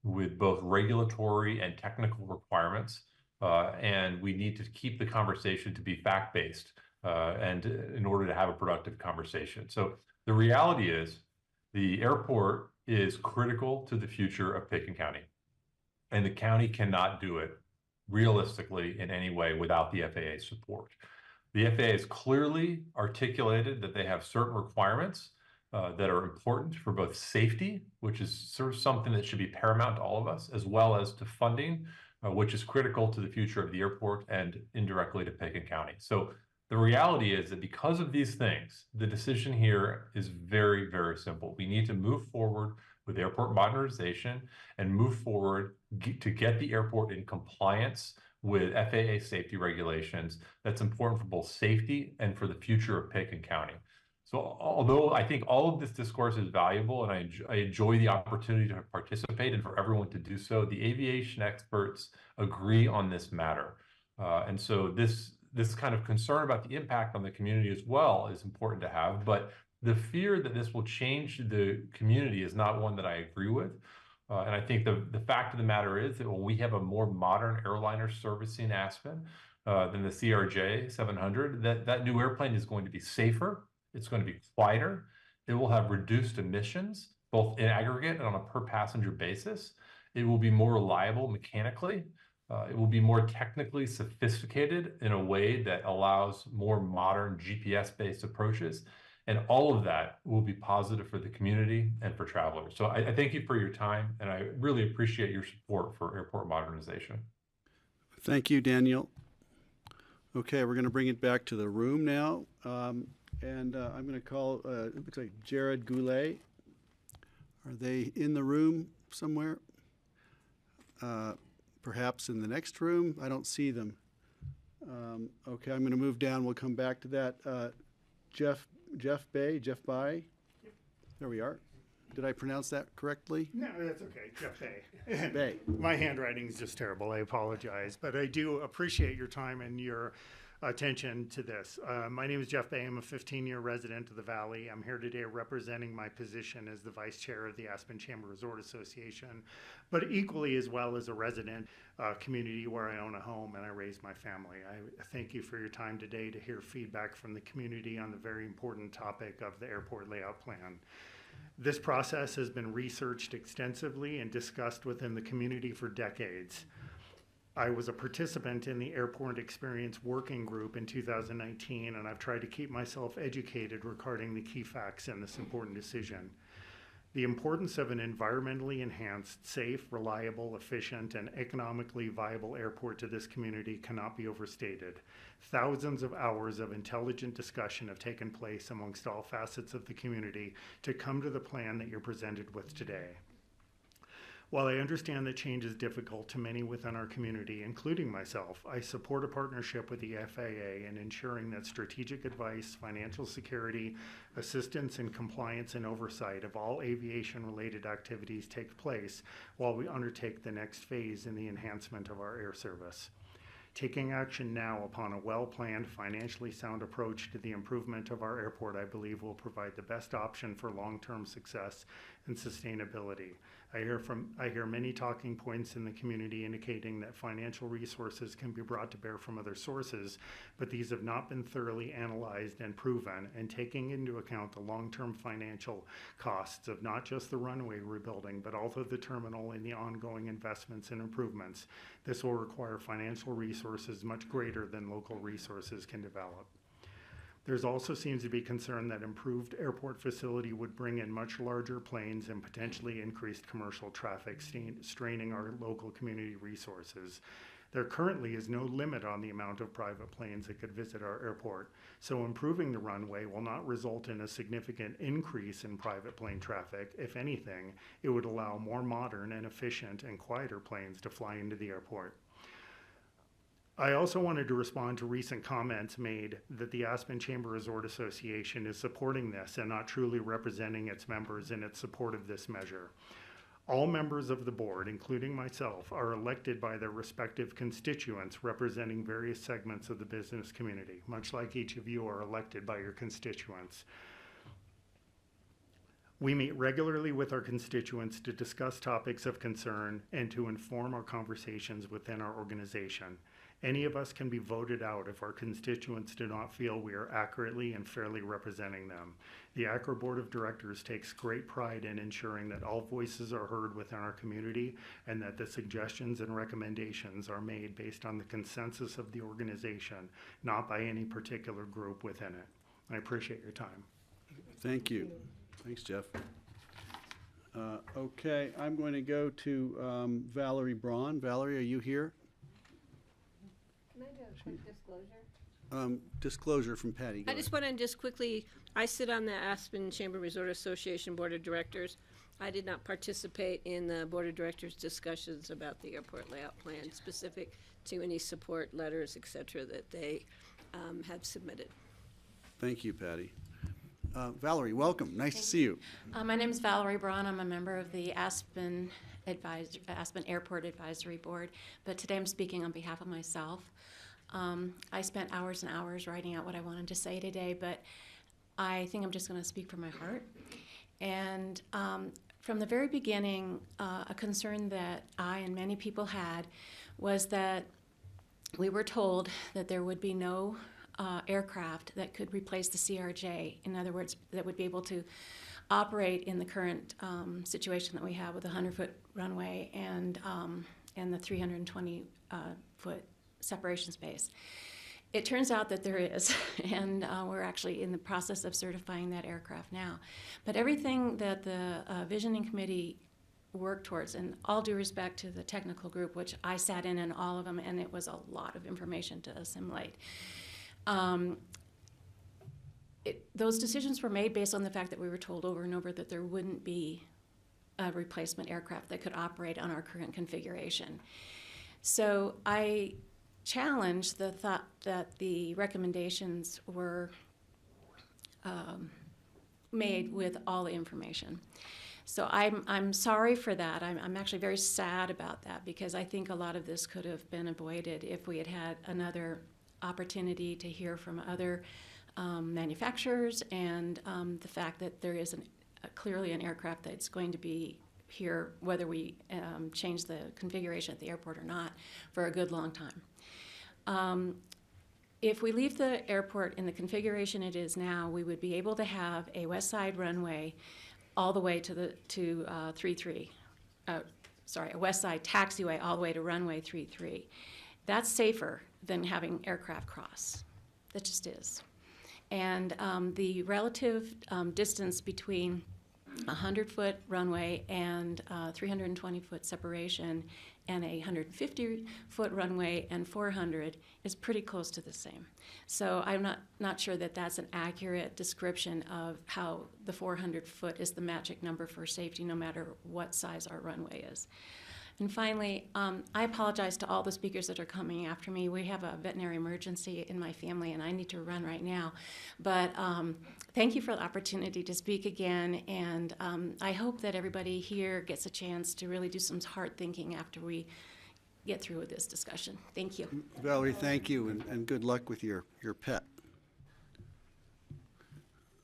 with both regulatory and technical requirements. And we need to keep the conversation to be fact-based and in order to have a productive conversation. So the reality is the airport is critical to the future of Pickens County. And the county cannot do it realistically in any way without the FAA support. The FAA has clearly articulated that they have certain requirements that are important for both safety, which is sort of something that should be paramount to all of us, as well as to funding, which is critical to the future of the airport and indirectly to Pickens County. So the reality is that because of these things, the decision here is very, very simple. We need to move forward with airport modernization and move forward to get the airport in compliance with FAA safety regulations. That's important for both safety and for the future of Pickens County. So although I think all of this discourse is valuable and I enjoy the opportunity to participate and for everyone to do so, the aviation experts agree on this matter. And so this kind of concern about the impact on the community as well is important to have. But the fear that this will change the community is not one that I agree with. And I think the fact of the matter is that when we have a more modern airliner servicing Aspen than the CRJ 700, that new airplane is going to be safer. It's going to be quieter. It will have reduced emissions, both in aggregate and on a per passenger basis. It will be more reliable mechanically. It will be more technically sophisticated in a way that allows more modern GPS-based approaches. And all of that will be positive for the community and for travelers. So I thank you for your time, and I really appreciate your support for airport modernization.
Thank you, Daniel. Okay, we're going to bring it back to the room now. And I'm going to call, it looks like Jared Goulet. Are they in the room somewhere? Perhaps in the next room? I don't see them. Okay, I'm going to move down. We'll come back to that. Jeff Bay. There we are. Did I pronounce that correctly?
No, that's okay. Jeff Bay.
Bay.
My handwriting is just terrible. I apologize. But I do appreciate your time and your attention to this. My name is Jeff Bay. I'm a 15-year resident of the Valley. I'm here today representing my position as the Vice Chair of the Aspen Chamber Resort Association, but equally as well as a resident community where I own a home and I raise my family. I thank you for your time today to hear feedback from the community on the very important topic of the airport layout plan. This process has been researched extensively and discussed within the community for decades. I was a participant in the Airport Experience Working Group in 2019, and I've tried to keep myself educated regarding the key facts in this important decision. The importance of an environmentally enhanced, safe, reliable, efficient, and economically viable airport to this community cannot be overstated. Thousands of hours of intelligent discussion have taken place amongst all facets of the community to come to the plan that you're presented with today. While I understand that change is difficult to many within our community, including myself, I support a partnership with the FAA in ensuring that strategic advice, financial security, assistance and compliance and oversight of all aviation-related activities take place while we undertake the next phase in the enhancement of our air service. Taking action now upon a well-planned, financially sound approach to the improvement of our airport, I believe, will provide the best option for long-term success and sustainability. I hear many talking points in the community indicating that financial resources can be brought to bear from other sources, but these have not been thoroughly analyzed and proven, and taking into account the long-term financial costs of not just the runway rebuilding, but also the terminal and the ongoing investments and improvements. This will require financial resources much greater than local resources can develop. There's also seems to be concern that improved airport facility would bring in much larger planes and potentially increased commercial traffic, straining our local community resources. There currently is no limit on the amount of private planes that could visit our airport, so improving the runway will not result in a significant increase in private plane traffic. If anything, it would allow more modern and efficient and quieter planes to fly into the airport. I also wanted to respond to recent comments made that the Aspen Chamber Resort Association is supporting this and not truly representing its members in its support of this measure. All members of the board, including myself, are elected by their respective constituents representing various segments of the business community, much like each of you are elected by your constituents. We meet regularly with our constituents to discuss topics of concern and to inform our conversations within our organization. Any of us can be voted out if our constituents do not feel we are accurately and fairly representing them. The ACRA Board of Directors takes great pride in ensuring that all voices are heard within our community and that the suggestions and recommendations are made based on the consensus of the organization, not by any particular group within it. I appreciate your time.
Thank you. Thanks, Jeff. Okay, I'm going to go to Valerie Braun. Valerie, are you here?
Can I do a quick disclosure?
Disclosure from Patty. Go
I just
ahead.
want to just quickly, I sit on the Aspen Chamber Resort Association Board of Directors. I did not participate in the Board of Directors discussions about the airport layout plan specific to any support letters, et cetera, that they have submitted.
Thank you, Patty. Valerie, welcome. Nice to see you.
My name is Valerie Braun. I'm a member of the Aspen Airport Advisory Board, but today I'm speaking on behalf of myself. I spent hours and hours writing out what I wanted to say today, but I think I'm just going to speak from my heart. And from the very beginning, a concern that I and many people had was that we were told that there would be no aircraft that could replace the CRJ. In other words, that would be able to operate in the current situation that we have with a 100-foot runway and the 320-foot separation space. It turns out that there is, and we're actually in the process of certifying that aircraft now. But everything that the Visioning Committee worked towards, and all due respect to the technical group, which I sat in all of them, and it was a lot of information to assimilate. Those decisions were made based on the fact that we were told over and over that there wouldn't be a replacement aircraft that could operate on our current configuration. So I challenged the thought that the recommendations were made with all the information. So I'm sorry for that. I'm actually very sad about that, because I think a lot of this could have been avoided if we had had another opportunity to hear from other manufacturers, and the fact that there is clearly an aircraft that's going to be here, whether we change the configuration at the airport or not, for a good long time. If we leave the airport in the configuration it is now, we would be able to have a west side runway all the way to a west side taxiway all the way to runway 33. That's safer than having aircraft cross. That just is. And the relative distance between a 100-foot runway and 320-foot separation and a 150-foot runway and 400 is pretty close to the same. So I'm not sure that that's an accurate description of how the 400-foot is the magic number for safety, no matter what size our runway is. And finally, I apologize to all the speakers that are coming after me. We have a veterinary emergency in my family, and I need to run right now. But thank you for the opportunity to speak again, and I hope that everybody here gets a chance to really do some hard thinking after we get through with this discussion. Thank you.
Valerie, thank you, and good luck with your pet.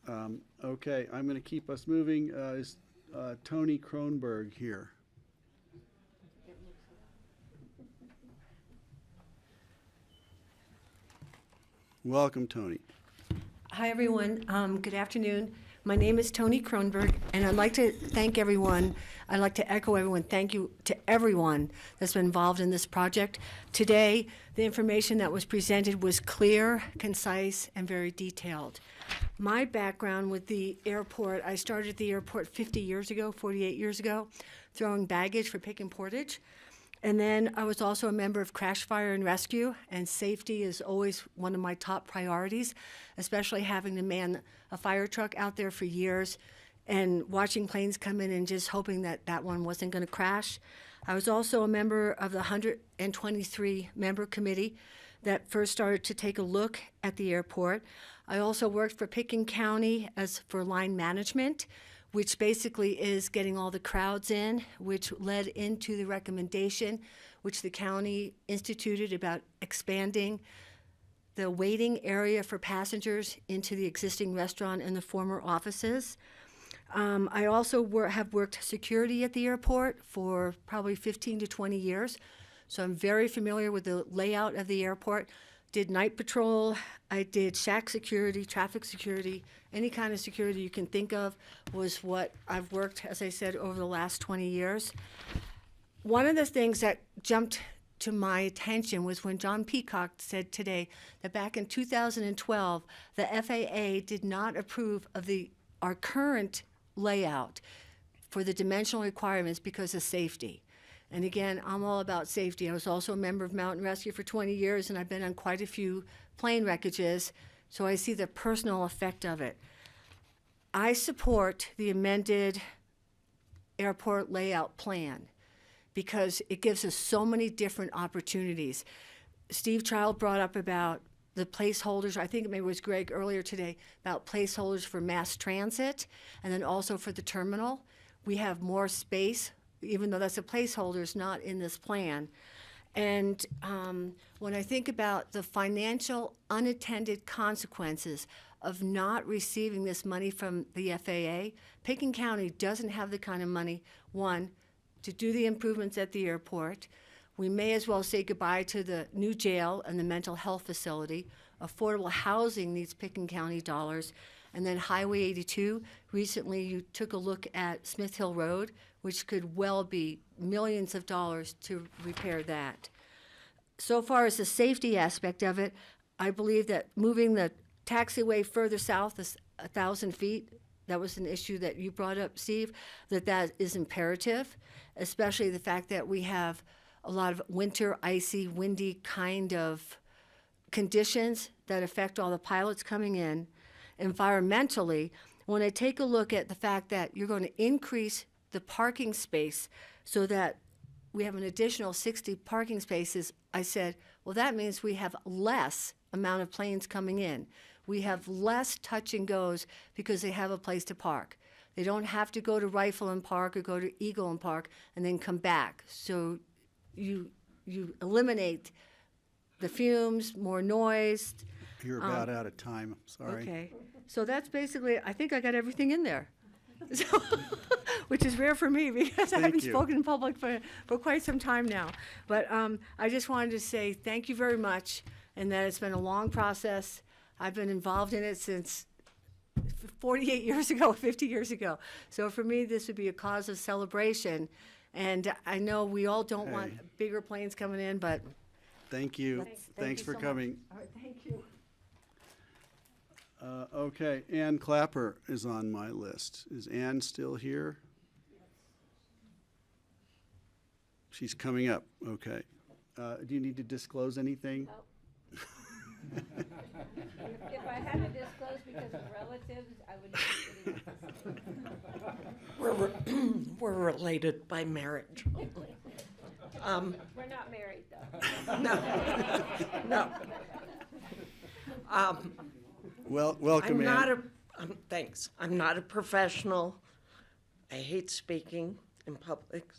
Okay, I'm going to keep us moving. Is Tony Kronberg here? Welcome, Tony.
Hi, everyone. Good afternoon. My name is Tony Kronberg, and I'd like to thank everyone. I'd like to echo everyone. Thank you to everyone that's been involved in this project. Today, the information that was presented was clear, concise, and very detailed. My background with the airport, I started at the airport 48 years ago, throwing baggage for pick and portage. And then I was also a member of Crash, Fire, and Rescue, and safety is always one of my top priorities, especially having to man a fire truck out there for years and watching planes come in and just hoping that that one wasn't going to crash. I was also a member of the 123-member committee that first started to take a look at the airport. I also worked for Pickens County for line management, which basically is getting all the crowds in, which led into the recommendation which the county instituted about expanding the waiting area for passengers into the existing restaurant and the former offices. I also have worked security at the airport for probably 15 to 20 years, so I'm very familiar with the layout of the airport. Did night patrol, I did shack security, traffic security, any kind of security you can think of was what I've worked, as I said, over the last 20 years. One of the things that jumped to my attention was when John Peacock said today that back in 2012, the FAA did not approve of our current layout for the dimensional requirements because of safety. And again, I'm all about safety. I was also a member of Mountain Rescue for 20 years, and I've been on quite a few plane wreckages, so I see the personal effect of it. I support the amended airport layout plan because it gives us so many different opportunities. Steve Child brought up about the placeholders, I think maybe it was Greg earlier today, about placeholders for mass transit and then also for the terminal. We have more space, even though that's a placeholder, it's not in this plan. And when I think about the financial unintended consequences of not receiving this money from the FAA, Picken County doesn't have the kind of money, one, to do the improvements at the airport. We may as well say goodbye to the new jail and the mental health facility. Affordable housing needs Picken County dollars. And then Highway 82, recently you took a look at Smith Hill Road, which could well be millions of dollars to repair that. So far as the safety aspect of it, I believe that moving the taxiway further south is 1,000 feet. That was an issue that you brought up, Steve, that is imperative, especially the fact that we have a lot of winter, icy, windy kind of conditions that affect all the pilots coming in. Environmentally, when I take a look at the fact that you're going to increase the parking space so that we have an additional 60 parking spaces, I said, well, that means we have less amount of planes coming in. We have less touch and goes because they have a place to park. They don't have to go to Rifle and Park or go to Eagle and Park and then come back. So you eliminate the fumes, more noise.
You're about out of time, sorry.
Okay, so that's basically, I think I got everything in there. So, which is rare for me because I haven't spoken in public for quite some time now. But I just wanted to say thank you very much, and that it's been a long process. I've been involved in it since 48 years ago, 50 years ago. So for me, this would be a cause of celebration. And I know we all don't want bigger planes coming in, but
Thank you. Thanks for coming.
All right, thank you.
Okay, Ann Clapper is on my list. Is Ann still here? She's coming up, okay. Do you need to disclose anything?
If I had to disclose because of relatives, I would not be getting
We're related by marriage.
We're not married, though.
No.
Well, welcome, Ann.
Thanks. I'm not a professional. I hate speaking in public,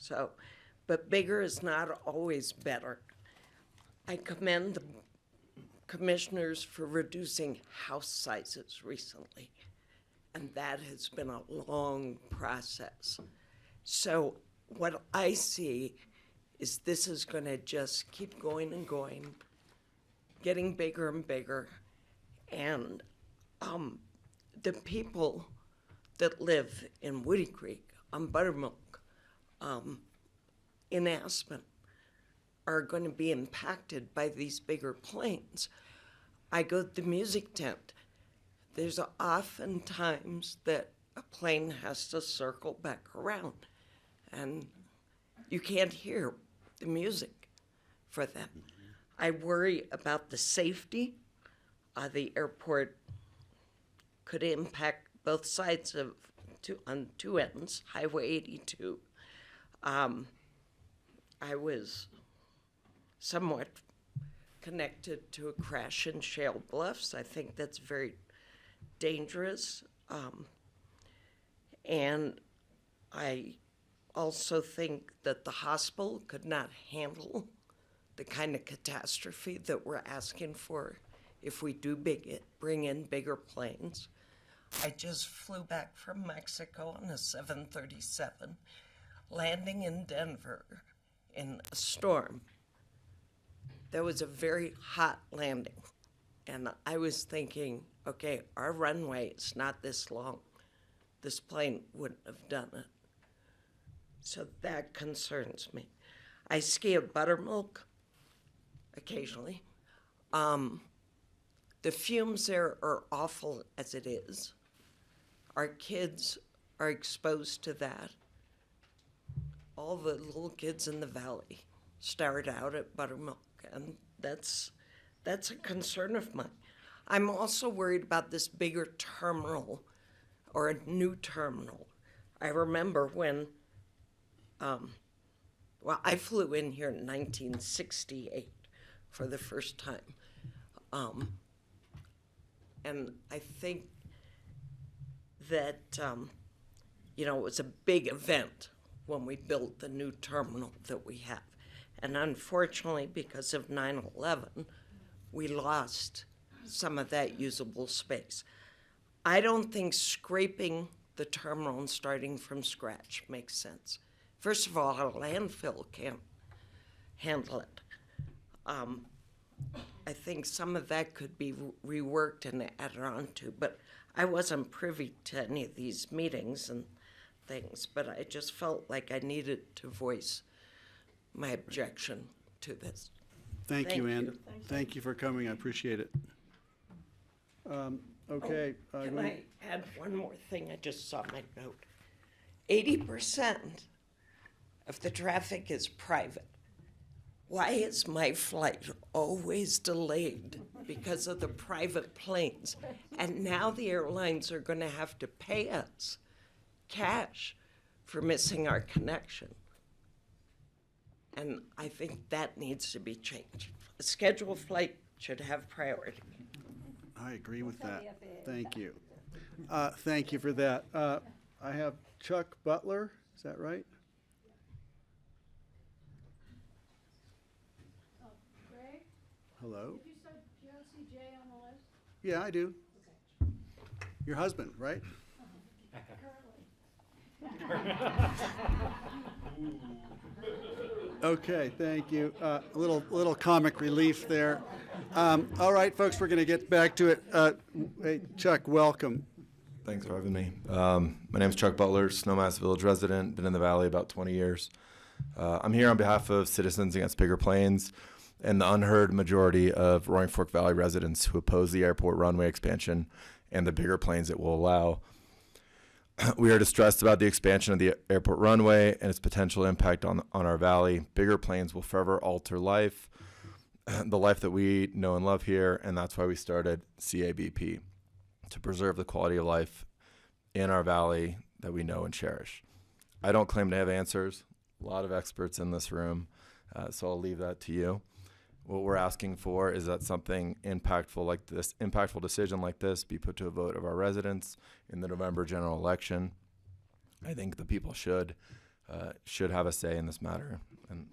but bigger is not always better. I commend the commissioners for reducing house sizes recently, and that has been a long process. So what I see is this is going to just keep going and going, getting bigger and bigger, and the people that live in Woody Creek, on Buttermilk, in Aspen, are going to be impacted by these bigger planes. I go to the music tent. There's often times that a plane has to circle back around, and you can't hear the music for them. I worry about the safety. The airport could impact both sides on two ends, Highway 82. I was somewhat connected to a crash in Shale Bluffs. I think that's very dangerous. And I also think that the hospital could not handle the kind of catastrophe that we're asking for if we do bring in bigger planes. I just flew back from Mexico on a 737, landing in Denver in a storm. There was a very hot landing, and I was thinking, okay, our runway is not this long. This plane wouldn't have done it. So that concerns me. I ski at Buttermilk occasionally. The fumes there are awful as it is. Our kids are exposed to that. All the little kids in the valley start out at Buttermilk, and that's a concern of mine. I'm also worried about this bigger terminal or a new terminal. I remember when, I flew in here in 1968 for the first time. And I think that, you know, it was a big event when we built the new terminal that we have. And unfortunately, because of 9/11, we lost some of that usable space. I don't think scraping the terminal and starting from scratch makes sense. First of all, a landfill can't handle it. I think some of that could be reworked and added on to, but I wasn't privy to any of these meetings and things, but I just felt like I needed to voice my objection to this.
Thank you, Ann. Thank you for coming. I appreciate it. Okay.
Can I add one more thing? I just saw my note. 80% of the traffic is private. Why is my flight always delayed because of the private planes? And now the airlines are going to have to pay us cash for missing our connection. And I think that needs to be changed. A scheduled flight should have priority.
I agree with that. Thank you. Thank you for that. I have Chuck Butler. Is that right?
Greg,
Hello?
did you say Josie J on the list?
Yeah, I do. Your husband, right? Okay, thank you. A little comic relief there. All right, folks, we're going to get back to it. Hey, Chuck, welcome.
Thanks for having me. My name is Chuck Butler, Snowmass Village resident, been in the Valley about 20 years. I'm here on behalf of Citizens Against Bigger Planes and the unheard majority of Roaring Fork Valley residents who oppose the airport runway expansion and the bigger planes it will allow. We are distressed about the expansion of the airport runway and its potential impact on our valley. Bigger planes will forever alter life, the life that we know and love here, and that's why we started CABP, to preserve the quality of life in our valley that we know and cherish. I don't claim to have answers. A lot of experts in this room, so I'll leave that to you. What we're asking for is that something impactful decision like this be put to a vote of our residents in the November general election. I think the people should have a say in this matter, and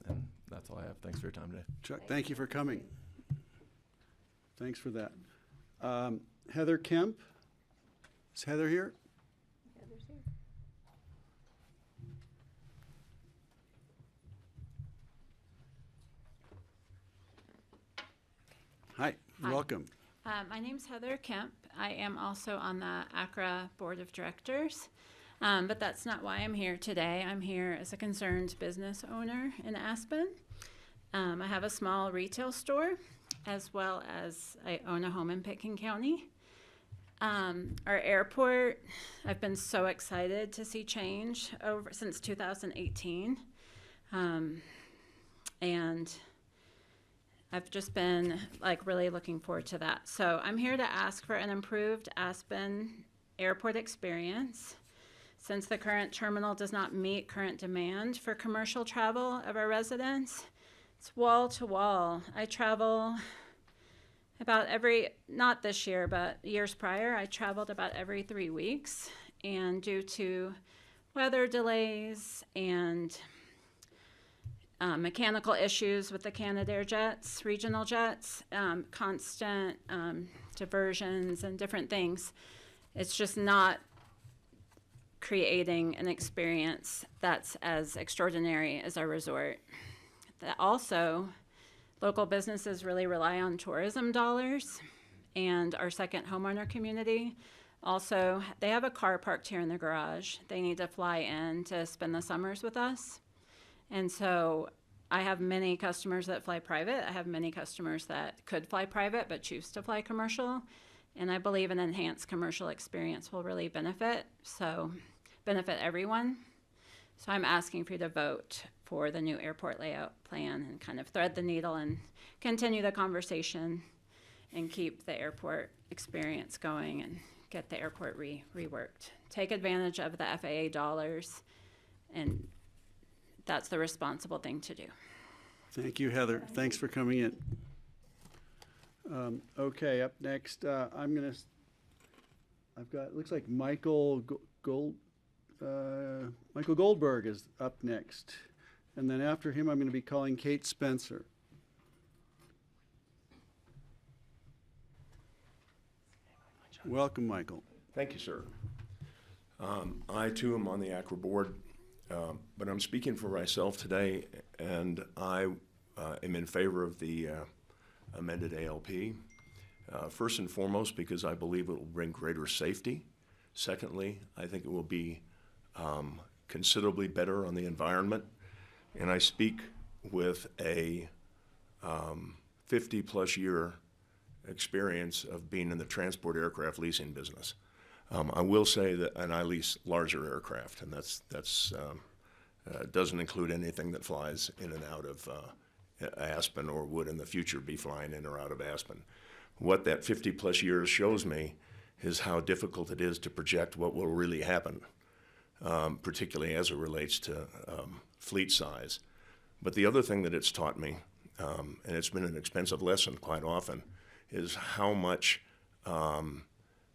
that's all I have. Thanks for your time today.
Chuck, thank you for coming. Thanks for that. Heather Kemp. Is Heather here?
Heather's here.
Hi, welcome.
My name's Heather Kemp. I am also on the ACRA Board of Directors, but that's not why I'm here today. I'm here as a concerned business owner in Aspen. I have a small retail store, as well as I own a home in Pitkin County. Our airport, I've been so excited to see change since 2018. And I've just been really looking forward to that. So I'm here to ask for an improved Aspen airport experience. Since the current terminal does not meet current demand for commercial travel of our residents, it's wall to wall. I travel about not this year, but years prior, I traveled about every 3 weeks. And due to weather delays and mechanical issues with the Canadair jets, regional jets, constant diversions and different things, it's just not creating an experience that's as extraordinary as our resort. That also, local businesses really rely on tourism dollars, and our second homeowner community also, they have a car parked here in the garage. They need to fly in to spend the summers with us. And so I have many customers that fly private. I have many customers that could fly private but choose to fly commercial. And I believe an enhanced commercial experience will really benefit everyone. So I'm asking for you to vote for the new airport layout plan and kind of thread the needle and continue the conversation and keep the airport experience going and get the airport reworked. Take advantage of the FAA dollars, and that's the responsible thing to do.
Thank you, Heather. Thanks for coming in. Okay, up next, I'm going to I've got, looks like Michael Goldberg is up next. And then after him, I'm going to be calling Kate Spencer. Welcome, Michael.
Thank you, sir. I too am on the ACRA board, but I'm speaking for myself today, and I am in favor of the amended ALP. First and foremost, because I believe it will bring greater safety. Secondly, I think it will be considerably better on the environment. And I speak with a 50-plus year experience of being in the transport aircraft leasing business. I will say that, and I lease larger aircraft, and that's doesn't include anything that flies in and out of Aspen or would in the future be flying in or out of Aspen. What that 50-plus years shows me is how difficult it is to project what will really happen, particularly as it relates to fleet size. But the other thing that it's taught me, and it's been an expensive lesson quite often, is how much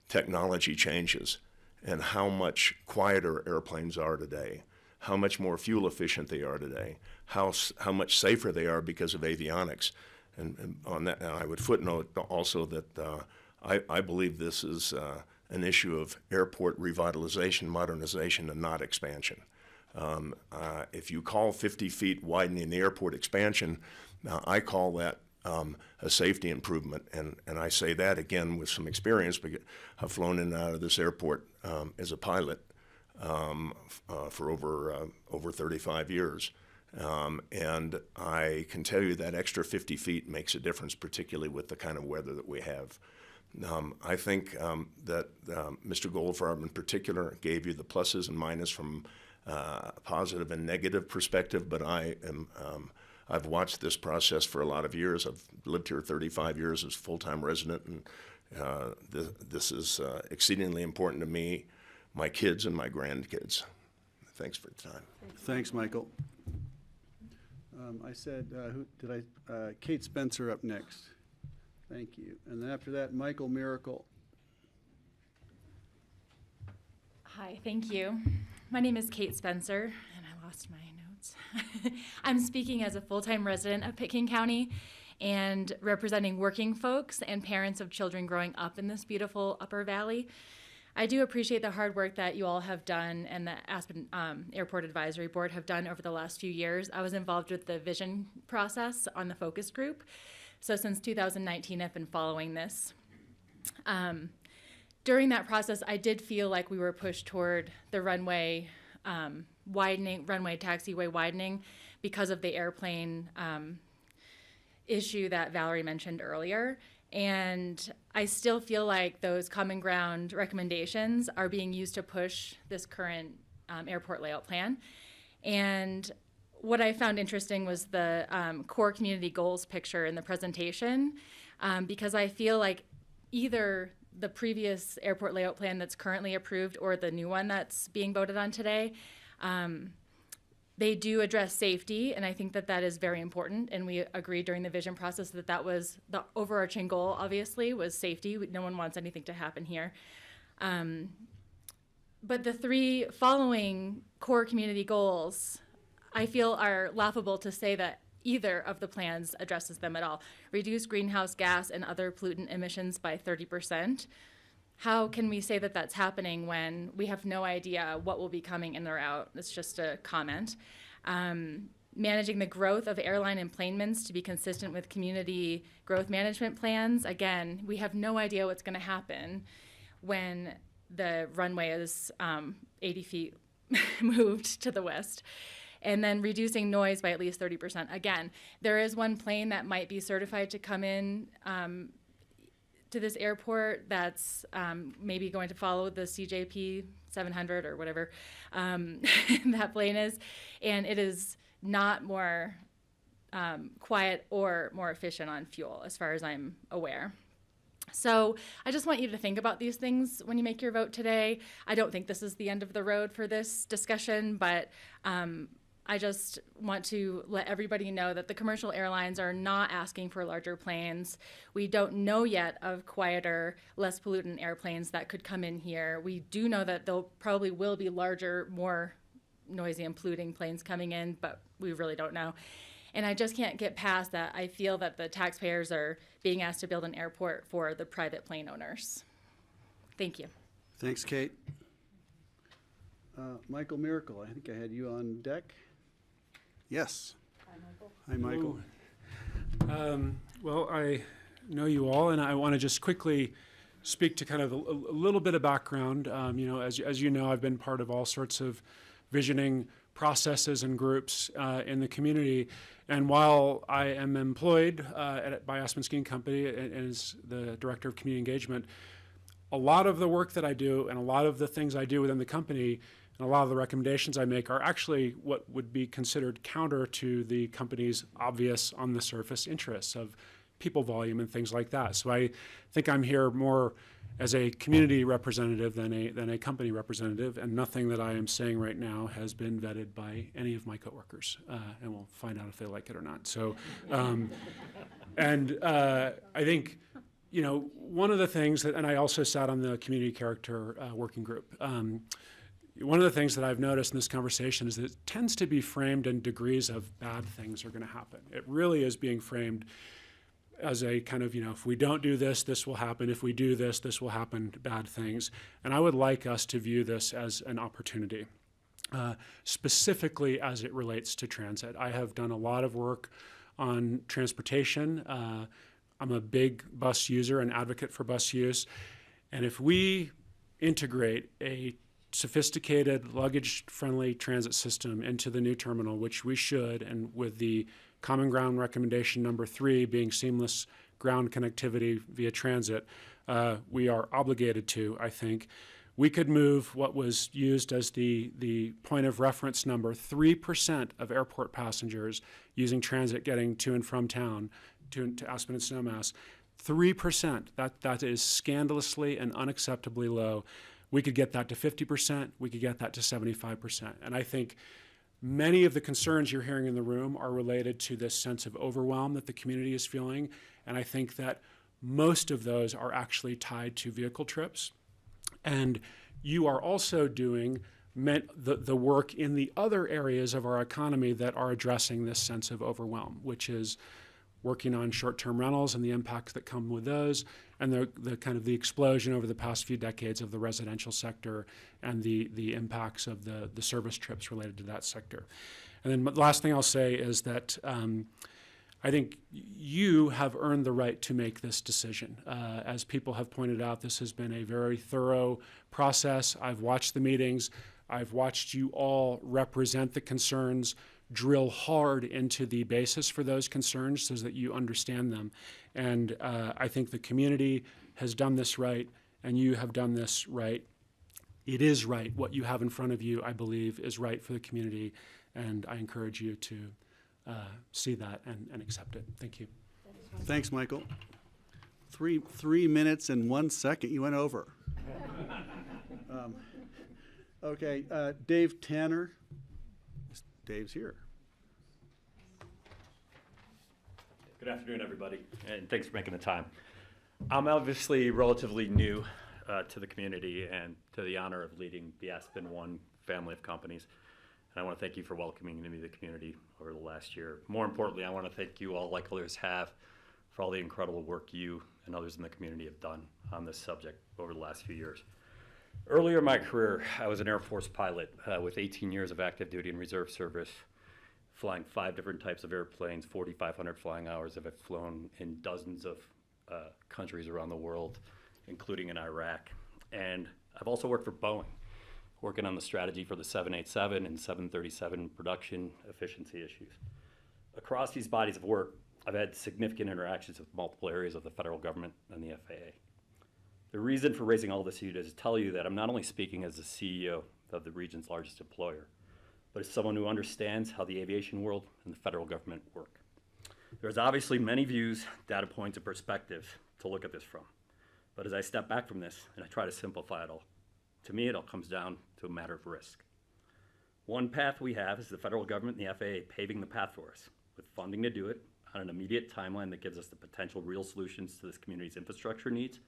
technology changes and how much quieter airplanes are today, how much more fuel efficient they are today, how much safer they are because of avionics. And on that, I would footnote also that I believe this is an issue of airport revitalization, modernization, and not expansion. If you call 50 feet widening the airport expansion, I call that a safety improvement, and I say that again with some experience because I've flown in and out of this airport as a pilot for over 35 years. And I can tell you that extra 50 feet makes a difference, particularly with the kind of weather that we have. I think that Mr. Goldfarb in particular gave you the pluses and minuses from a positive and negative perspective, but I've watched this process for a lot of years. I've lived here 35 years as a full-time resident, and this is exceedingly important to me, my kids, and my grandkids. Thanks for your time.
Thanks, Michael. I said, Kate Spencer up next. Thank you. And then after that, Michael Miracle.
Hi, thank you. My name is Kate Spencer, and I lost my notes. I'm speaking as a full-time resident of Pitt King County and representing working folks and parents of children growing up in this beautiful Upper Valley. I do appreciate the hard work that you all have done and the Aspen Airport Advisory Board have done over the last few years. I was involved with the vision process on the focus group. So since 2019, I've been following this. During that process, I did feel like we were pushed toward the runway taxiway widening because of the airplane issue that Valerie mentioned earlier. And I still feel like those common ground recommendations are being used to push this current airport layout plan. And what I found interesting was the core community goals picture in the presentation, because I feel like either the previous airport layout plan that's currently approved or the new one that's being voted on today, they do address safety, and I think that that is very important, and we agreed during the vision process that that was the overarching goal, obviously, was safety. No one wants anything to happen here. But the three following core community goals, I feel are laughable to say that either of the plans addresses them at all. Reduce greenhouse gas and other pollutant emissions by 30%. How can we say that that's happening when we have no idea what will be coming in or out? It's just a comment. Managing the growth of airline enplanements to be consistent with community growth management plans. Again, we have no idea what's going to happen when the runway is 80 feet moved to the west. And then reducing noise by at least 30%. Again, there is one plane that might be certified to come in to this airport that's maybe going to follow the CJP 700 or whatever that plane is. And it is not more quiet or more efficient on fuel, as far as I'm aware. So I just want you to think about these things when you make your vote today. I don't think this is the end of the road for this discussion, but I just want to let everybody know that the commercial airlines are not asking for larger planes. We don't know yet of quieter, less pollutant airplanes that could come in here. We do know that there probably will be larger, more noisy and polluting planes coming in, but we really don't know. And I just can't get past that. I feel that the taxpayers are being asked to build an airport for the private plane owners. Thank you.
Thanks, Kate. Michael Miracle, I think I had you on deck. Yes. Hi, Michael.
Well, I know you all, and I want to just quickly speak to kind of a little bit of background. As you know, I've been part of all sorts of visioning processes and groups in the community. And while I am employed by Aspen Skiing Company as the Director of Community Engagement, a lot of the work that I do and a lot of the things I do within the company and a lot of the recommendations I make are actually what would be considered counter to the company's obvious on the surface interests of people volume and things like that. So I think I'm here more as a community representative than a company representative, and nothing that I am saying right now has been vetted by any of my coworkers, and we'll find out if they like it or not. So, I think, one of the things that, and I also sat on the community character working group. One of the things that I've noticed in this conversation is that it tends to be framed in degrees of bad things are going to happen. It really is being framed as a kind of, if we don't do this, this will happen. If we do this, this will happen, bad things. And I would like us to view this as an opportunity, specifically as it relates to transit. I have done a lot of work on transportation. I'm a big bus user and advocate for bus use. And if we integrate a sophisticated, luggage-friendly transit system into the new terminal, which we should, and with the Common Ground recommendation number 3 being seamless ground connectivity via transit, we are obligated to, I think. We could move what was used as the point of reference number, 3% of airport passengers using transit getting to and from town to Aspen and Snowmass. 3%, that is scandalously and unacceptably low. We could get that to 50%, we could get that to 75%. And I think many of the concerns you're hearing in the room are related to this sense of overwhelm that the community is feeling. And I think that most of those are actually tied to vehicle trips. And you are also doing the work in the other areas of our economy that are addressing this sense of overwhelm, which is working on short-term rentals and the impacts that come with those, and the kind of the explosion over the past few decades of the residential sector and the impacts of the service trips related to that sector. And then the last thing I'll say is that I think you have earned the right to make this decision. As people have pointed out, this has been a very thorough process. I've watched the meetings. I've watched you all represent the concerns, drill hard into the basis for those concerns so that you understand them. And I think the community has done this right, and you have done this right. It is right. What you have in front of you, I believe, is right for the community, and I encourage you to see that and accept it. Thank you.
Thanks, Michael. 3 minutes and 1 second. You went over. Okay, Dave Tanner. Dave's here.
Good afternoon, everybody, and thanks for making the time. I'm obviously relatively new to the community and to the honor of leading the Aspen One family of companies. And I want to thank you for welcoming me to the community over the last year. More importantly, I want to thank you all, like others have, for all the incredible work you and others in the community have done on this subject over the last few years. Earlier in my career, I was an Air Force pilot with 18 years of active duty and reserve service, flying 5 different types of airplanes, 4,500 flying hours. I've flown in dozens of countries around the world, including in Iraq. And I've also worked for Boeing, working on the strategy for the 787 and 737 production efficiency issues. Across these bodies of work, I've had significant interactions with multiple areas of the federal government and the FAA. The reason for raising all this to you is to tell you that I'm not only speaking as the CEO of the region's largest employer, but as someone who understands how the aviation world and the federal government work. There's obviously many views, data points, and perspectives to look at this from. But as I step back from this and I try to simplify it all, to me it all comes down to a matter of risk. One path we have is the federal government and the FAA paving the path for us with funding to do it on an immediate timeline that gives us the potential real solutions to this community's infrastructure needs,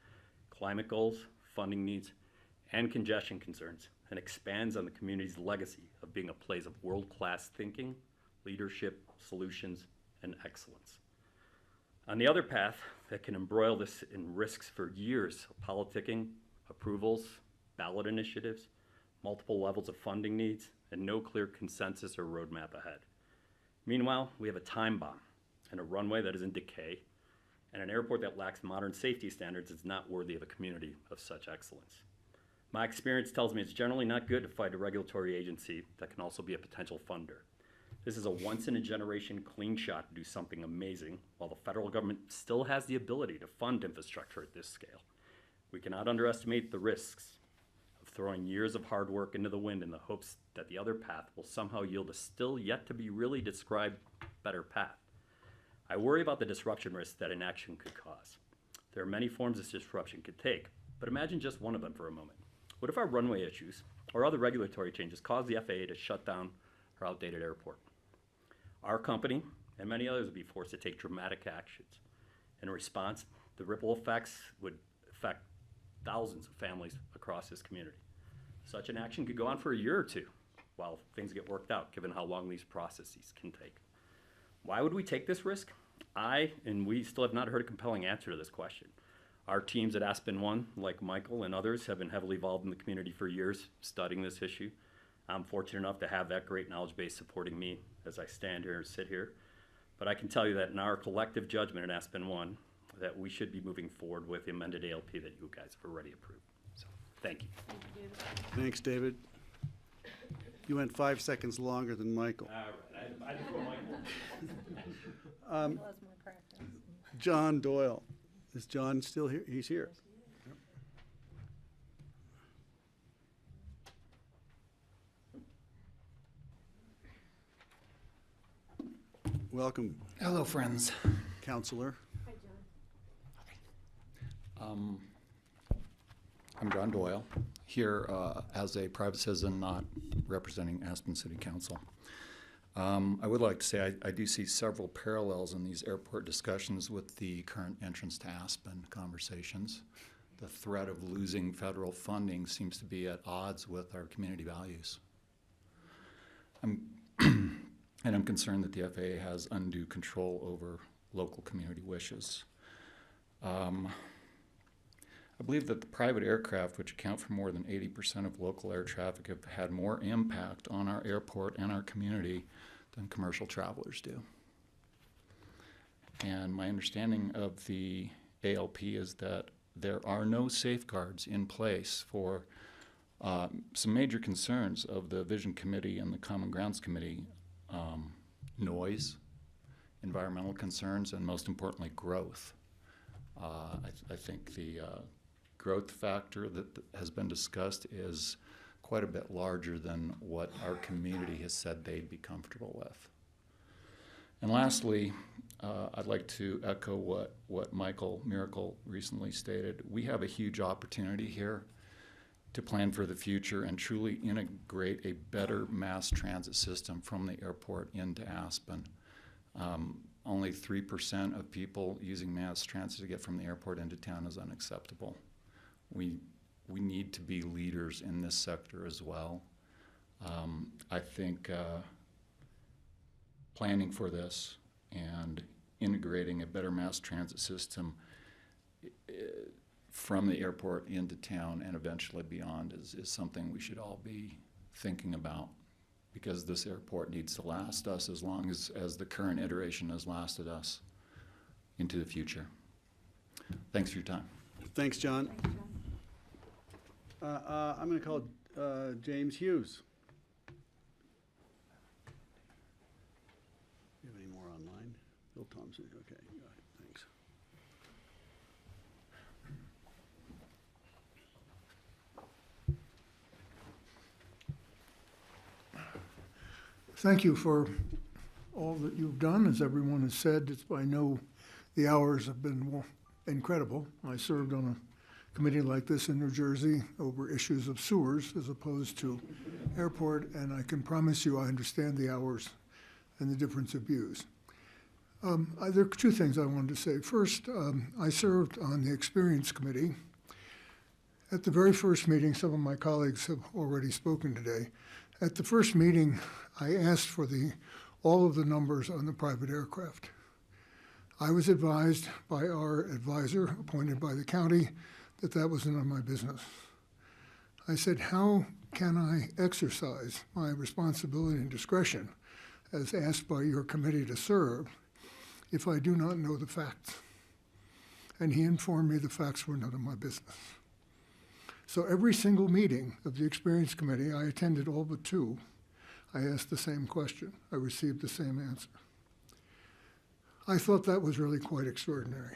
climate goals, funding needs, and congestion concerns, and expands on the community's legacy of being a place of world-class thinking, leadership, solutions, and excellence. On the other path that can embroil this in risks for years of politicking, approvals, ballot initiatives, multiple levels of funding needs, and no clear consensus or roadmap ahead. Meanwhile, we have a time bomb and a runway that is in decay, and an airport that lacks modern safety standards is not worthy of a community of such excellence. My experience tells me it's generally not good to fight a regulatory agency that can also be a potential funder. This is a once-in-a-generation clean shot to do something amazing, while the federal government still has the ability to fund infrastructure at this scale. We cannot underestimate the risks of throwing years of hard work into the wind in the hopes that the other path will somehow yield a still yet to be really described better path. I worry about the disruption risks that inaction could cause. There are many forms this disruption could take, but imagine just one of them for a moment. What if our runway issues or other regulatory changes cause the FAA to shut down our outdated airport? Our company and many others would be forced to take dramatic actions. In response, the ripple effects would affect thousands of families across this community. Such an action could go on for a year or two while things get worked out, given how long these processes can take. Why would we take this risk? We still have not heard a compelling answer to this question. Our teams at Aspen One, like Michael and others, have been heavily involved in the community for years, studying this issue. I'm fortunate enough to have that great knowledge base supporting me as I stand here and sit here. But I can tell you that in our collective judgment at Aspen One, that we should be moving forward with the amended ALP that you guys have already approved. So, thank you.
Thanks, David. You went 5 seconds longer than Michael.
All right, I just want Michael.
John Doyle. Is John still here? He's here. Welcome.
Hello, friends.
Counselor.
I'm John Doyle, here as a private citizen not representing Aspen City Council. I would like to say I do see several parallels in these airport discussions with the current entrance to Aspen conversations. The threat of losing federal funding seems to be at odds with our community values. And I'm concerned that the FAA has undue control over local community wishes. I believe that the private aircraft, which account for more than 80% of local air traffic, have had more impact on our airport and our community than commercial travelers do. And my understanding of the ALP is that there are no safeguards in place for some major concerns of the Vision Committee and the Common Grounds Committee: noise, environmental concerns, and most importantly, growth. I think the growth factor that has been discussed is quite a bit larger than what our community has said they'd be comfortable with. And lastly, I'd like to echo what Michael Miracle recently stated. We have a huge opportunity here to plan for the future and truly integrate a better mass transit system from the airport into Aspen. Only 3% of people using mass transit to get from the airport into town is unacceptable. We need to be leaders in this sector as well. I think planning for this and integrating a better mass transit system from the airport into town and eventually beyond is something we should all be thinking about, because this airport needs to last us as long as the current iteration has lasted us into the future. Thanks for your time.
Thanks, John. I'm going to call James Hughes. Do you have any more online? Bill Thompson, okay, all right, thanks.
Thank you for all that you've done. As everyone has said, the hours have been incredible. I served on a committee like this in New Jersey over issues of sewers as opposed to airport, and I can promise you I understand the hours and the difference of views. There are two things I wanted to say. First, I served on the Experience Committee. At the very first meeting, some of my colleagues have already spoken today. At the first meeting, I asked for all of the numbers on the private aircraft. I was advised by our advisor, appointed by the county, that that was none of my business. I said, how can I exercise my responsibility and discretion as asked by your committee to serve if I do not know the facts? And he informed me the facts were none of my business. So every single meeting of the Experience Committee, I attended all but two, I asked the same question. I received the same answer. I thought that was really quite extraordinary.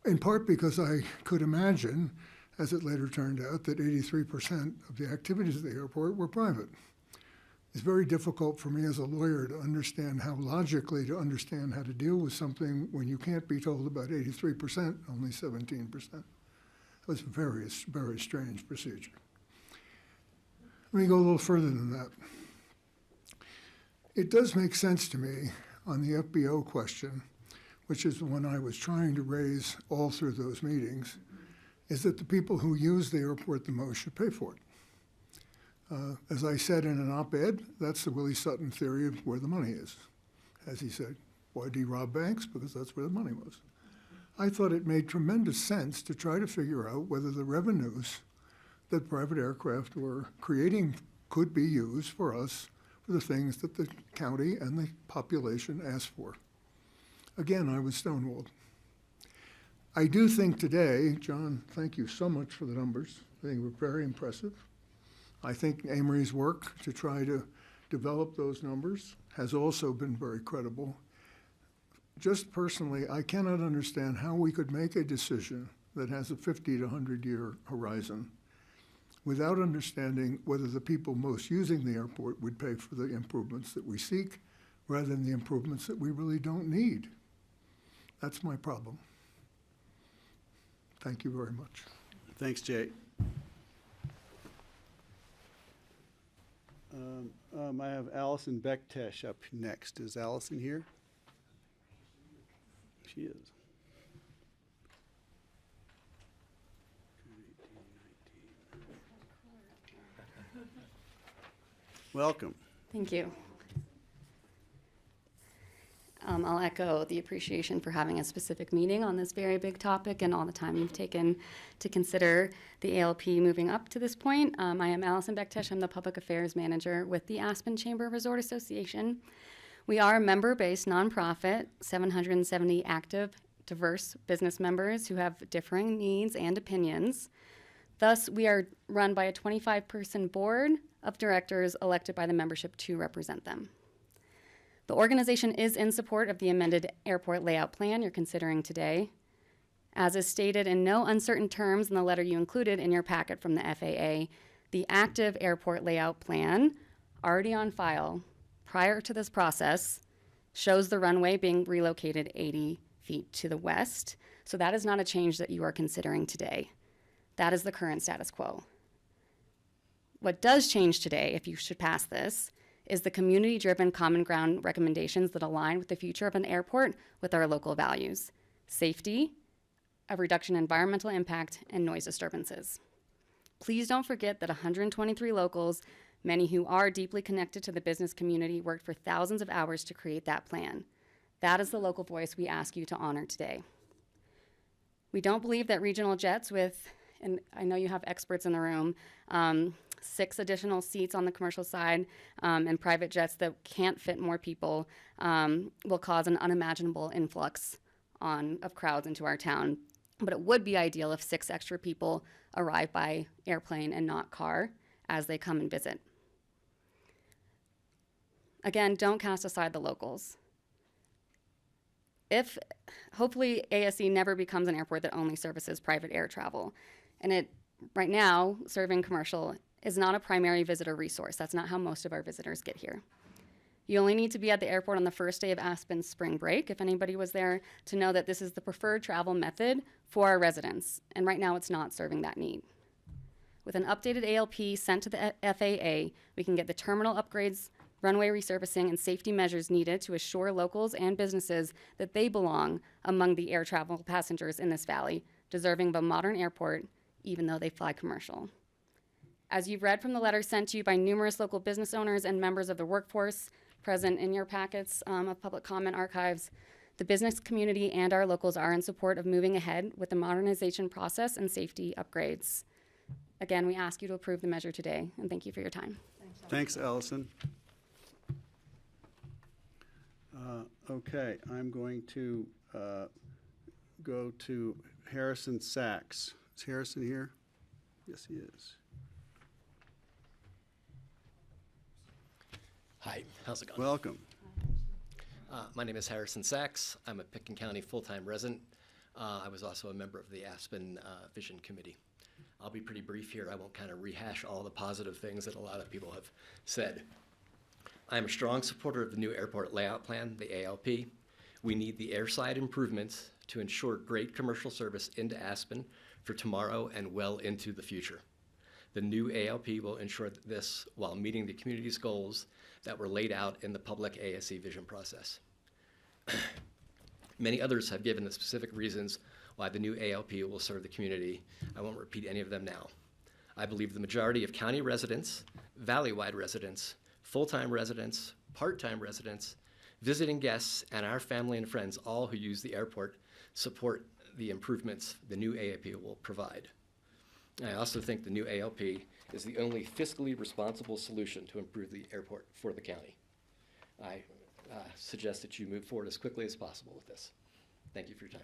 In part because I could imagine, as it later turned out, that 83% of the activities at the airport were private. It's very difficult for me as a lawyer to understand how logically to understand how to deal with something when you can't be told about 83%, only 17%. It was a very, very strange procedure. Let me go a little further than that. It does make sense to me on the FBO question, which is the one I was trying to raise all through those meetings, is that the people who use the airport the most should pay for it. As I said in an op-ed, that's the Willie Sutton theory of where the money is. As he said, why do you rob banks? Because that's where the money was. I thought it made tremendous sense to try to figure out whether the revenues that private aircraft were creating could be used for us for the things that the county and the population asked for. Again, I was stonewalled. I do think today, John, thank you so much for the numbers. I think they were very impressive. I think Amory's work to try to develop those numbers has also been very credible. Just personally, I cannot understand how we could make a decision that has a 50 to 100-year horizon without understanding whether the people most using the airport would pay for the improvements that we seek rather than the improvements that we really don't need. That's my problem. Thank you very much.
Thanks, Jay. I have Allison Bektesh up next. Is Allison here? She is. Welcome.
Thank you. I'll echo the appreciation for having a specific meeting on this very big topic and all the time you've taken to consider the ALP moving up to this point. I am Allison Bektesh. I'm the Public Affairs Manager with the Aspen Chamber Resort Association. We are a member-based nonprofit, 770 active, diverse business members who have differing needs and opinions. Thus, we are run by a 25-person board of directors elected by the membership to represent them. The organization is in support of the amended airport layout plan you're considering today. As is stated in no uncertain terms in the letter you included in your packet from the FAA, the active airport layout plan, already on file prior to this process, shows the runway being relocated 80 feet to the west. So that is not a change that you are considering today. That is the current status quo. What does change today, if you should pass this, is the community-driven common ground recommendations that align with the future of an airport with our local values: safety, a reduction in environmental impact, and noise disturbances. Please don't forget that 123 locals, many who are deeply connected to the business community, worked for thousands of hours to create that plan. That is the local voice we ask you to honor today. We don't believe that regional jets with, and I know you have experts in the room, 6 additional seats on the commercial side, and private jets that can't fit more people will cause an unimaginable influx of crowds into our town. But it would be ideal if 6 extra people arrive by airplane and not car as they come and visit. Again, don't cast aside the locals. Hopefully ASE never becomes an airport that only services private air travel. And right now, serving commercial is not a primary visitor resource. That's not how most of our visitors get here. You only need to be at the airport on the first day of Aspen's spring break, if anybody was there, to know that this is the preferred travel method for our residents. And right now it's not serving that need. With an updated ALP sent to the FAA, we can get the terminal upgrades, runway resurfacing, and safety measures needed to assure locals and businesses that they belong among the air travel passengers in this valley, deserving of a modern airport, even though they fly commercial. As you've read from the letter sent to you by numerous local business owners and members of the workforce present in your packets of public comment archives, the business community and our locals are in support of moving ahead with the modernization process and safety upgrades. Again, we ask you to approve the measure today, and thank you for your time.
Thanks, Allison. Okay, I'm going to go to Harrison Sachs. Is Harrison here? Yes, he is.
Hi, how's it going?
Welcome.
My name is Harrison Sachs. I'm a Picken County full-time resident. I was also a member of the Aspen Vision Committee. I'll be pretty brief here. I won't kind of rehash all the positive things that a lot of people have said. I'm a strong supporter of the new airport layout plan, the ALP. We need the airside improvements to ensure great commercial service into Aspen for tomorrow and well into the future. The new ALP will ensure this while meeting the community's goals that were laid out in the public ASE vision process. Many others have given the specific reasons why the new ALP will serve the community. I won't repeat any of them now. I believe the majority of county residents, valley-wide residents, full-time residents, part-time residents, visiting guests, and our family and friends, all who use the airport, support the improvements the new ALP will provide. I also think the new ALP is the only fiscally responsible solution to improve the airport for the county. I suggest that you move forward as quickly as possible with this. Thank you for your time.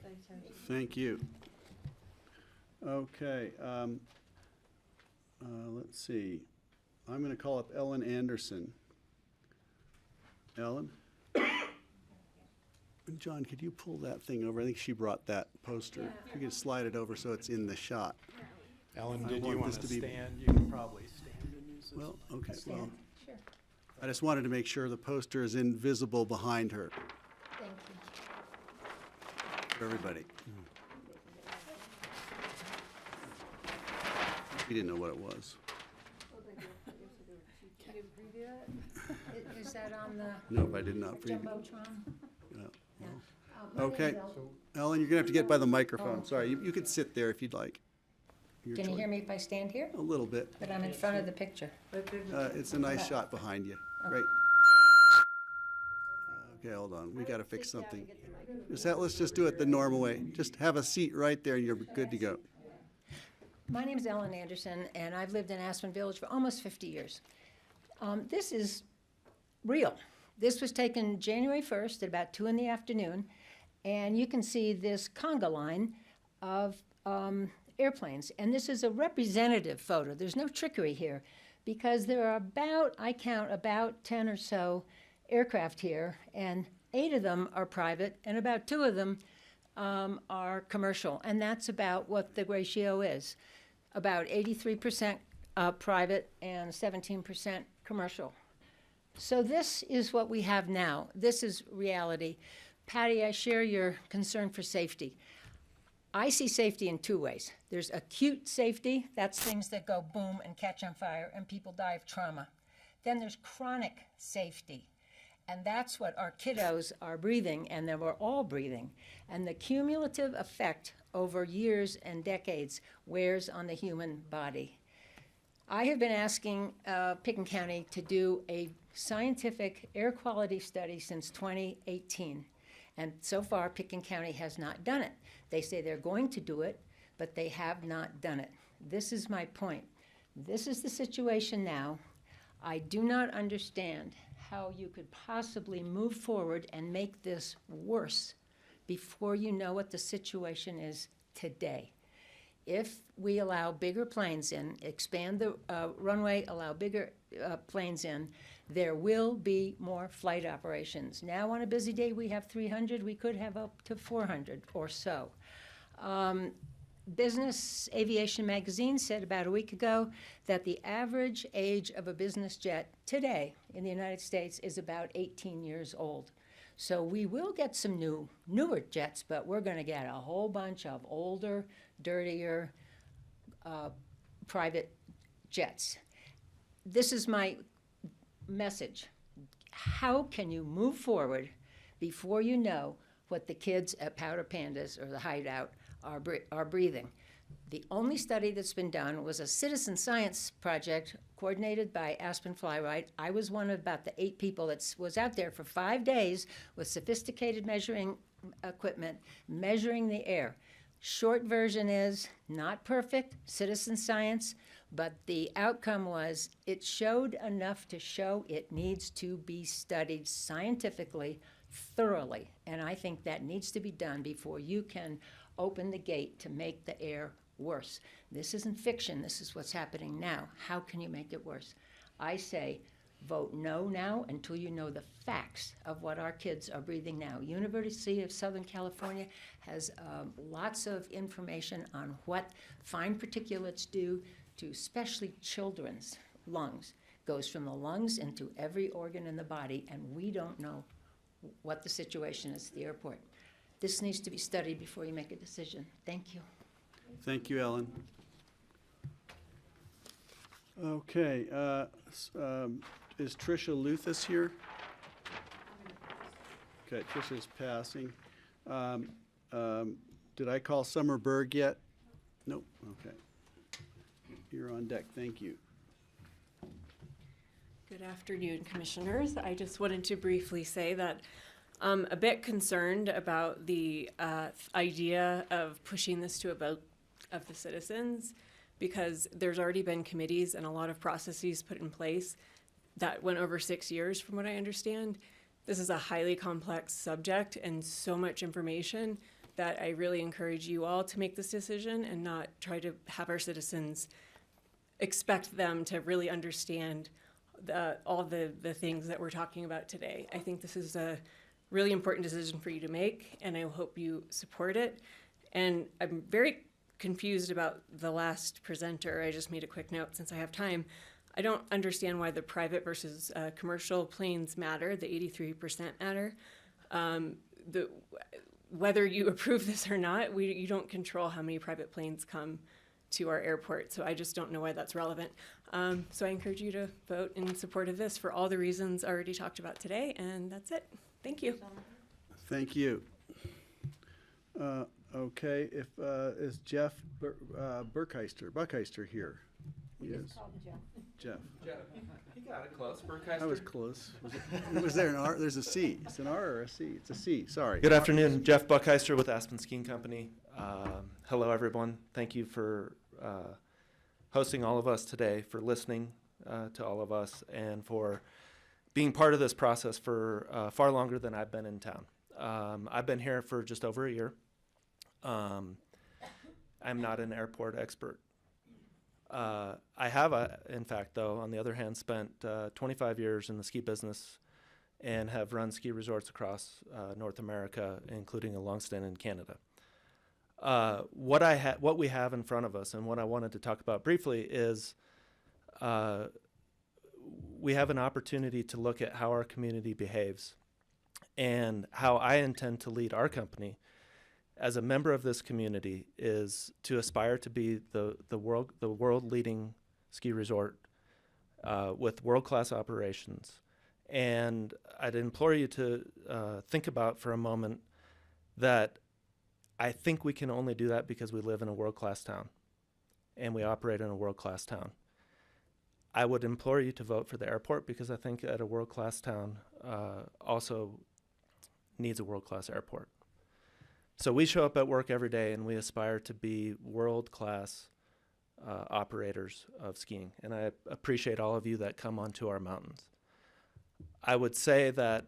Thank you. Okay, let's see. I'm going to call up Ellen Anderson. Ellen? John, could you pull that thing over? I think she brought that poster. If you could slide it over so it's in the shot.
Ellen,
I
did you want
this
to
be-
stand? You can probably stand and use this.
Well, okay, well, I just wanted to make sure the poster is invisible behind her
Thank you.
for everybody. We didn't know what it was.
Is that on the
No, I did not preview.
Jumbotron?
Yeah. Okay, Ellen, you're gonna have to get by the microphone. Sorry, you could sit there if you'd like. Your
Can you
choice.
hear me if I stand here?
A little bit.
But I'm in front of the picture.
It's a nice shot behind you. Great. Okay, hold on. We gotta fix something. Let's just do it the normal way. Just have a seat right there and you're good to go.
My name is Ellen Anderson, and I've lived in Aspen Village for almost 50 years. This is real. This was taken January 1st at about 2 in the afternoon, and you can see this conga line of airplanes. And this is a representative photo. There's no trickery here, because there are I count about 10 or so aircraft here, and 8 of them are private, and about 2 of them are commercial. And that's about what the ratio is. About 83% private and 17% commercial. So this is what we have now. This is reality. Patty, I share your concern for safety. I see safety in 2 ways. There's acute safety, that's things that go boom and catch on fire and people die of trauma. Then there's chronic safety, and that's what our kiddos are breathing and that we're all breathing. And the cumulative effect over years and decades wears on the human body. I have been asking Picken County to do a scientific air quality study since 2018. And so far, Picken County has not done it. They say they're going to do it, but they have not done it. This is my point. This is the situation now. I do not understand how you could possibly move forward and make this worse before you know what the situation is today. If we allow bigger planes in, expand the runway, allow bigger planes in, there will be more flight operations. Now on a busy day we have 300, we could have up to 400 or so. Business Aviation Magazine said about a week ago that the average age of a business jet today in the United States is about 18 years old. So we will get some newer jets, but we're going to get a whole bunch of older, dirtier, private
jets. This is my message. How can you move forward before you know what the kids at Powder Pandas or the Hideout are breathing? The only study that's been done was a citizen science project coordinated by Aspen Flywright. I was one of about the 8 people that was out there for 5 days with sophisticated measuring equipment, measuring the air. Short version is not perfect, citizen science, but the outcome was it showed enough to show it needs to be studied scientifically, thoroughly. And I think that needs to be done before you can open the gate to make the air worse. This isn't fiction. This is what's happening now. How can you make it worse? I say vote no now until you know the facts of what our kids are breathing now. University of Southern California has lots of information on what fine particulates do to especially children's lungs. Goes from the lungs into every organ in the body, and we don't know what the situation is at the airport. This needs to be studied before you make a decision. Thank you.
Thank you, Ellen. Okay, is Tricia Luthas here? Okay, Tricia's passing. Did I call Summer Berg yet? Nope, okay. You're on deck, thank you.
Good afternoon, Commissioners. I just wanted to briefly say that I'm a bit concerned about the idea of pushing this to a vote of the citizens, because there's already been committees and a lot of processes put in place that went over 6 years, from what I understand. This is a highly complex subject and so much information that I really encourage you all to make this decision and not try to have our citizens expect them to really understand all the things that we're talking about today. I think this is a really important decision for you to make, and I hope you support it. And I'm very confused about the last presenter. I just made a quick note since I have time. I don't understand why the private versus commercial planes matter, the 83% matter. Whether you approve this or not, you don't control how many private planes come to our airport, so I just don't know why that's relevant. So I encourage you to vote in support of this for all the reasons already talked about today, and that's it. Thank you.
Thank you. Okay, is Jeff Buckheister here? Yes. Jeff.
He got it close. Burkheister.
I was close. Was there an R? There's a C. It's an R or a C? It's a C. Sorry.
Good afternoon. Jeff Buckheister with Aspen Skiing Company. Hello, everyone. Thank you for hosting all of us today, for listening to all of us, and for being part of this process for far longer than I've been in town. I've been here for just over a year. I'm not an airport expert. I have, in fact, though, on the other hand, spent 25 years in the ski business and have run ski resorts across North America, including a long stint in Canada. What we have in front of us and what I wanted to talk about briefly is we have an opportunity to look at how our community behaves and how I intend to lead our company as a member of this community is to aspire to be the world leading ski resort with world-class operations. And I'd implore you to think about for a moment that I think we can only do that because we live in a world-class town and we operate in a world-class town. I would implore you to vote for the airport because I think that a world-class town also needs a world-class airport. So we show up at work every day and we aspire to be world-class operators of skiing. And I appreciate all of you that come onto our mountains. I would say that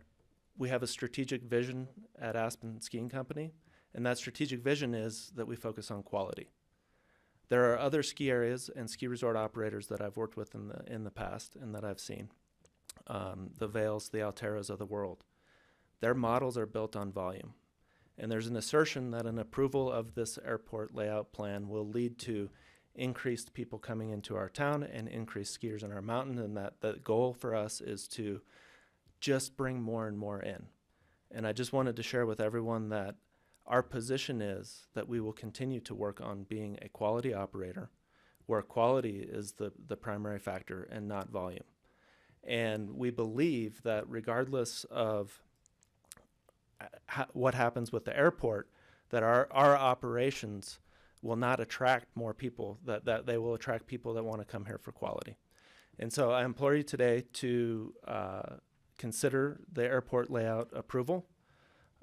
we have a strategic vision at Aspen Skiing Company, and that strategic vision is that we focus on quality. There are other ski areas and ski resort operators that I've worked with in the past and that I've seen. The Vails, the Alteras of the world. Their models are built on volume. And there's an assertion that an approval of this airport layout plan will lead to increased people coming into our town and increased skiers in our mountain, and that the goal for us is to just bring more and more in. And I just wanted to share with everyone that our position is that we will continue to work on being a quality operator where quality is the primary factor and not volume. And we believe that regardless of what happens with the airport, that our operations will not attract more people, that they will attract people that want to come here for quality. And so I implore you today to consider the airport layout approval.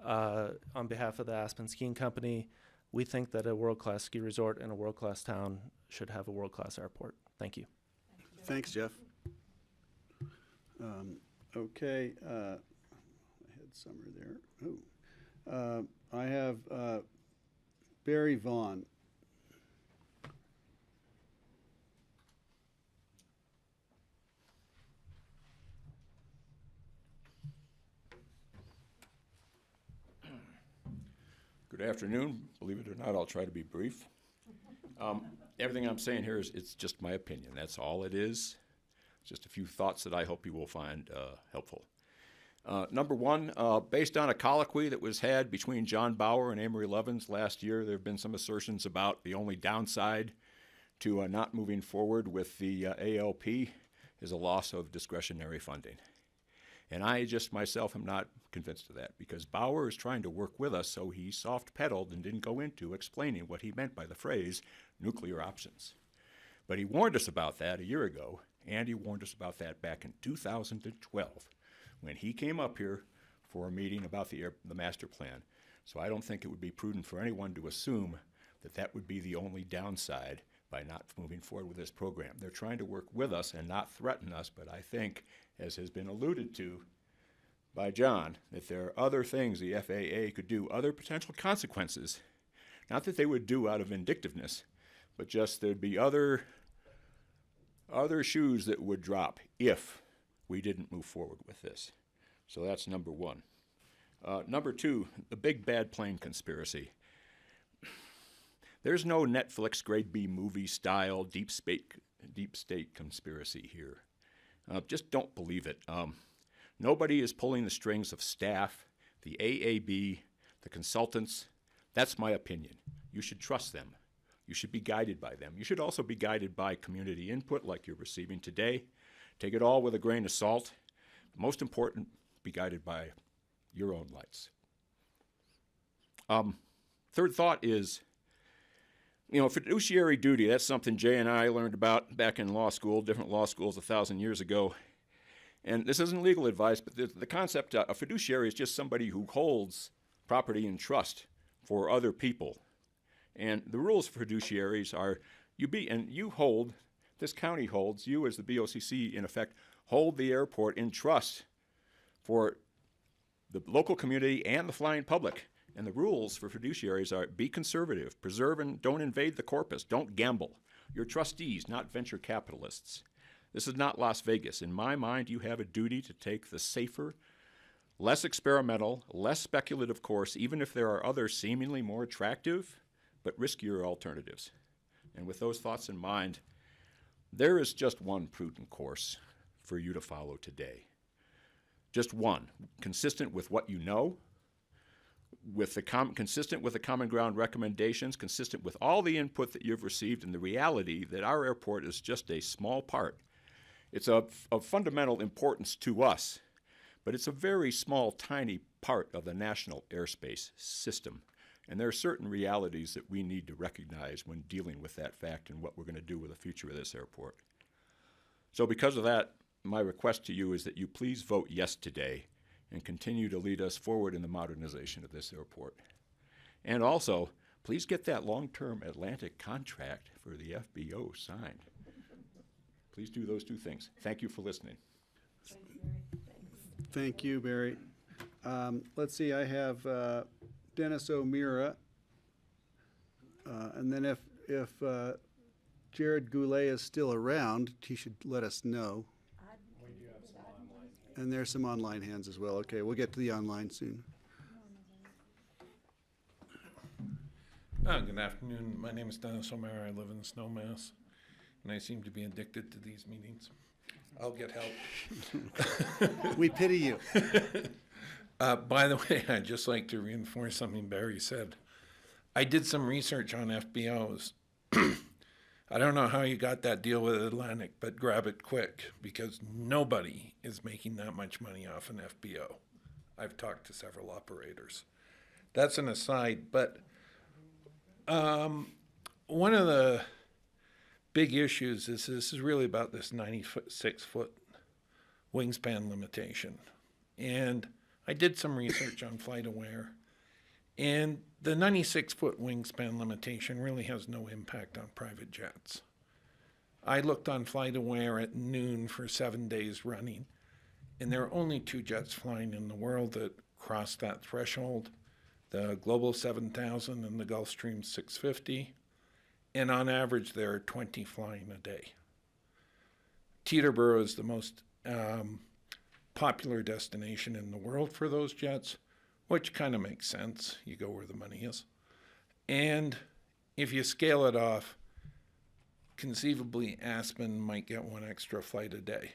On behalf of the Aspen Skiing Company, we think that a world-class ski resort and a world-class town should have a world-class airport. Thank you.
Thanks, Jeff. Okay, I had Summer there. Oh, I have Barry Vaughn.
Good afternoon. Believe it or not, I'll try to be brief. Everything I'm saying here is it's just my opinion. That's all it is. Just a few thoughts that I hope you will find helpful. Number one, based on a colloquy that was had between John Bauer and Amory Levins last year, there have been some assertions about the only downside to not moving forward with the ALP is a loss of discretionary funding. And I just myself am not convinced of that, because Bauer is trying to work with us, so he soft-pedaled and didn't go into explaining what he meant by the phrase nuclear options. But he warned us about that a year ago, and he warned us about that back in 2012 when he came up here for a meeting about the master plan. So I don't think it would be prudent for anyone to assume that that would be the only downside by not moving forward with this program. They're trying to work with us and not threaten us, but I think, as has been alluded to by John, that there are other things the FAA could do, other potential consequences, not that they would do out of vindictiveness, but just there'd be other shoes that would drop if we didn't move forward with this. So that's number one. Number two, the big bad plane conspiracy. There's no Netflix grade B movie style deep state conspiracy here. Just don't believe it. Nobody is pulling the strings of staff, the AAB, the consultants. That's my opinion. You should trust them. You should be guided by them. You should also be guided by community input like you're receiving today. Take it all with a grain of salt. Most important, be guided by your own lights. Third thought is, fiduciary duty. That's something Jay and I learned about back in law school, different law schools 1,000 years ago. And this isn't legal advice, but the concept of a fiduciary is just somebody who holds property in trust for other people. And the rules for fiduciaries are this county holds, you as the BoCC in effect, hold the airport in trust for the local community and the flying public. And the rules for fiduciaries are be conservative, preserve and don't invade the corpus, don't gamble. You're trustees, not venture capitalists. This is not Las Vegas. In my mind, you have a duty to take the safer, less experimental, less speculative course, even if there are other seemingly more attractive but riskier alternatives. And with those thoughts in mind, there is just one prudent course for you to follow today. Just one, consistent with what you know, consistent with the Common Ground recommendations, consistent with all the input that you've received, and the reality that our airport is just a small part. It's of fundamental importance to us, but it's a very small, tiny part of the national airspace system. And there are certain realities that we need to recognize when dealing with that fact and what we're going to do with the future of this airport. So because of that, my request to you is that you please vote yes today and continue to lead us forward in the modernization of this airport. And also, please get that long-term Atlantic contract for the FBO signed. Please do those two things. Thank you for listening.
Thank you, Barry. Let's see, I have Dennis O'Meara. And then if Jared Goulet is still around, he should let us know. And there's some online hands as well. Okay, we'll get to the online soon.
Good afternoon. My name is Dennis O'Meara. I live in Snowmass, and I seem to be addicted to these meetings. I'll get help.
We pity you.
By the way, I'd just like to reinforce something Barry said. I did some research on FBOs. I don't know how you got that deal with Atlantic, but grab it quick because nobody is making that much money off an FBO. I've talked to several operators. That's an aside, but one of the big issues is this is really about this 96-foot wingspan limitation. And I did some research on FlightAware, and the 96-foot wingspan limitation really has no impact on private jets. I looked on FlightAware at noon for 7 days running, and there are only 2 jets flying in the world that cross that threshold, the Global 7000 and the Gulfstream 650, and on average there are 20 flying a day. Teterboro is the most popular destination in the world for those jets, which kind of makes sense. You go where the money is. And if you scale it off, conceivably Aspen might get 1 extra flight a day.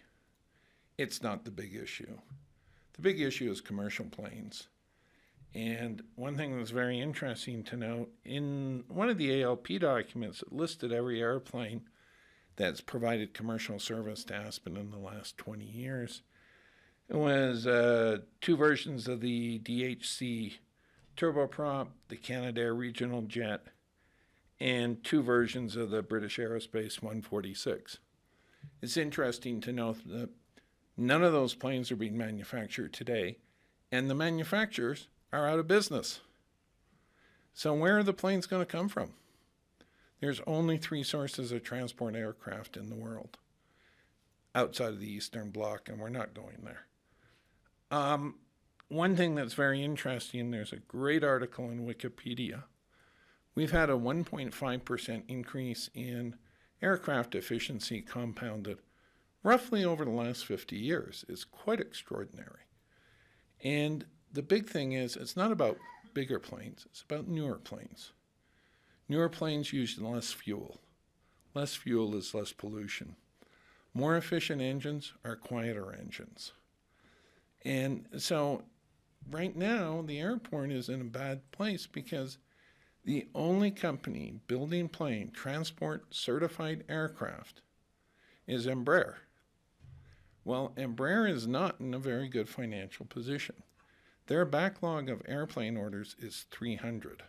It's not the big issue. The big issue is commercial planes. And one thing that's very interesting to note, in one of the ALP documents, it listed every airplane that's provided commercial service to Aspen in the last 20 years. It was 2 versions of the DHC turboprop, the Canadair regional jet, and 2 versions of the British Aerospace 146. It's interesting to note that none of those planes are being manufactured today, and the manufacturers are out of business. So where are the planes going to come from? There's only 3 sources of transport aircraft in the world outside of the Eastern Bloc, and we're not going there. One thing that's very interesting, there's a great article in Wikipedia. We've had a 1.5% increase in aircraft efficiency compounded roughly over the last 50 years. It's quite extraordinary. And the big thing is, it's not about bigger planes, it's about newer planes. Newer planes use less fuel. Less fuel is less pollution. More efficient engines are quieter engines. And so right now, the airport is in a bad place because the only company building plane transport certified aircraft is Embraer. Well, Embraer is not in a very good financial position. Their backlog of airplane orders is 300.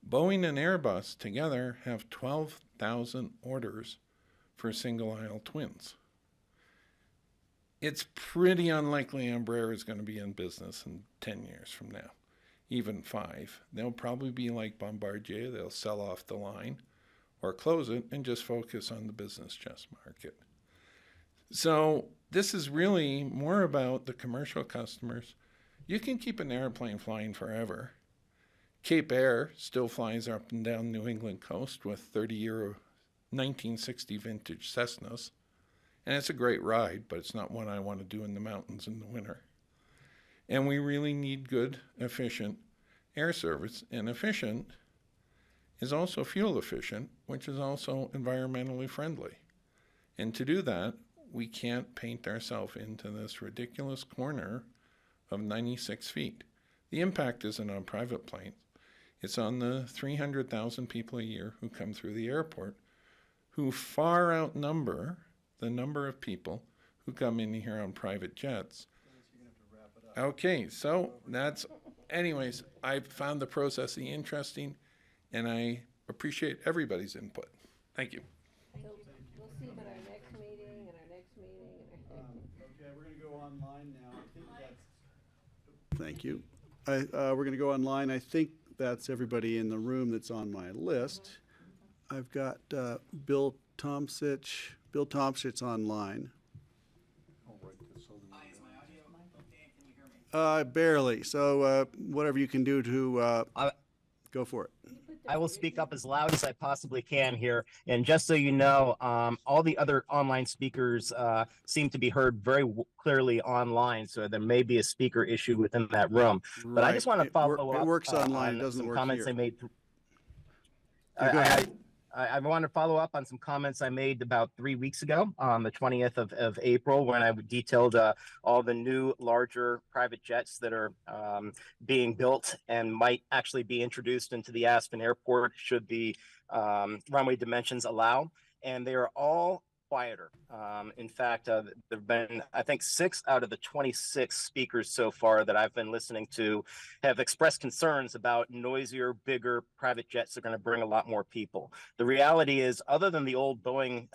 Boeing and Airbus together have 12,000 orders for single-aisle twins. It's pretty unlikely Embraer is going to be in business in 10 years from now, even 5. They'll probably be like Bombardier. They'll sell off the line or close it and just focus on the business jet market. So this is really more about the commercial customers. You can keep an airplane flying forever. Cape Air still flies up and down New England coast with 30-year 1960 vintage Cessnas. And it's a great ride, but it's not one I want to do in the mountains in the winter. And we really need good, efficient air service. And efficient is also fuel efficient, which is also environmentally friendly. And to do that, we can't paint ourselves into this ridiculous corner of 96 feet. The impact isn't on private planes. It's on the 300,000 people a year who come through the airport, who far outnumber the number of people who come in here on private jets. Okay, so anyways, I found the process interesting, and I appreciate everybody's input. Thank you.
We'll see about our next meeting and our next meeting.
Okay, we're going to go online now. I think that's... Thank you. We're going to go online. I think that's everybody in the room that's on my list. I've got Bill Tomsich. Bill Tomsich online. Barely. So whatever you can do to go for it.
I will speak up as loud as I possibly can here. And just so you know, all the other online speakers seem to be heard very clearly online. So there may be a speaker issue within that room. But I just want to follow up.
It works online. It doesn't
some
work
comments
here.
I made.
Go ahead.
I want to follow up on some comments I made about 3 weeks ago on the 20th of April when I detailed all the new larger private jets that are being built and might actually be introduced into the Aspen airport should the runway dimensions allow, and they are all quieter. In fact, there have been, I think, 6 out of the 26 speakers so far that I've been listening to have expressed concerns about noisier, bigger private jets that are going to bring a lot more people. The reality is, other than the old Boeing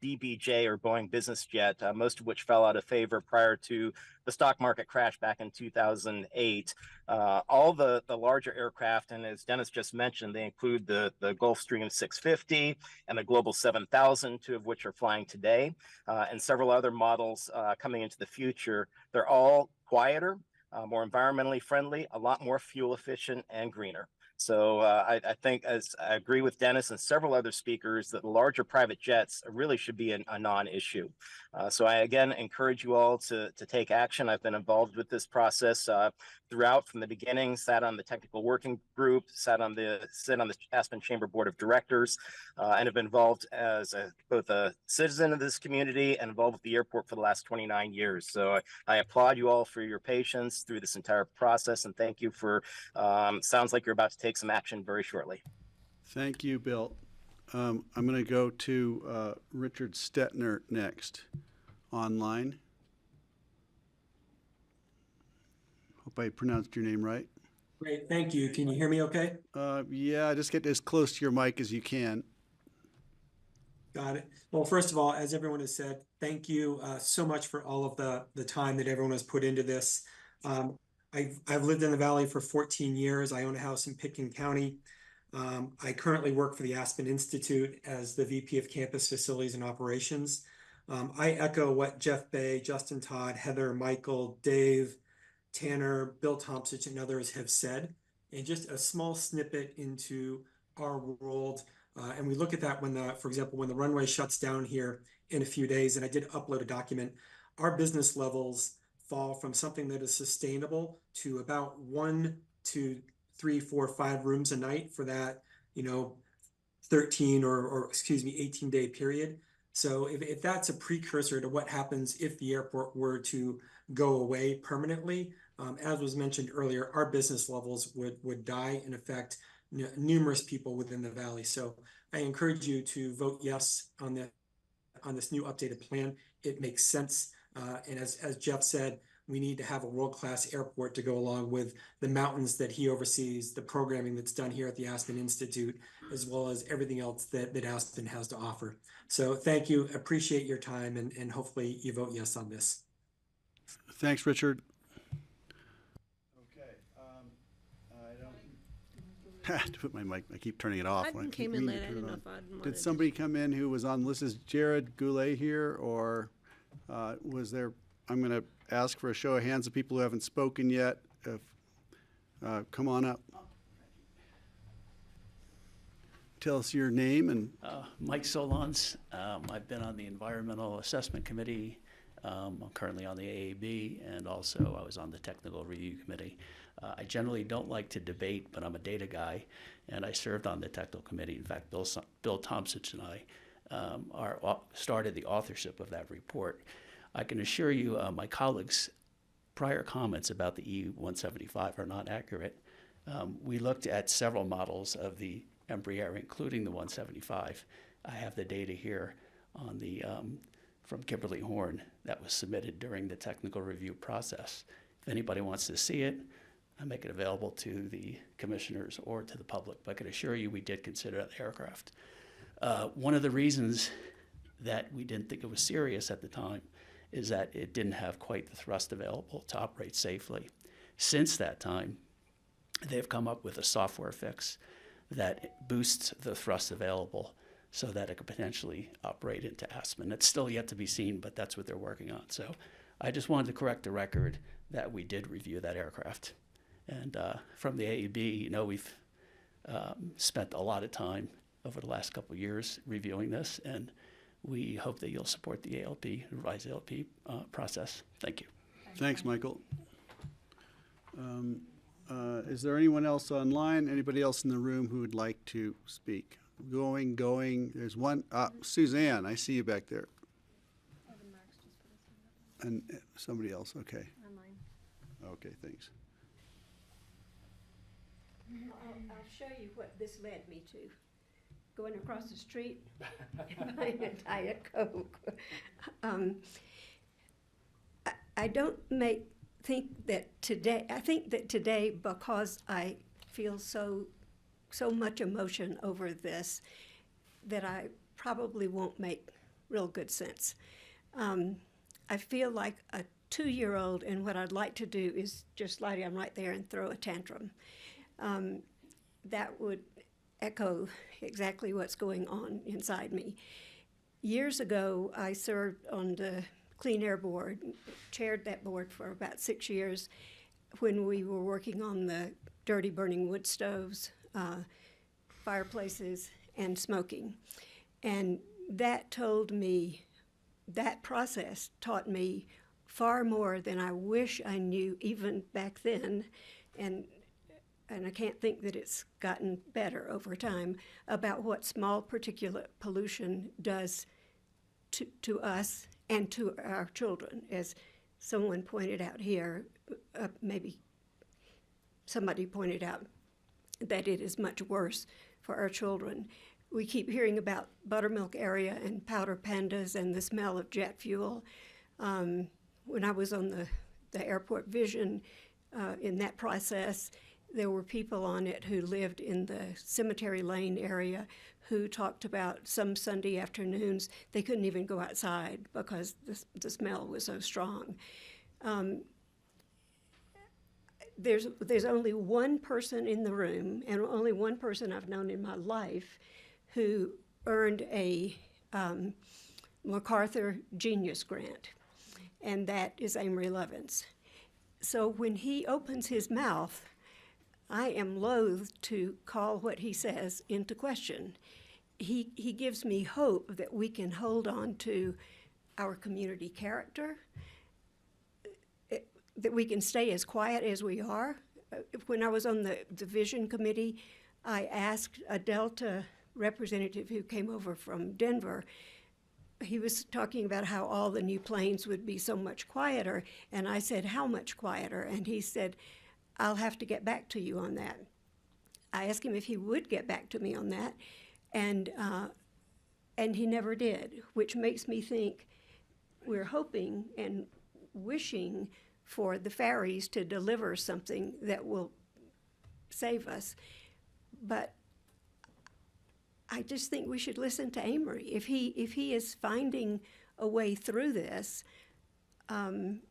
BBJ or Boeing business jet, most of which fell out of favor prior to the stock market crash back in 2008, all the larger aircraft, and as Dennis just mentioned, they include the Gulfstream 650 and the Global 7000, 2 of which are flying today, and several other models coming into the future. They're all quieter, more environmentally friendly, a lot more fuel efficient and greener. So I think, as I agree with Dennis and several other speakers, that larger private jets really should be a non-issue. So I, again, encourage you all to take action. I've been involved with this process throughout from the beginning, sat on the technical working group, sit on the Aspen Chamber Board of Directors, and have been involved as both a citizen of this community and involved with the airport for the last 29 years. So I applaud you all for your patience through this entire process, and thank you for, sounds like you're about to take some action very shortly.
Thank you, Bill. I'm going to go to Richard Stetner next, online. Hope I pronounced your name right.
Great, thank you. Can you hear me okay?
Yeah, just get as close to your mic as you can.
Got it. Well, first of all, as everyone has said, thank you so much for all of the time that everyone has put into this. I've lived in the Valley for 14 years. I own a house in Pitkin County. I currently work for the Aspen Institute as the VP of Campus Facilities and Operations. I echo what Jeff Bay, Justin Todd, Heather, Michael, Dave, Tanner, Bill Thompson, and others have said, and just a small snippet into our world. And we look at that when for example, when the runway shuts down here in a few days, and I did upload a document, our business levels fall from something that is sustainable to about 1 to 3, 4, 5 rooms a night for that, 13 or excuse me, 18-day period. So if that's a precursor to what happens if the airport were to go away permanently, as was mentioned earlier, our business levels would die and affect numerous people within the Valley. So I encourage you to vote yes on this new updated plan. It makes sense. And as Jeff said, we need to have a world-class airport to go along with the mountains that he oversees, the programming that's done here at the Aspen Institute, as well as everything else that Aspen has to offer. So thank you, appreciate your time, and hopefully you vote yes on this.
Thanks, Richard. Okay, I don't to put my mic, I keep turning it off.
I came in late, I didn't know if I'd wanted
Did somebody come in who was on the list? Is Jared Goulet here, or was there? I'm going to ask for a show of hands of people who haven't spoken yet. Come on up. Tell us your name and.
Mike Solons. I've been on the Environmental Assessment Committee. I'm currently on the AAB, and also I was on the Technical Review Committee. I generally don't like to debate, but I'm a data guy, and I served on the Technical Committee. In fact, Bill Thompson and I started the authorship of that report. I can assure you my colleagues' prior comments about the E-175 are not accurate. We looked at several models of the Embraer, including the 175. I have the data here on the from Kimberly Horn that was submitted during the technical review process. If anybody wants to see it, I make it available to the commissioners or to the public. But I can assure you we did consider that aircraft. One of the reasons that we didn't think it was serious at the time is that it didn't have quite the thrust available to operate safely. Since that time, they've come up with a software fix that boosts the thrust available so that it could potentially operate into Aspen. It's still yet to be seen, but that's what they're working on. So I just wanted to correct the record that we did review that aircraft. And from the AAB, we've spent a lot of time over the last couple of years reviewing this, and we hope that you'll support the ALP, revised ALP process. Thank you.
Thanks, Michael. Is there anyone else online? Anybody else in the room who would like to speak? Going. There's one. Suzanne, I see you back there. And somebody else. Okay.
Online.
Okay, thanks.
I'll show you what this led me to. going across the street and buying a Diet Coke. I don't think that today, I think that today, because I feel so much emotion over this, that I probably won't make real good sense. I feel like a 2-year-old, and what I'd like to do is just lie down right there and throw a tantrum. That would echo exactly what's going on inside me. Years ago, I served on the Clean Air Board, chaired that board for about 6 years when we were working on the dirty burning wood stoves, fireplaces, and smoking. And that process taught me far more than I wish I knew even back then, and I can't think that it's gotten better over time, about what small particulate pollution does to us and to our children. As someone pointed out here, maybe somebody pointed out that it is much worse for our children. We keep hearing about buttermilk area and powder pandas and the smell of jet fuel. When I was on the airport vision in that process, there were people on it who lived in the Cemetery Lane area who talked about some Sunday afternoons they couldn't even go outside because the smell was so strong. There's only one person in the room, and only one person I've known in my life, who earned a MacArthur Genius Grant, and that is Amory Lovins. So when he opens his mouth, I am loath to call what he says into question. He gives me hope that we can hold on to our community character, that we can stay as quiet as we are. When I was on the Vision Committee, I asked a Delta representative who came over from Denver. He was talking about how all the new planes would be so much quieter, and I said, how much quieter? And he said, I'll have to get back to you on that. I asked him if he would get back to me on that, and he never did, which makes me think we're hoping and wishing for the ferries to deliver something that will save us. But I just think we should listen to Amory. If he is finding a way through this, and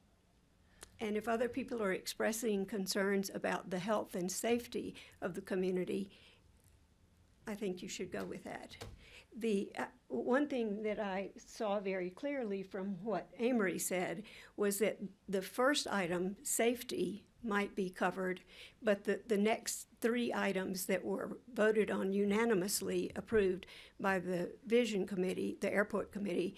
if other people are expressing concerns about the health and safety of the community, I think you should go with that. The one thing that I saw very clearly from what Amory said was that the first item, safety, might be covered, but the next 3 items that were voted on unanimously, approved by the Vision Committee, the Airport Committee,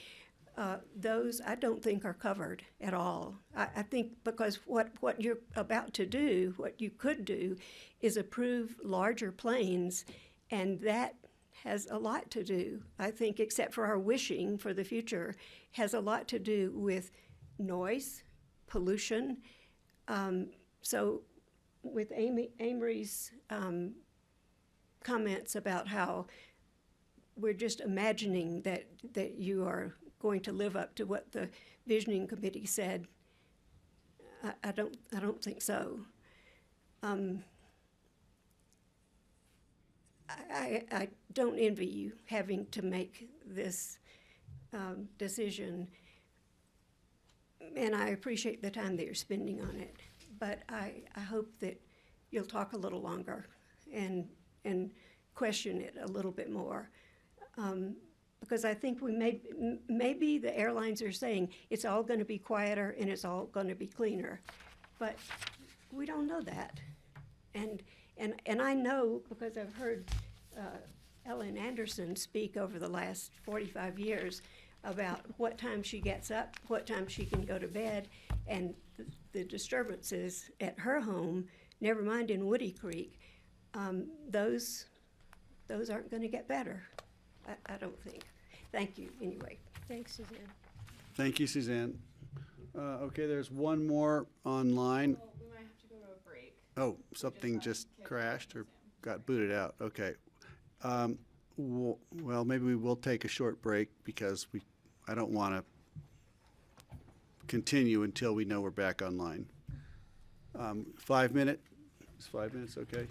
those I don't think are covered at all. I think because what you're about to do, what you could do, is approve larger planes, and that has a lot to do, I think, except for our wishing for the future, has a lot to do with noise, pollution. So with Amory's comments about how we're just imagining that you are going to live up to what the Visioning Committee said, I don't think so. I don't envy you having to make this decision, and I appreciate the time that you're spending on it. But I hope that you'll talk a little longer and question it a little bit more, because I think maybe the airlines are saying it's all going to be quieter and it's all going to be cleaner, but we don't know that. And I know, because I've heard Ellen Anderson speak over the last 45 years about what time she gets up, what time she can go to bed, and the disturbances at her home, never mind in Woody Creek, those aren't going to get better, I don't think. Thank you, anyway. Thanks, Suzanne.
Thank you, Suzanne. Okay, there's one more online.
Well, we might have to go to a break.
Oh, something just crashed or got booted out. Okay. Well, maybe we will take a short break because I don't want to continue until we know we're back online. 5 minute? Is 5 minutes okay?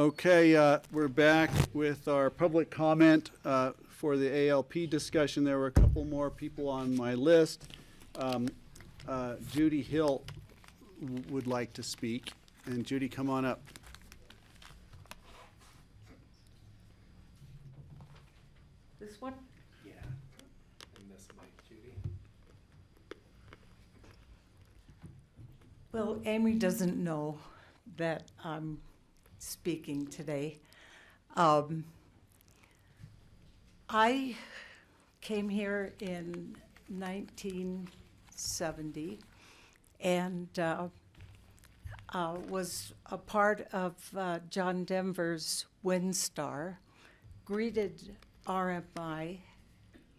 Okay, we're back with our public comment for the ALP discussion. There were a couple more people on my list. Judy Hill would like to speak. And Judy, come on up.
This one?
Yeah. And this mic, Judy.
Well, Amy doesn't know that I'm speaking today. I came here in 1970 and was a part of John Denver's WinStar, greeted RMI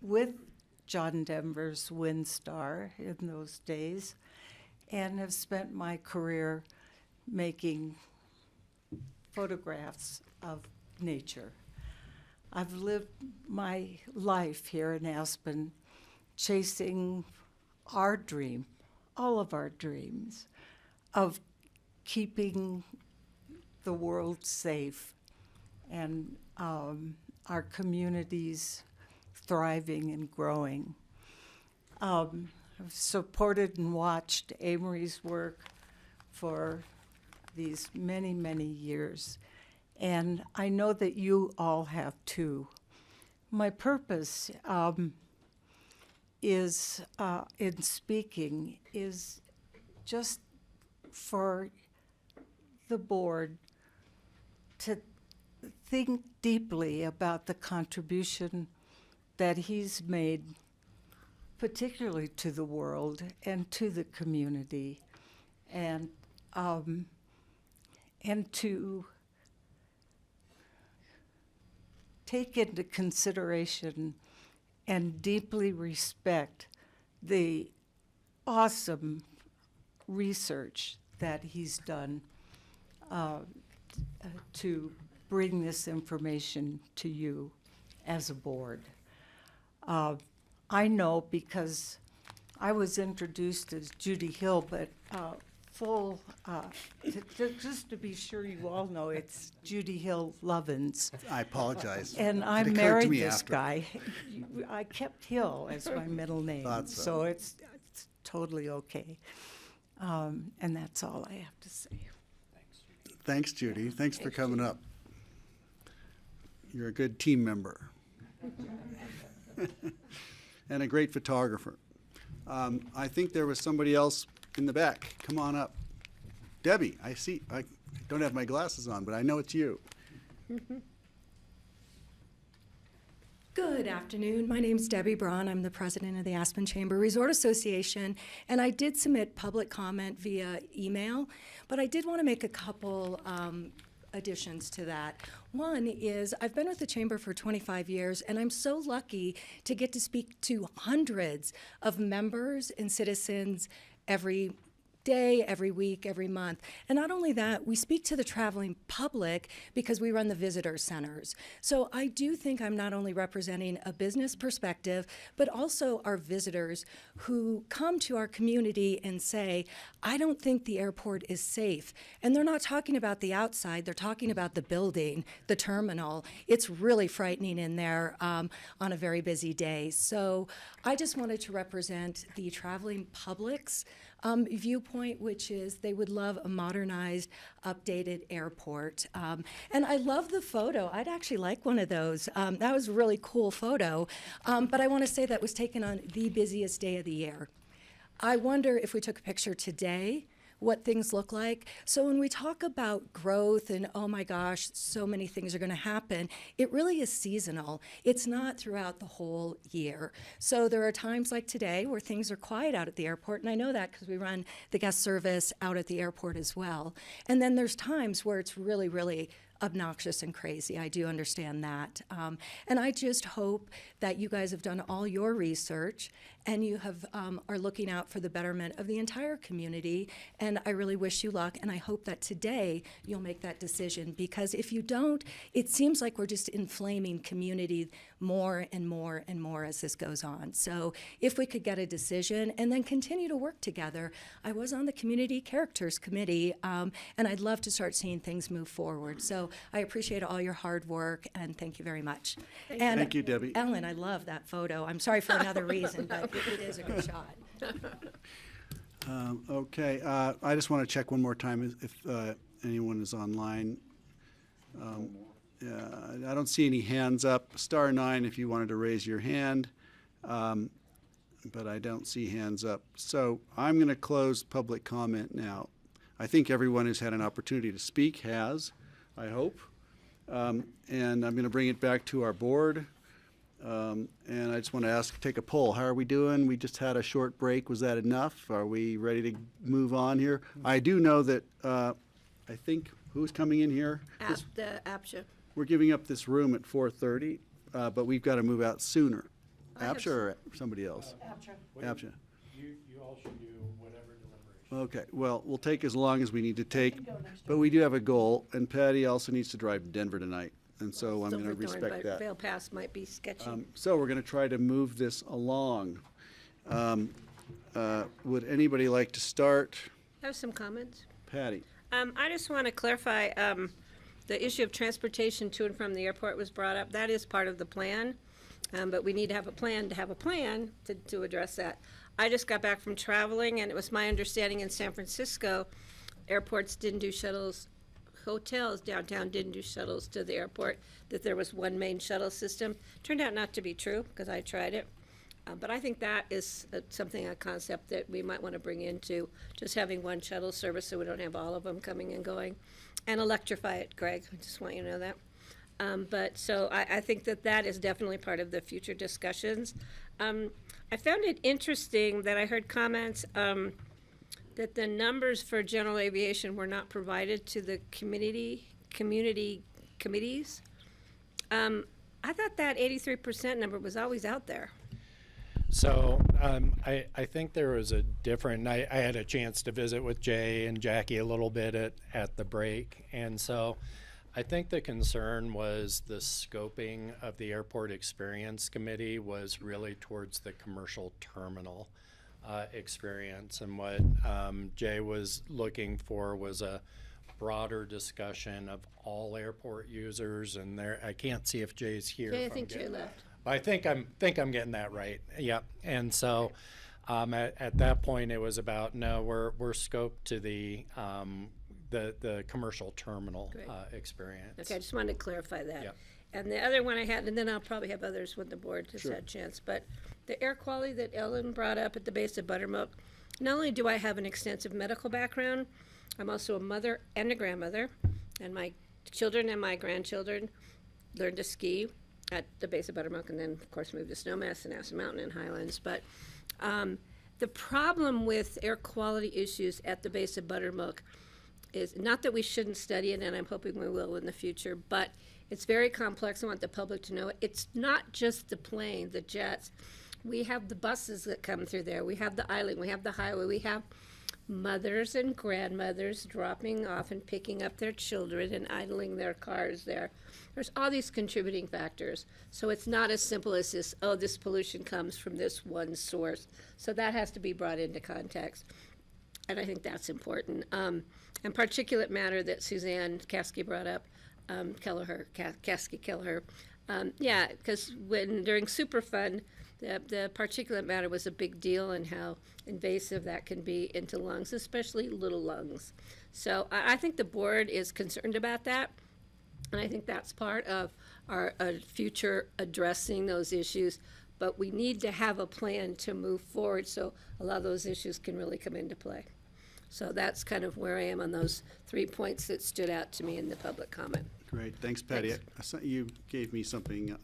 with John Denver's WinStar in those days, and have spent my career making photographs of nature. I've lived my life here in Aspen chasing our dream, all of our dreams, of keeping the world safe and our communities thriving and growing. I've supported and watched Amory's work for these many, many years, and I know that you all have too. My purpose is, in speaking, is just for the board to think deeply about the contribution that he's made, particularly to the world and to the community, and to take into consideration and deeply respect the awesome research that he's done to bring this information to you as a board. I know because I was introduced as Judy Hill, but just to be sure you all know, it's Judy Hill Lovins.
I apologize.
And I
It occurred to
married
me
this
after.
guy. I kept Hill as my middle name,
Thought so.
so it's totally okay. And that's all I have to say.
Thanks, Judy. Thanks for coming up. You're a good team member. And a great photographer. I think there was somebody else in the back. Come on up. Debbie, I see. I don't have my glasses on, but I know it's you.
Good afternoon. My name is Debbie Braun. I'm the president of the Aspen Chamber Resort Association, and I did submit public comment via email, but I did want to make a couple additions to that. One is I've been with the Chamber for 25 years, and I'm so lucky to get to speak to hundreds of members and citizens every day, every week, every month. And not only that, we speak to the traveling public because we run the visitor centers. So I do think I'm not only representing a business perspective, but also our visitors who come to our community and say, I don't think the airport is safe. And they're not talking about the outside, they're talking about the building, the terminal. It's really frightening in there on a very busy day. So I just wanted to represent the traveling public's viewpoint, which is they would love a modernized, updated airport. And I love the photo. I'd actually like one of those. That was a really cool photo. But I want to say that was taken on the busiest day of the year. I wonder if we took a picture today, what things look like. So when we talk about growth and, oh my gosh, so many things are going to happen, it really is seasonal. It's not throughout the whole year. So there are times like today where things are quiet out at the airport, and I know that because we run the guest service out at the airport as well. And then there's times where it's really, really obnoxious and crazy. I do understand that. And I just hope that you guys have done all your research and you have are looking out for the betterment of the entire community. And I really wish you luck, and I hope that today you'll make that decision, because if you don't, it seems like we're just inflaming community more and more and more as this goes on. So if we could get a decision and then continue to work together. I was on the Community Characters Committee, and I'd love to start seeing things move forward. So I appreciate all your hard work, and thank you very much.
Thank you, Debbie.
Ellen, I love that photo. I'm sorry for another reason, but it is a good shot.
Okay, I just want to check one more time if anyone is online. Yeah, I don't see any hands up. *9 if you wanted to raise your hand, but I don't see hands up. So I'm going to close public comment now. I think everyone who's had an opportunity to speak has, I hope. And I'm going to bring it back to our board. And I just want to take a poll. How are we doing? We just had a short break. Was that enough? Are we ready to move on here? I do know that, I think, who's coming in here?
The APSHA.
We're giving up this room at 4:30, but we've got to move out sooner. APSHA or somebody else? APSHA.
You all should do whatever deliberation.
Okay, well, we'll take as long as we need to take, but we do have a goal, and Patty also needs to drive to Denver tonight, and so I'm going to
Silverthorne,
respect
but
that.
Vail Pass might be sketchy.
So we're going to try to move this along. Would anybody like to start?
I have some comments.
Patty?
I just want to clarify, the issue of transportation to and from the airport was brought up. That is part of the plan, but we need to have a plan to address that. I just got back from traveling, and it was my understanding in San Francisco, airports didn't do shuttles, hotels downtown didn't do shuttles to the airport, that there was one main shuttle system. Turned out not to be true, because I tried it. But I think that is a concept that we might want to bring into just having one shuttle service so we don't have all of them coming and going. And electrify it, Greg. I just want you to know that. But so I think that is definitely part of the future discussions. I found it interesting that I heard comments that the numbers for general aviation were not provided to the community committees. I thought that 83% number was always out there.
So I think there was a different, I had a chance to visit with Jay and Jackie a little bit at the break. And so I think the concern was the scoping of the Airport Experience Committee was really towards the commercial terminal experience. And what Jay was looking for was a broader discussion of all airport users. And there, I can't see if Jay's here.
Jay, I think Jay left.
I think I'm getting that right. Yep. And so at that point it was about no, we're scoped to the commercial terminal experience.
Okay, I just wanted to clarify that.
Yep.
And the other one I had, and then I'll probably have others when the board has had a chance, but the air quality that Ellen brought up at the base of Buttermilk, not only do I have an extensive medical background, I'm also a mother and a grandmother, and my children and my grandchildren learned to ski at the base of Buttermilk, and then, of course, moved to Snowmass and Aspen Mountain and Highlands. But the problem with air quality issues at the base of Buttermilk is not that we shouldn't study it, and I'm hoping we will in the future, but it's very complex. I want the public to know it. It's not just the plane, the jets. We have the buses that come through there. We have the island. We have the highway. We have mothers and grandmothers dropping off and picking up their children and idling their cars there. There's all these contributing factors. So it's not as simple as this, oh, this pollution comes from this one source. So that has to be brought into context. And I think that's important. And particulate matter that Suzanne Caskey brought up, Caskey-Kelleher. Yeah, because during Superfund, the particulate matter was a big deal and how invasive that can be into lungs, especially little lungs. So I think the board is concerned about that. And I think that's part of our future addressing those issues. But we need to have a plan to move forward so a lot of those issues can really come into play. So that's kind of where I am on those 3 points that stood out to me in the public comment.
Great, thanks, Patty.
Thanks.
You gave me something.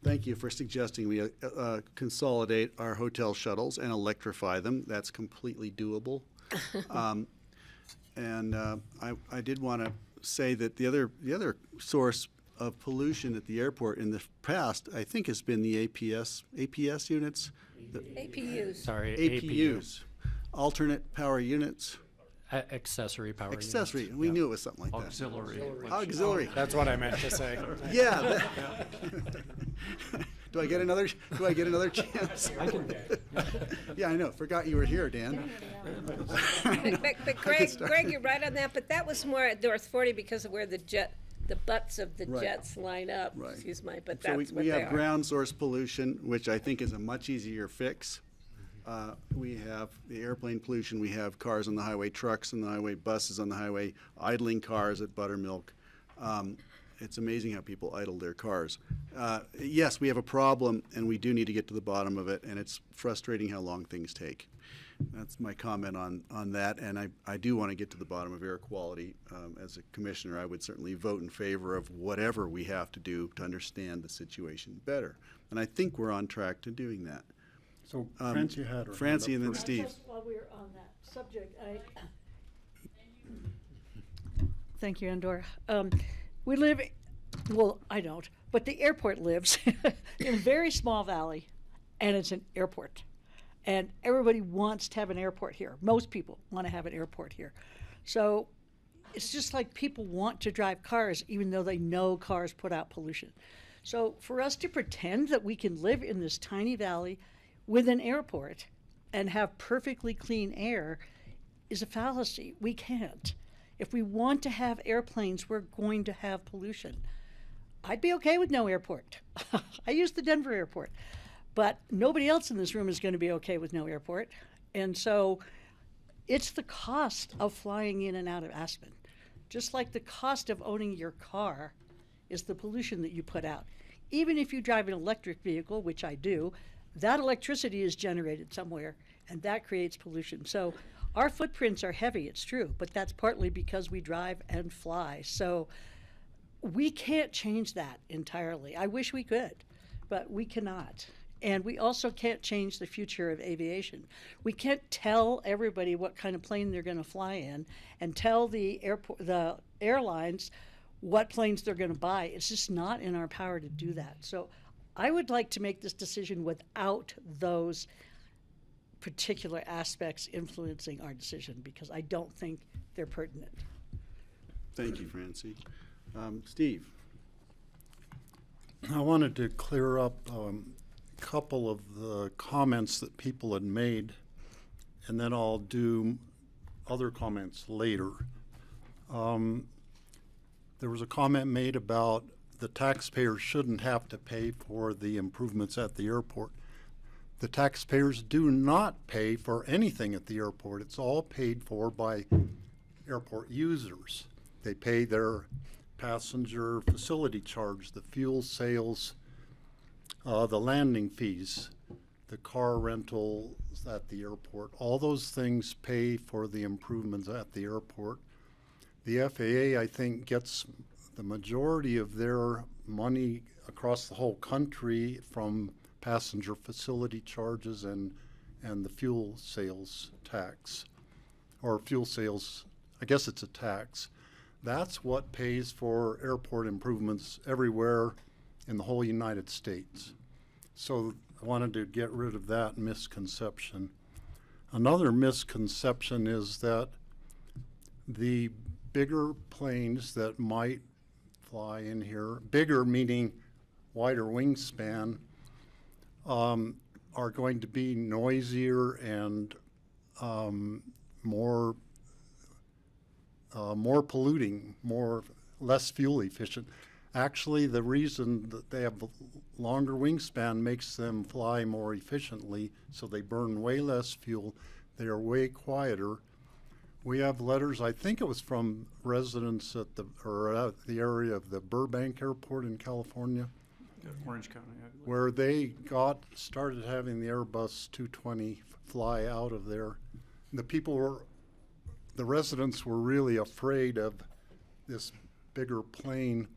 Thank you for suggesting we consolidate our hotel shuttles and electrify them. That's completely doable. And I did want to say that the other source of pollution at the airport in the past, I think, has been the APS units.
APUs.
Sorry,
APUs, alternate power units.
Accessory power units.
Accessory, we knew it was something like that.
Auxiliary.
Auxiliary.
That's what I meant to say.
Yeah. Do I get another chance? Yeah, I know. Forgot you were here, Dan.
But Greg, you're right on that, but that was more at North 40 because of where the butts of the
Right.
jets line up.
Right.
Excuse me, but
So
that's what
we
they
have
are.
ground source pollution, which I think is a much easier fix. We have the airplane pollution, we have cars on the highway, trucks on the highway, buses on the highway, idling cars at Buttermilk. It's amazing how people idle their cars. Yes, we have a problem, and we do need to get to the bottom of it, and it's frustrating how long things take. That's my comment on that, and I do want to get to the bottom of air quality. As a commissioner, I would certainly vote in favor of whatever we have to do to understand the situation better. And I think we're on track to doing that.
So Francie had her.
Francie and then
hand up
Steve.
first.
Just while we're on that subject, thank you, Andor. We live, well, I don't, but the airport lives in a very small valley, and it's an airport. And everybody wants to have an airport here. Most people want to have an airport here. So it's just like people want to drive cars, even though they know cars put out pollution. So for us to pretend that we can live in this tiny valley with an airport and have perfectly clean air is a fallacy. We can't. If we want to have airplanes, we're going to have pollution. I'd be okay with no airport. I use the Denver airport. But nobody else in this room is going to be okay with no airport. And so it's the cost of flying in and out of Aspen. Just like the cost of owning your car is the pollution that you put out. Even if you drive an electric vehicle, which I do, that electricity is generated somewhere, and that creates pollution. So our footprints are heavy, it's true, but that's partly because we drive and fly. So we can't change that entirely. I wish we could, but we cannot. And we also can't change the future of aviation. We can't tell everybody what kind of plane they're going to fly in and tell the airlines what planes they're going to buy. It's just not in our power to do that. So I would like to make this decision without those particular aspects influencing our decision, because I don't think they're pertinent.
Thank you, Francie. Steve?
I wanted to clear up couple of the comments that people had made, and then I'll do other comments later. There was a comment made about the taxpayers shouldn't have to pay for the improvements at the airport. The taxpayers do not pay for anything at the airport. It's all paid for by airport users. They pay their passenger facility charge, the fuel sales, the landing fees, the car rentals at the airport. All those things pay for the improvements at the airport. The FAA, I think, gets the majority of their money across the whole country from passenger facility charges and the fuel sales tax, or fuel sales, I guess it's a tax. That's what pays for airport improvements everywhere in the whole United States. So I wanted to get rid of that misconception. Another misconception is that the bigger planes that might fly in here, bigger meaning wider wingspan, are going to be noisier and more polluting, less fuel efficient. Actually, the reason that they have longer wingspan makes them fly more efficiently, so they burn way less fuel. They are way quieter. We have letters, I think it was from residents at the area of the Burbank Airport in California,
Orange County, I believe.
where they started having the Airbus 220 fly out of there. The residents were really afraid of this bigger plane,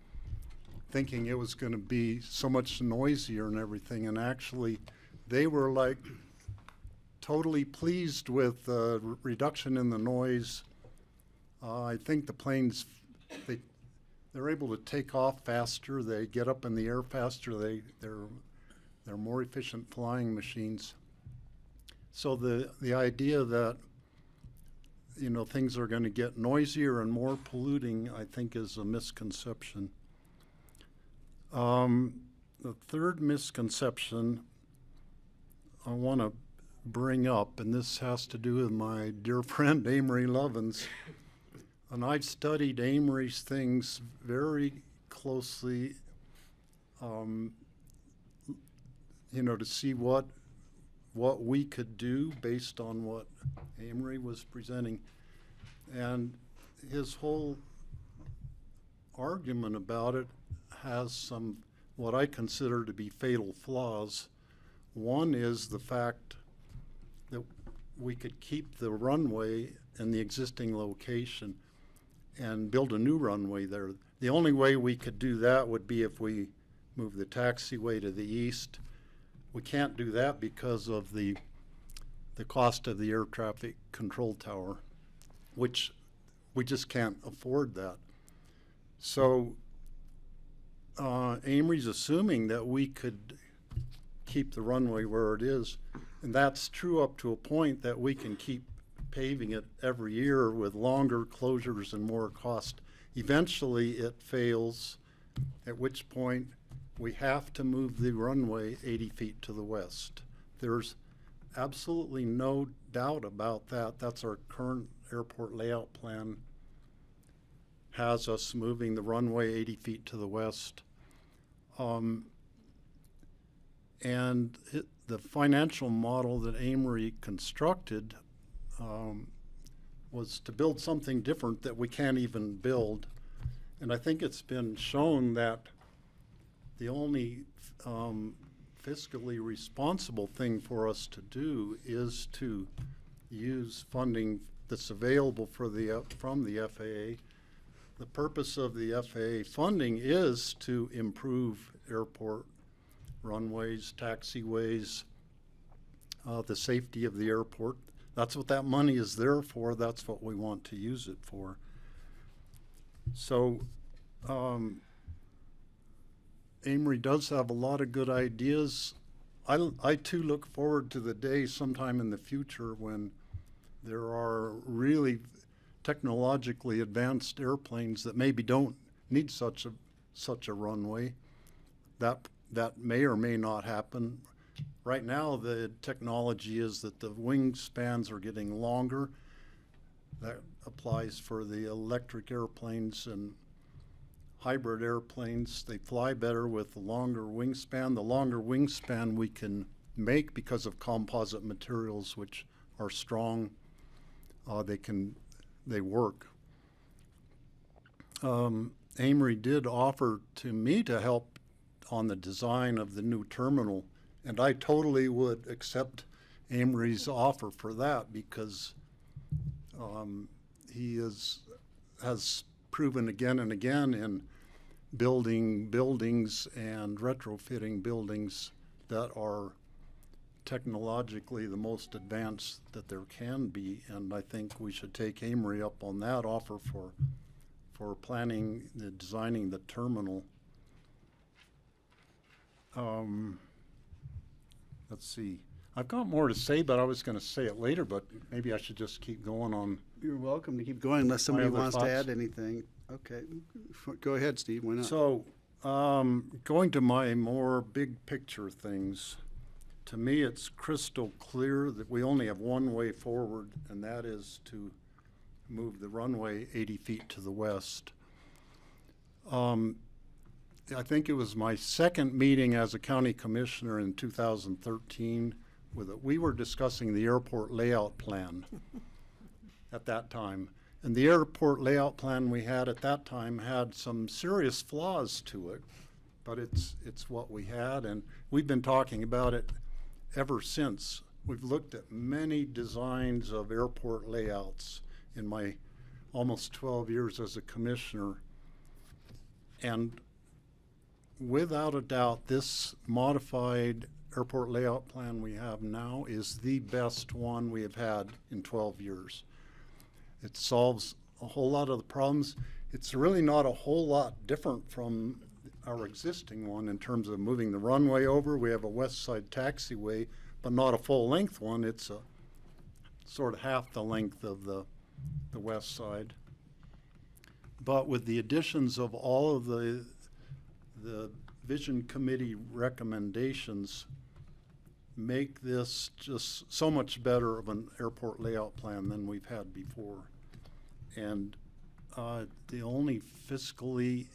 thinking it was going to be so much noisier and everything, and actually they were like totally pleased with the reduction in the noise. I think the planes, they're able to take off faster, they get up in the air faster, they're more efficient flying machines. So the idea that, you know, things are going to get noisier and more polluting, I think, is a misconception. The third misconception I want to bring up, and this has to do with my dear friend Amory Lovins. And I've studied Amory's things very closely, you know, to see what we could do based on what Amory was presenting. And his whole argument about it has some, what I consider to be fatal flaws. One is the fact that we could keep the runway in the existing location and build a new runway there. The only way we could do that would be if we move the taxiway to the east. We can't do that because of the cost of the air traffic control tower, which we just can't afford that. So Amory's assuming that we could keep the runway where it is, and that's true up to a point that we can keep paving it every year with longer closures and more cost. Eventually it fails, at which point we have to move the runway 80 feet to the west. There's absolutely no doubt about that. That's our current airport layout plan, has us moving the runway 80 feet to the west. And the financial model that Amory constructed was to build something different that we can't even build. And I think it's been shown that the only fiscally responsible thing for us to do is to use funding that's available for from the FAA. The purpose of the FAA funding is to improve airport runways, taxiways, the safety of the airport. That's what that money is there for. That's what we want to use it for. So Amory does have a lot of good ideas. I too look forward to the day sometime in the future when there are really technologically advanced airplanes that maybe don't need such a runway. That may or may not happen. Right now, the technology is that the wingspans are getting longer. That applies for the electric airplanes and hybrid airplanes. They fly better with the longer wingspan. The longer wingspan we can make because of composite materials, which are strong. They work. Amory did offer to me to help on the design of the new terminal, and I totally would accept Amory's offer for that because he has proven again and again in building buildings and retrofitting buildings that are technologically the most advanced that there can be, and I think we should take Amory up on that offer for planning, designing the terminal. Let's see. I've got more to say, but I was going to say it later, but maybe I should just keep going on.
You're welcome to keep going unless somebody
other
wants
thoughts?
to add anything. Okay, go ahead, Steve, why not?
So, going to my more big picture things, to me it's crystal clear that we only have one way forward, and that is to move the runway 80 feet to the west. I think it was my second meeting as a county commissioner in 2013. We were discussing the airport layout plan at that time. And the airport layout plan we had at that time had some serious flaws to it, but it's what we had, and we've been talking about it ever since. We've looked at many designs of airport layouts in my almost 12 years as a commissioner, and without a doubt, this modified airport layout plan we have now is the best one we have had in 12 years. It solves a whole lot of the problems. It's really not a whole lot different from our existing one in terms of moving the runway over. We have a west side taxiway, but not a full-length one. It's a sort of half the length of the west side. But with the additions of all of the Vision Committee recommendations, make this just so much better of an airport layout plan than we've had before. And the only fiscally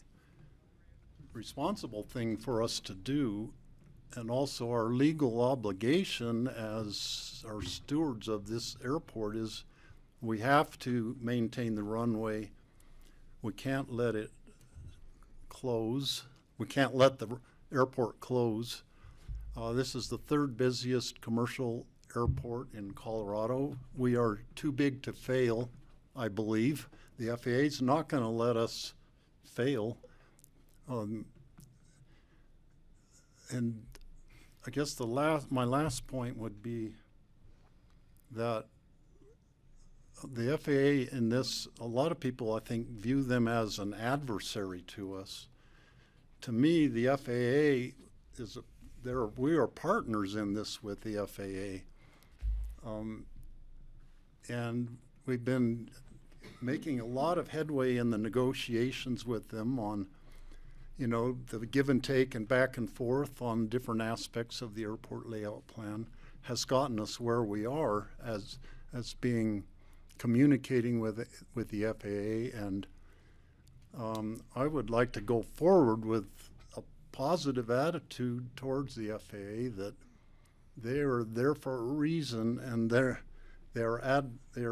responsible thing for us to do, and also our legal obligation as our stewards of this airport, is we have to maintain the runway. We can't let it close. We can't let the airport close. This is the third busiest commercial airport in Colorado. We are too big to fail, I believe. The FAA is not going to let us fail. And I guess my last point would be that the FAA in this, a lot of people I think view them as an adversary to us. To me, the FAA is we are partners in this with the FAA. And we've been making a lot of headway in the negotiations with them on, you know, the give and take and back and forth on different aspects of the airport layout plan has gotten us where we are as being communicating with the FAA. And I would like to go forward with a positive attitude towards the FAA, that they are there for a reason, and they're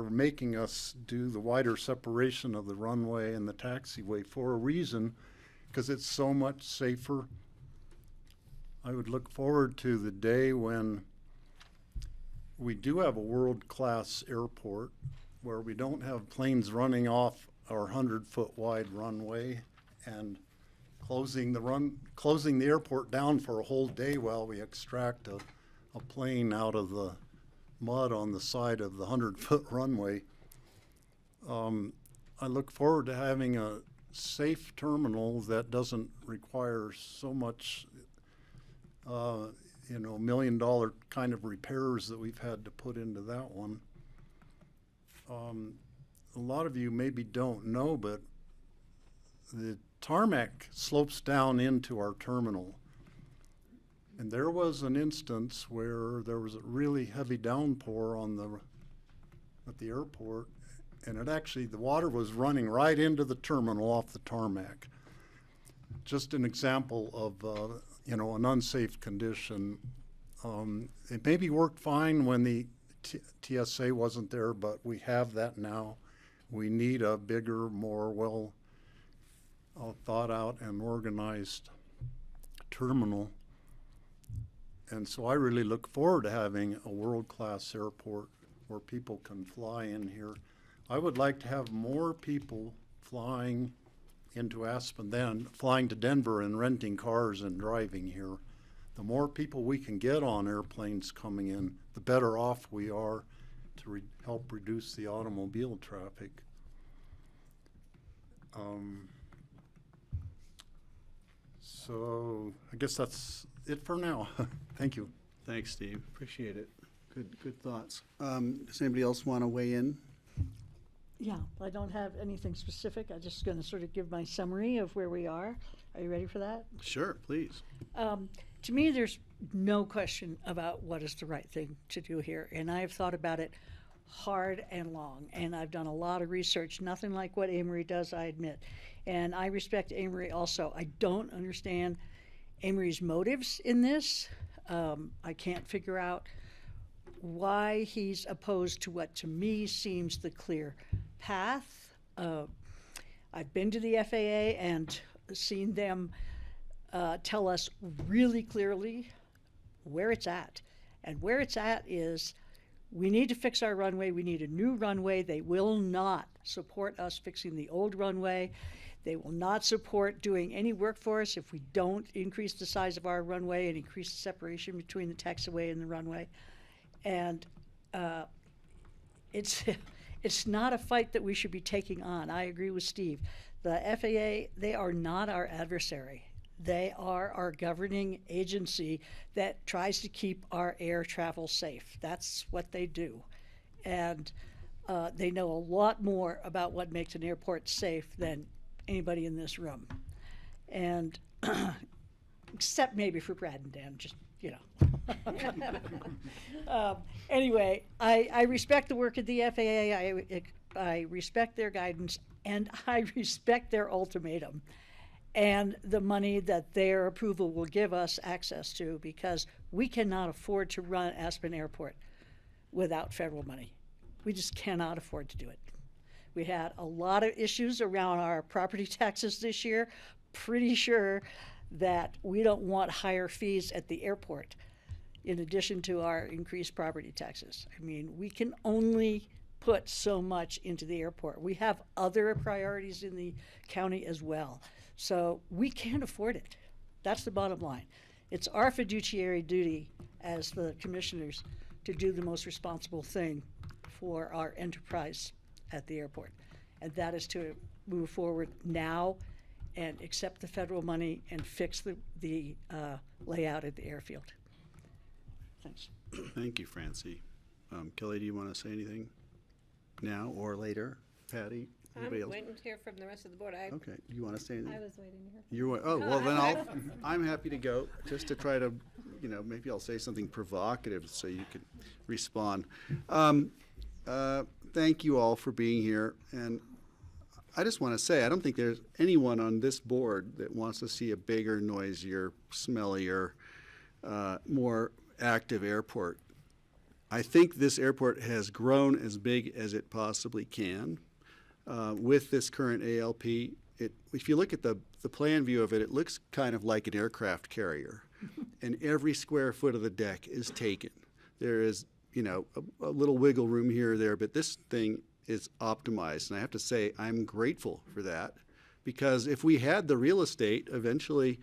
making us do the wider separation of the runway and the taxiway for a reason, because it's so much safer. I would look forward to the day when we do have a world-class airport where we don't have planes running off our 100-foot wide runway and closing the airport down for a whole day while we extract a plane out of the mud on the side of the 100-foot runway. I look forward to having a safe terminal that doesn't require so much, $1 million kind of repairs that we've had to put into that one. A lot of you maybe don't know, but the tarmac slopes down into our terminal. And there was an instance where there was a really heavy downpour at the airport, and the water was running right into the terminal off the tarmac. Just an example of, an unsafe condition. It maybe worked fine when the TSA wasn't there, but we have that now. We need a bigger, more well thought out and organized terminal. And so I really look forward to having a world-class airport where people can fly in here. I would like to have more people flying into Aspen than flying to Denver and renting cars and driving here. The more people we can get on airplanes coming in, the better off we are to help reduce the automobile traffic. So I guess that's it for now. Thank you.
Thanks, Steve. Appreciate it. Good thoughts. Does anybody else want to weigh in?
Yeah, I don't have anything specific. I'm just going to sort of give my summary of where we are. Are you ready for that?
Sure, please.
To me, there's no question about what is the right thing to do here. And I've thought about it hard and long. And I've done a lot of research, nothing like what Amory does, I admit. And I respect Amory also. I don't understand Amory's motives in this. I can't figure out why he's opposed to what to me seems the clear path. I've been to the FAA and seen them tell us really clearly where it's at. And where it's at is we need to fix our runway. We need a new runway. They will not support us fixing the old runway. They will not support doing any work for us if we don't increase the size of our runway and increase the separation between the taxiway and the runway. And it's not a fight that we should be taking on. I agree with Steve. The FAA, they are not our adversary. They are our governing agency that tries to keep our air travel safe. That's what they do. And they know a lot more about what makes an airport safe than anybody in this room. And except maybe for Brad and Dan, just, you know. Anyway, I respect the work of the FAA. I respect their guidance, and I respect their ultimatum and the money that their approval will give us access to, because we cannot afford to run Aspen Airport without federal money. We just cannot afford to do it. We had a lot of issues around our property taxes this year. Pretty sure that we don't want higher fees at the airport in addition to our increased property taxes. I mean, we can only put so much into the airport. We have other priorities in the county as well. So we can't afford it. That's the bottom line. It's our fiduciary duty as the commissioners to do the most responsible thing for our enterprise at the airport. And that is to move forward now and accept the federal money and fix the layout at the airfield. Thanks.
Thank you, Francie. Kelly, do you want to say anything now or later? Patty? Anybody
I'm
else?
waiting to hear from the rest of the board.
Okay, you want to say anything?
I was waiting to hear.
Oh, well, then I'm happy to go, just to try to, maybe I'll say something provocative so you can respond. Thank you all for being here, and I just want to say, I don't think there's anyone on this board that wants to see a bigger, noisier, smellier, more active airport. I think this airport has grown as big as it possibly can. With this current ALP, if you look at the plan view of it, it looks kind of like an aircraft carrier. And every square foot of the deck is taken. There is, a little wiggle room here or there, but this thing is optimized. And I have to say, I'm grateful for that, because if we had the real estate, eventually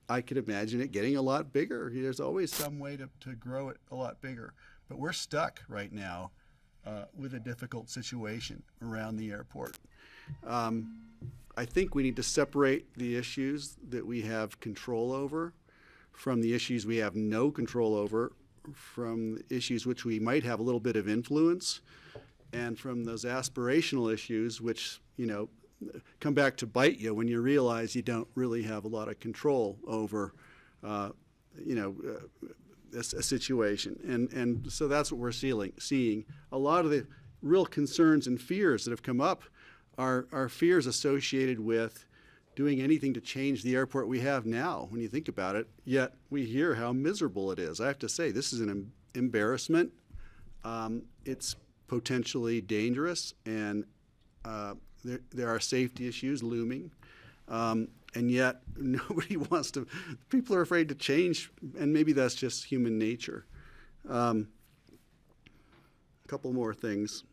I could imagine it getting a lot bigger. There's always some way to grow it a lot bigger. But we're stuck right now with a difficult situation around the airport. I think we need to separate the issues that we have control over from the issues we have no control over, from issues which we might have a little bit of influence, and from those aspirational issues which, come back to bite you when you realize you don't really have a lot of control over, a situation. And so that's what we're seeing. A lot of the real concerns and fears that have come up are fears associated with doing anything to change the airport we have now, when you think about it, yet we hear how miserable it is. I have to say, this is an embarrassment. It's potentially dangerous, and there are safety issues looming. And yet nobody wants to, people are afraid to change, and maybe that's just human nature. A couple more things.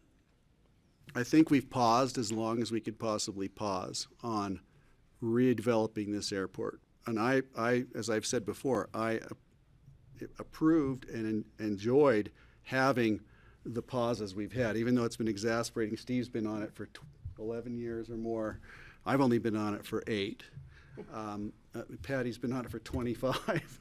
I think we've paused as long as we could possibly pause on redeveloping this airport. And I, as I've said before, I approved and enjoyed having the pauses we've had, even though it's been exasperating. Steve's been on it for 11 years or more. I've only been on it for 8. Patty's been on it for 25.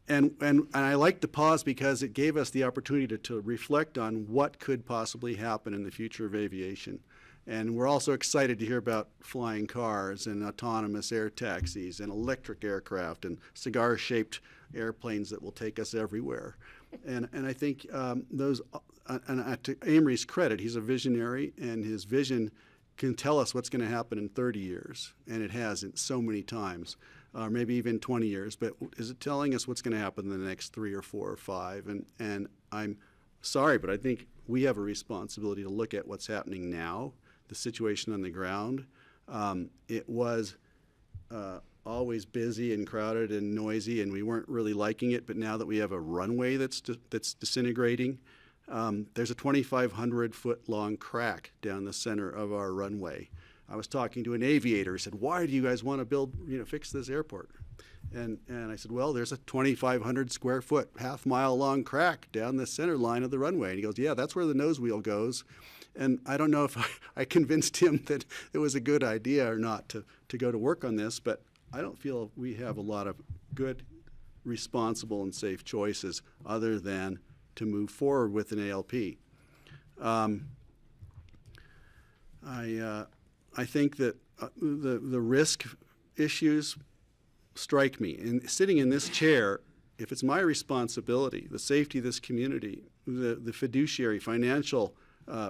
And I like the pause because it gave us the opportunity to reflect on what could possibly happen in the future of aviation. And we're also excited to hear about flying cars and autonomous air taxis and electric aircraft and cigar-shaped airplanes that will take us everywhere. And I think those, and to Amory's credit, he's a visionary, and his vision can tell us what's going to happen in 30 years, and it hasn't so many times, maybe even 20 years. But is it telling us what's going to happen in the next 3 or 4 or 5? And I'm sorry, but I think we have a responsibility to look at what's happening now, the situation on the ground. It was always busy and crowded and noisy, and we weren't really liking it. But now that we have a runway that's disintegrating, there's a 2,500-foot long crack down the center of our runway. I was talking to an aviator who said, "Why do you guys want to fix this airport?" And I said, "Well, there's a 2,500 square foot, half-mile long crack down the center line of the runway." And he goes, "Yeah, that's where the nose wheel goes. And I don't know if I convinced him that it was a good idea or not to go to work on this, but I don't feel we have a lot of good, responsible, and safe choices other than to move forward with an ALP. I think that the risk issues strike me. And sitting in this chair, if it's my responsibility, the safety of this community, the fiduciary financial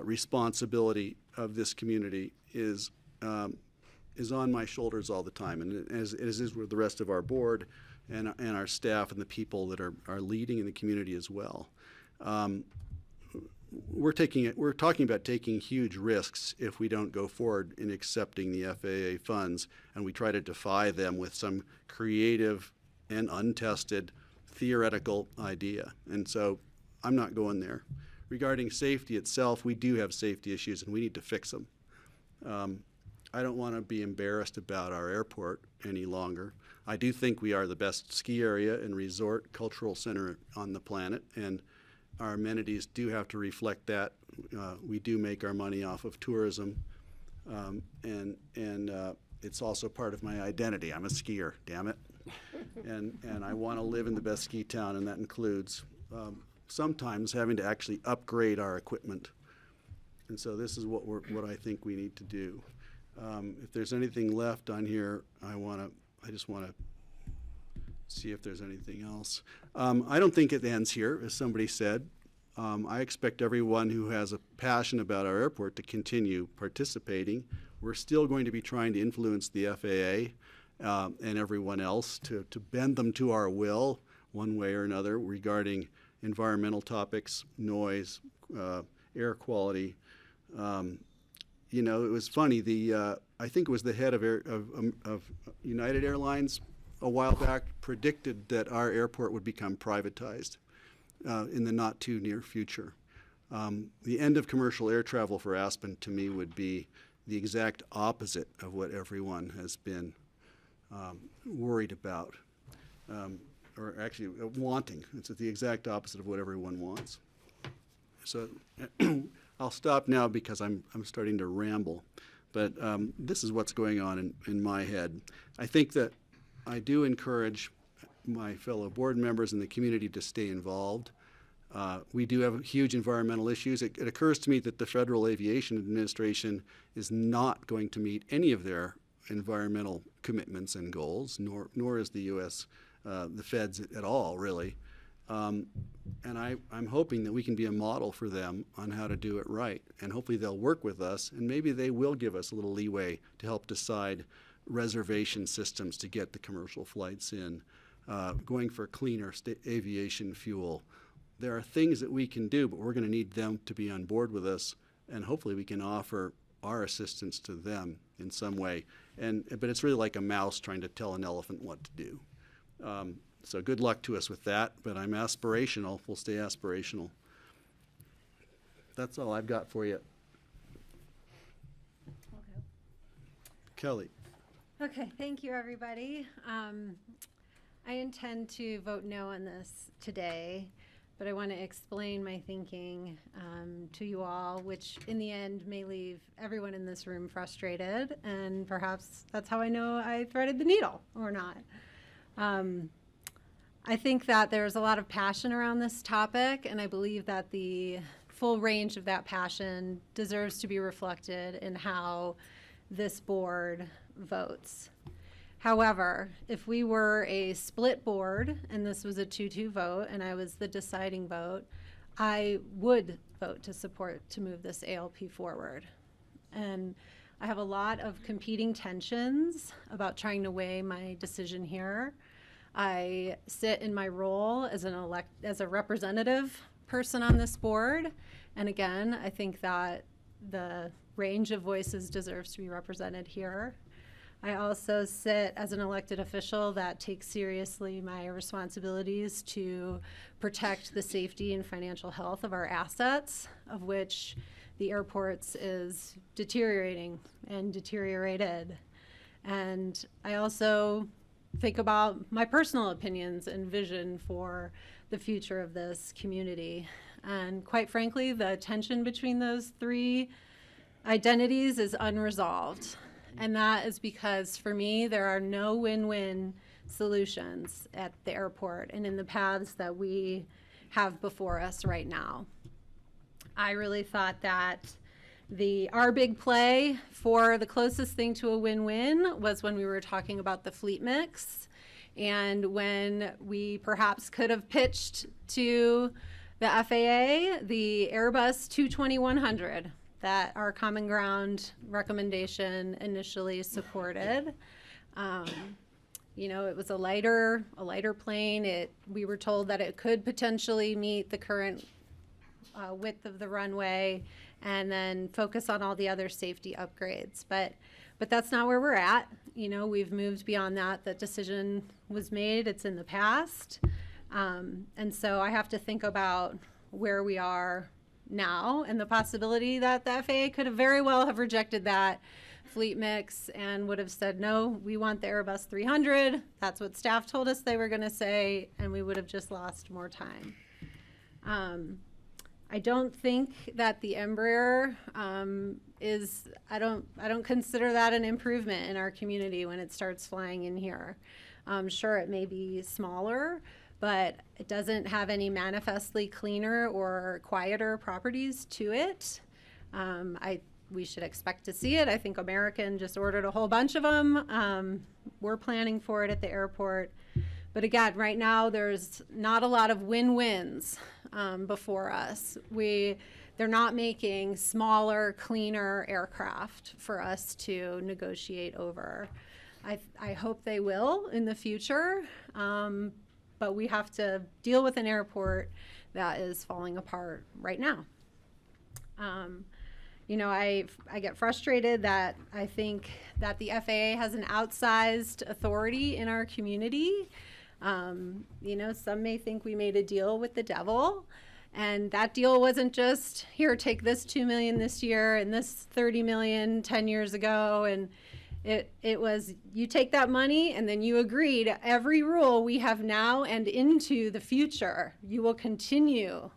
responsibility of this community is on my shoulders all the time, and as is with the rest of our board and our staff and the people that are leading in the community as well. We're talking about taking huge risks if we don't go forward in accepting the FAA funds, and we try to defy them with some creative and untested theoretical idea. And so I'm not going there. Regarding safety itself, we do have safety issues and we need to fix them. I don't want to be embarrassed about our airport any longer. I do think we are the best ski area and resort cultural center on the planet, and our amenities do have to reflect that. We do make our money off of tourism, and it's also part of my identity. I'm a skier, damn it. And I want to live in the best ski town, and that includes sometimes having to actually upgrade our equipment. And so this is what I think we need to do. If there's anything left on here, I just want to see if there's anything else. I don't think it ends here, as somebody said. I expect everyone who has a passion about our airport to continue participating. We're still going to be trying to influence the FAA and everyone else to bend them to our will one way or another regarding environmental topics, noise, air quality. You know, it was funny, I think it was the head of United Airlines a while back predicted that our airport would become privatized in the not too near future. The end of commercial air travel for Aspen, to me, would be the exact opposite of what everyone has been worried about, or actually wanting. It's the exact opposite of what everyone wants. So I'll stop now because I'm starting to ramble, but this is what's going on in my head. I think that I do encourage my fellow board members and the community to stay involved. We do have huge environmental issues. It occurs to me that the Federal Aviation Administration is not going to meet any of their environmental commitments and goals, nor is the U.S., the feds at all, really. And I'm hoping that we can be a model for them on how to do it right. And hopefully they'll work with us, and maybe they will give us a little leeway to help decide reservation systems to get the commercial flights in, going for cleaner aviation fuel. There are things that we can do, but we're going to need them to be on board with us, and hopefully we can offer our assistance to them in some way. But it's really like a mouse trying to tell an elephant what to do. So good luck to us with that, but I'm aspirational. We'll stay aspirational. That's all I've got for you.
Okay.
Kelly.
Okay, thank you, everybody. I intend to vote no on this today, but I want to explain my thinking to you all, which in the end may leave everyone in this room frustrated, and perhaps that's how I know I threaded the needle or not. I think that there's a lot of passion around this topic, and I believe that the full range of that passion deserves to be reflected in how this board votes. However, if we were a split board and this was a 2-2 vote and I was the deciding vote, I would vote to support to move this ALP forward. And I have a lot of competing tensions about trying to weigh my decision here. I sit in my role as a representative person on this board, and again, I think that the range of voices deserves to be represented here. I also sit as an elected official that takes seriously my responsibilities to protect the safety and financial health of our assets, of which the airports is deteriorating and deteriorated. And I also think about my personal opinions and vision for the future of this community. And quite frankly, the tension between those three identities is unresolved. And that is because for me, there are no win-win solutions at the airport and in the paths that we have before us right now. I really thought that our big play for the closest thing to a win-win was when we were talking about the fleet mix, and when we perhaps could have pitched to the FAA the Airbus 220-100 that our Common Ground recommendation initially supported. You know, it was a lighter plane. We were told that it could potentially meet the current width of the runway and then focus on all the other safety upgrades. But that's not where we're at. You know, we've moved beyond that. That decision was made. It's in the past. And so I have to think about where we are now and the possibility that the FAA could have very well have rejected that fleet mix and would have said, no, we want the Airbus 300. That's what staff told us they were going to say, and we would have just lost more time. I don't think that the Embraer I don't consider that an improvement in our community when it starts flying in here. Sure, it may be smaller, but it doesn't have any manifestly cleaner or quieter properties to it. We should expect to see it. I think American just ordered a whole bunch of them. We're planning for it at the airport. But again, right now there's not a lot of win-wins before us. They're not making smaller, cleaner aircraft for us to negotiate over. I hope they will in the future, but we have to deal with an airport that is falling apart right now. You know, I get frustrated that I think that the FAA has an outsized authority in our community. You know, some may think we made a deal with the devil, and that deal wasn't just, here, take this $2 million this year and this $30 million 10 years ago, and it was, you take that money and then you agree to every rule we have now and into the future. You will continue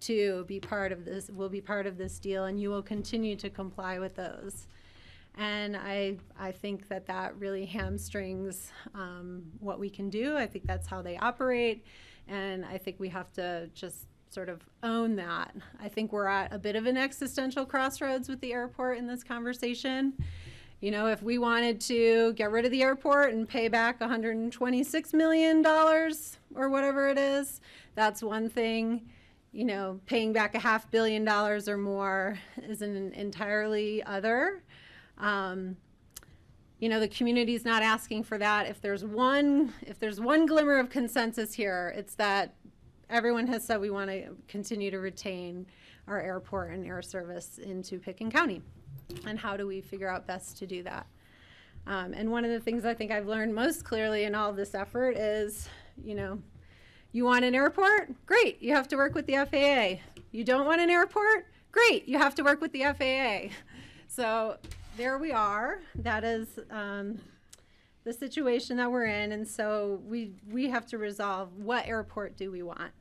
to be part of this, will be part of this deal, and you will continue to comply with those. And I think that really hamstrings what we can do. I think that's how they operate, and I think we have to just sort of own that. I think we're at a bit of an existential crossroads with the airport in this conversation. You know, if we wanted to get rid of the airport and pay back $126 million or whatever it is, that's one thing. You know, paying back $500 million or more is an entirely other. You know, the community's not asking for that. If there's one glimmer of consensus here, it's that everyone has said we want to continue to retain our airport and air service into Pickens County. And how do we figure out best to do that? And one of the things I think I've learned most clearly in all of this effort is, you know, you want an airport? Great, you have to work with the FAA. You don't want an airport? Great, you have to work with the FAA. So there we are. That is the situation that we're in, and so we have to resolve, what airport do we want?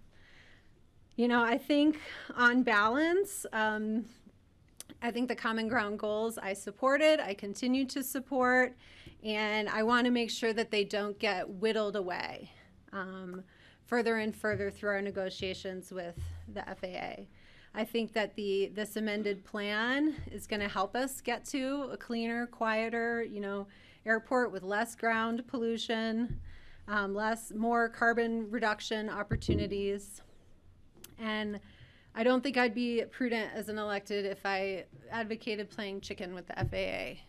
You know, I think on balance, I think the Common Ground goals I supported, I continue to support, and I want to make sure that they don't get whittled away further and further through our negotiations with the FAA. I think that this amended plan is going to help us get to a cleaner, quieter, you know, airport with less ground pollution, more carbon reduction opportunities. And I don't think I'd be prudent as an elected if I advocated playing chicken with the FAA.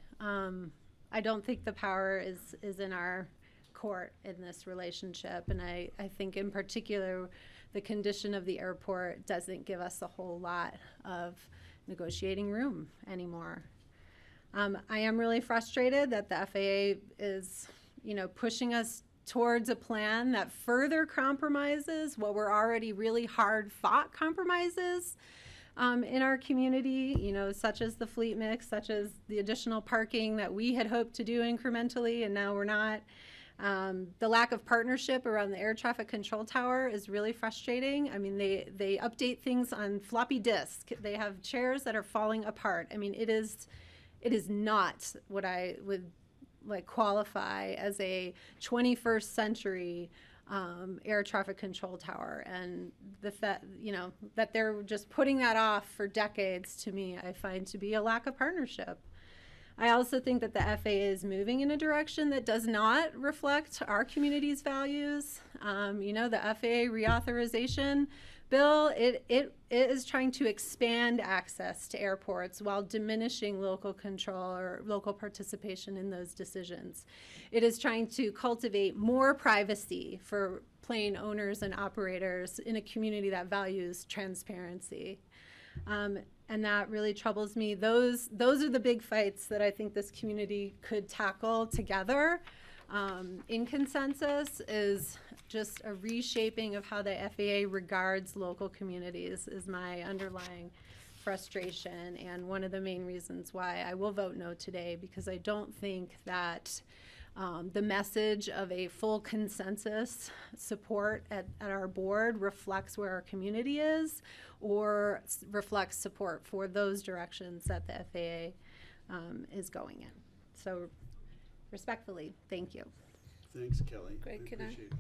I don't think the power is in our court in this relationship, and I think in particular the condition of the airport doesn't give us a whole lot of negotiating room anymore. I am really frustrated that the FAA is, you know, pushing us towards a plan that further compromises what were already really hard-fought compromises in our community, you know, such as the fleet mix, such as the additional parking that we had hoped to do incrementally, and now we're not. The lack of partnership around the air traffic control tower is really frustrating. I mean, they update things on floppy disk. They have chairs that are falling apart. I mean, it is not what I would like qualify as a 21st century air traffic control tower. And the fact, that they're just putting that off for decades, to me, I find to be a lack of partnership. I also think that the FAA is moving in a direction that does not reflect our community's values. The FAA reauthorization bill, it is trying to expand access to airports while diminishing local control or local participation in those decisions. It is trying to cultivate more privacy for plane owners and operators in a community that values transparency. And that really troubles me. Those are the big fights that I think this community could tackle together in consensus, is just a reshaping of how the FAA regards local communities is my underlying frustration, and one of the main reasons why I will vote no today, because I don't think that the message of a full consensus support at our board reflects where our community is, or reflects support for those directions that the FAA is going in. So respectfully, thank you.
Thanks, Kelly.
Greg, can I?
appreciate it.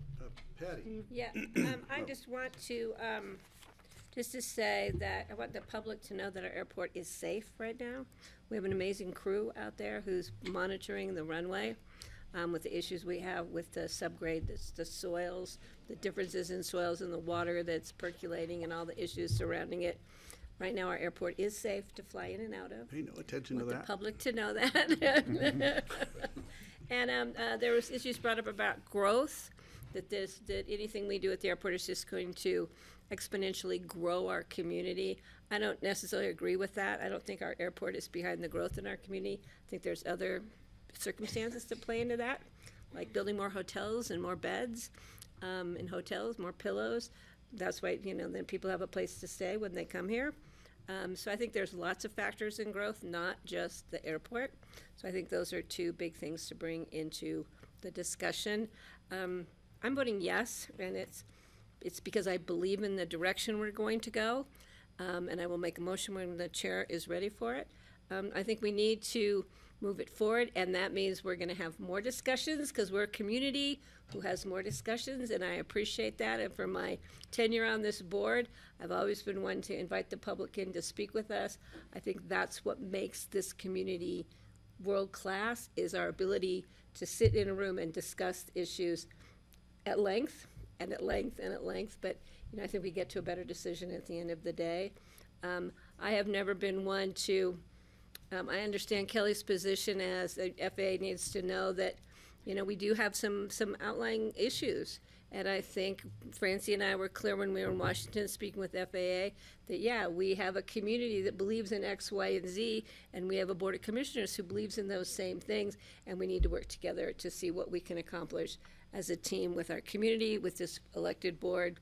Patty?
Yeah, I just want to, just to say that I want the public to know that our airport is safe right now. We have an amazing crew out there who's monitoring the runway. With the issues we have with the subgrade, the soils, the differences in soils in the water that's percolating, and all the issues surrounding it. Right now, our airport is safe to fly in and out of.
Pay no attention to
Want
that.
the public to know that. And there was issues brought up about growth, that anything we do at the airport is just going to exponentially grow our community. I don't necessarily agree with that. I don't think our airport is behind the growth in our community. I think there's other circumstances to play into that, like building more hotels and more beds in hotels, more pillows. That's why, then people have a place to stay when they come here. So I think there's lots of factors in growth, not just the airport. So I think those are two big things to bring into the discussion. I'm voting yes, and it's because I believe in the direction we're going to go, and I will make a motion when the chair is ready for it. I think we need to move it forward, and that means we're going to have more discussions, because we're a community who has more discussions, and I appreciate that. And for my tenure on this board, I've always been one to invite the public in to speak with us. I think that's what makes this community world-class, is our ability to sit in a room and discuss issues at length, and at length, and at length. But I think we get to a better decision at the end of the day. I have never been one to I understand Kelly's position as the FAA needs to know that, we do have some outlying issues. And I think Francie and I were clear when we were in Washington speaking with FAA that, yeah, we have a community that believes in X, Y, and Z, and we have a board of commissioners who believes in those same things, and we need to work together to see what we can accomplish as a team with our community, with this elected board,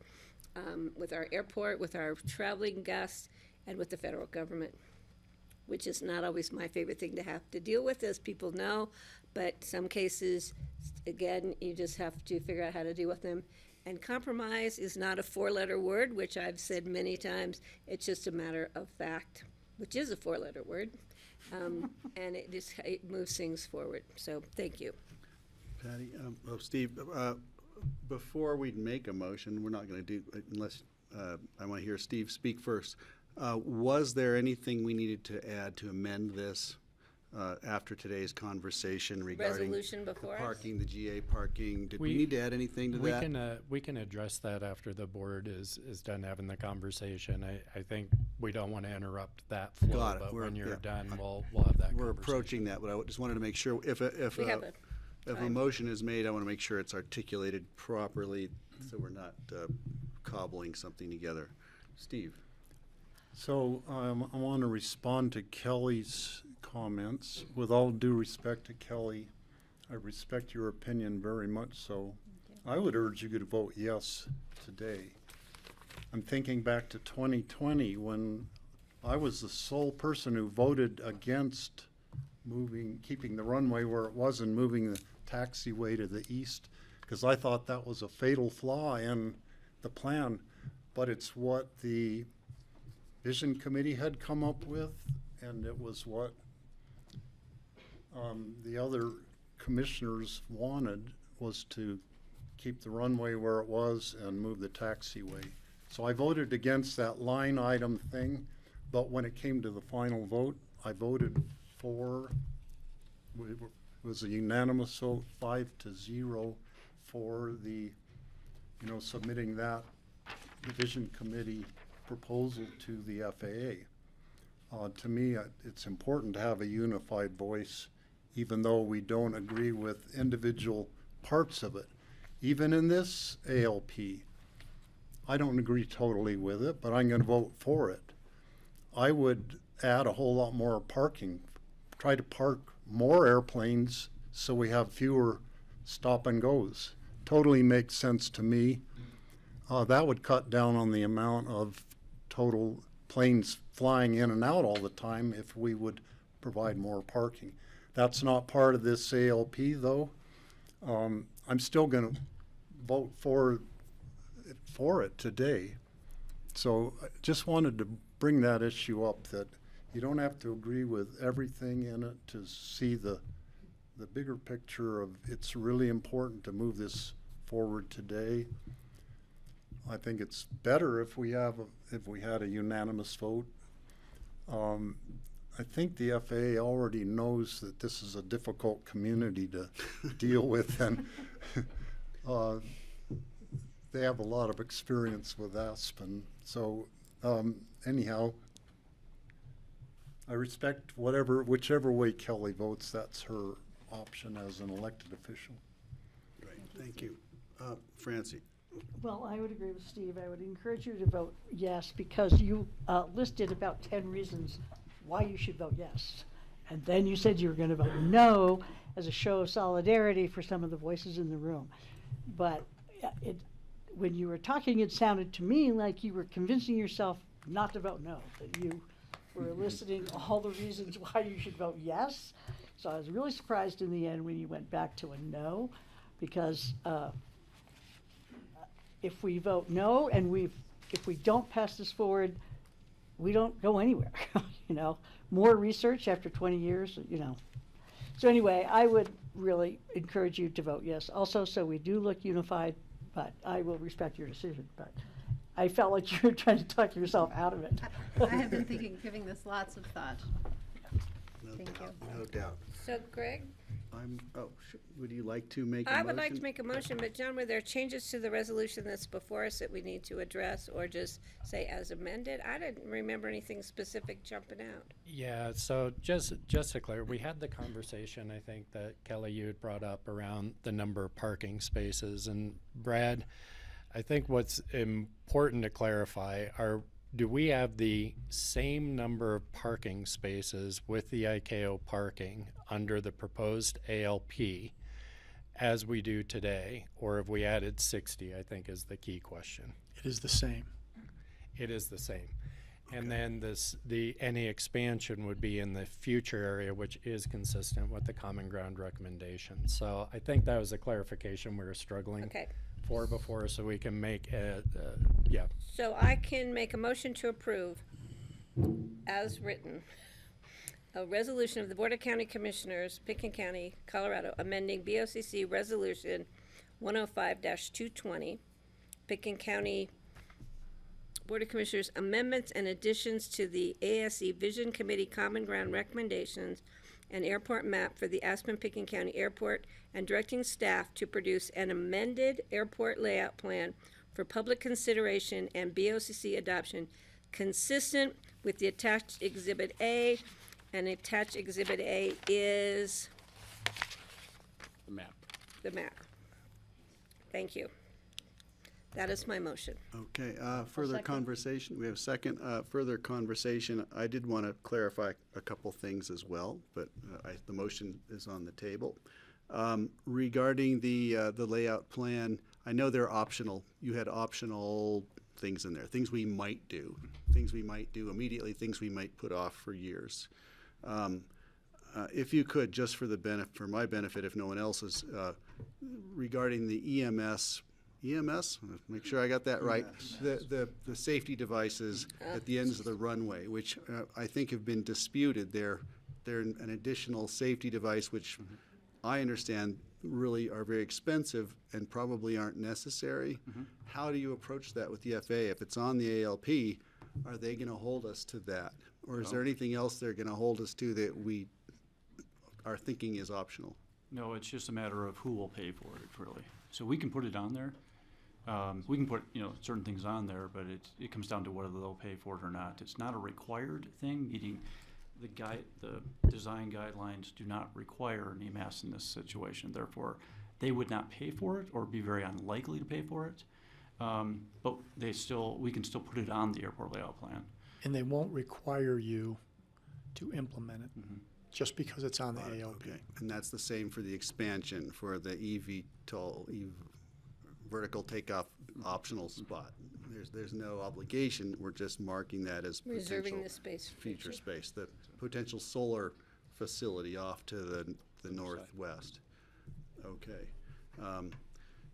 with our airport, with our traveling guests, and with the federal government, which is not always my favorite thing to have to deal with, as people know. But some cases, again, you just have to figure out how to deal with them. And compromise is not a four-letter word, which I've said many times. It's just a matter of fact, which is a four-letter word. And it moves things forward. So thank you.
Patty, Steve, before we make a motion, we're not going to do, unless I want to hear Steve speak first. Was there anything we needed to add to amend this after today's conversation regarding
Resolution before us?
parking, the GA parking? Did we need to add anything to that?
We can address that after the board is done having the conversation. I think we don't want to interrupt that flow.
Got it.
But
We're-
when you're
yeah.
done, we'll have that
We're
conversation.
approaching that, but I just wanted to make sure if a motion is made, I want to make sure it's articulated properly so we're not cobbling something together. Steve?
So I want to respond to Kelly's comments. With all due respect to Kelly, I respect your opinion very much so. I would urge you to vote yes today. I'm thinking back to 2020 when I was the sole person who voted against keeping the runway where it was and moving taxiway to the east, because I thought that was a fatal flaw in the plan, but it's what the Vision Committee had come up with, and it was what the other commissioners wanted, was to keep the runway where it was and move the taxiway. So I voted against that line item thing, but when it came to the final vote, I voted for, it was a unanimous vote, 5-0 for the, submitting that Division Committee proposal to the FAA. To me, it's important to have a unified voice, even though we don't agree with individual parts of it. Even in this ALP, I don't agree totally with it, but I'm going to vote for it. I would add a whole lot more parking, try to park more airplanes so we have fewer stop and goes. Totally makes sense to me. That would cut down on the amount of total planes flying in and out all the time if we would provide more parking. That's not part of this ALP though. I'm still going to vote for it today. So I just wanted to bring that issue up, that you don't have to agree with everything in it to see the bigger picture of it's really important to move this forward today. I think it's better if we had a unanimous vote. I think the FAA already knows that this is a difficult community to deal with, and they have a lot of experience with Aspen. So anyhow, I respect whichever way Kelly votes. That's her option as an elected official.
Great, thank you. Francie.
Well, I would agree with Steve. I would encourage you to vote yes, because you listed about 10 reasons why you should vote yes. And then you said you were going to vote no as a show of solidarity for some of the voices in the room. But when you were talking, it sounded to me like you were convincing yourself not to vote no, that you were eliciting all the reasons why you should vote yes. So I was really surprised in the end when you went back to a no, because if we vote no and if we don't pass this forward, we don't go anywhere. More research after 20 years, So anyway, I would really encourage you to vote yes. Also, so we do look unified, but I will respect your decision. But I felt like you were trying to talk yourself out of it.
I have been giving this lots of thought. Thank you.
No doubt.
So Greg?
Would you like to make a motion?
I would like to make a motion, but John, were there changes to the resolution that's before us that we need to address, or just say as amended? I didn't remember anything specific jumping out.
Yeah, so just to clear, we had the conversation, I think, that Kelly, you had brought up around the number of parking spaces. And Brad, I think what's important to clarify do we have the same number of parking spaces with the ICAO parking under the proposed ALP as we do today, or have we added 60, I think is the key question.
It is the same.
It is the same. Okay. And then any expansion would be in the future area, which is consistent with the common ground recommendation. So I think that was a clarification we were struggling for before, so we can make yeah.
So I can make a motion to approve, as written, a resolution of the Board of County Commissioners, Pickens County, Colorado, amending BoCC Resolution 105-220, Pickens County Board of Commissioners amendments and additions to the ASE Vision Committee Common Ground recommendations and airport map for the Aspen-Pickens County Airport, and directing staff to produce an amended airport layout plan for public consideration and BoCC adoption consistent with the attached Exhibit A, and attached Exhibit A is
The map.
the map. Thank you. That is my motion.
Okay, further conversation. We have a second. Further conversation. I did want to clarify a couple things as well, but the motion is on the table. Regarding the layout plan, I know they're optional. You had optional things in there, things we might do immediately, things we might put off for years. if you could, just for for my benefit, if no one else's, regarding the EMS, make sure I got that right, the safety devices at the ends of the runway, which I think have been disputed. They're an additional safety device, which I understand really are very expensive and probably aren't necessary. How do you approach that with the FAA? If it's on the ALP, are they going to hold us to that? Or is there anything else they're going to hold us to that we are thinking is optional?
No, it's just a matter of who will pay for it, really. So we can put it on there. We can put, certain things on there, but it comes down to whether they'll pay for it or not. It's not a required thing, meaning the design guidelines do not require an EMS in this situation. Therefore, they would not pay for it or be very unlikely to pay for it. But we can still put it on the airport layout plan.
And they won't require you to implement it just because it's on the ALP.
Okay. And that's the same for the expansion for the eVTOL, vertical takeoff optional spot. There's no obligation. We're just marking that as
Reserving
potential
the space for
future space, the potential solar facility off to the northwest. Okay.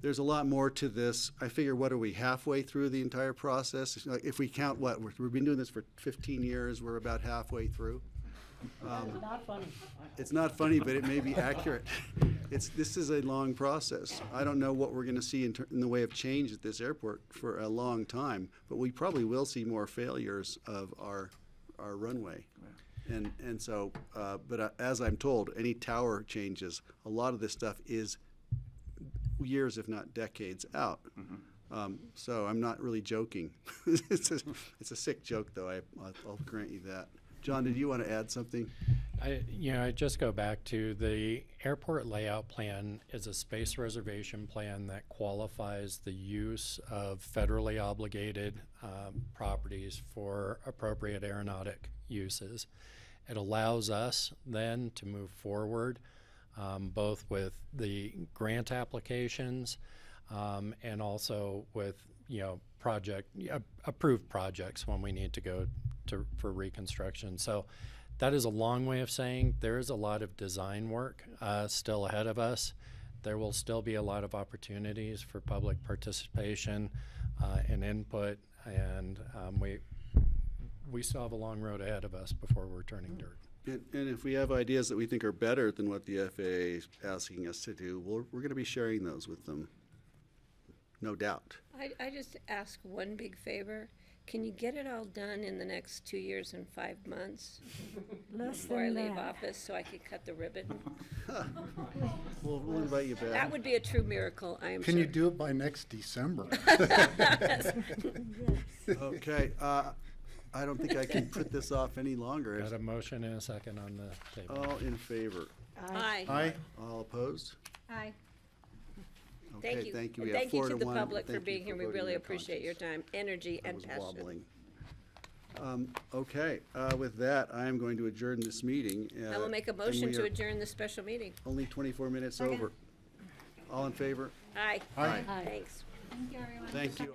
There's a lot more to this. I figure, what are we, halfway through the entire process? Like, if we count we've been doing this for 15 years, we're about halfway through.
Not funny.
It's not funny, but it may be accurate. This is a long process. I don't know what we're going to see in the way of change at this airport for a long time, but we probably will see more failures of our runway. And so, but as I'm told, any tower changes, a lot of this stuff is years, if not decades out. So I'm not really joking. It's a sick joke, though. I'll grant you that. John, did you want to add something?
I just go back to the airport layout plan is a space reservation plan that qualifies the use of federally obligated properties for appropriate aeronautic uses. It allows us then to move forward both with the grant applications and also with approved projects when we need to go for reconstruction. So that is a long way of saying there is a lot of design work still ahead of us. There will still be a lot of opportunities for public participation and input, and we still have a long road ahead of us before we're turning dirt.
And if we have ideas that we think are better than what the FAA is asking us to do, we're going to be sharing those with them, no doubt.
I just ask one big favor. Can you get it all done in the next 2 years and 5 months before I leave office so I could cut the ribbon?
We'll invite you back.
That would be a true miracle, I am
Can
sure.
you do it by next December?
Okay. I don't think I can put this off any longer.
Got a motion and a second on the table.
All in favor?
Aye.
Aye.
All opposed?
Aye.
Okay,
Thank you.
thank you.
And
We have
thank you
4
to
to
the
1.
public for
Thank you
being here. We
voting
really
your
appreciate your time, energy,
I
and
was
passion.
wobbling. Okay, with that, I am going to adjourn this meeting.
I will make a
and
motion
we
to
are
adjourn the special meeting.
Only 24 minutes over. All in favor?
Aye.
Aye.
Thanks.
Thank you, everyone.
Thank you.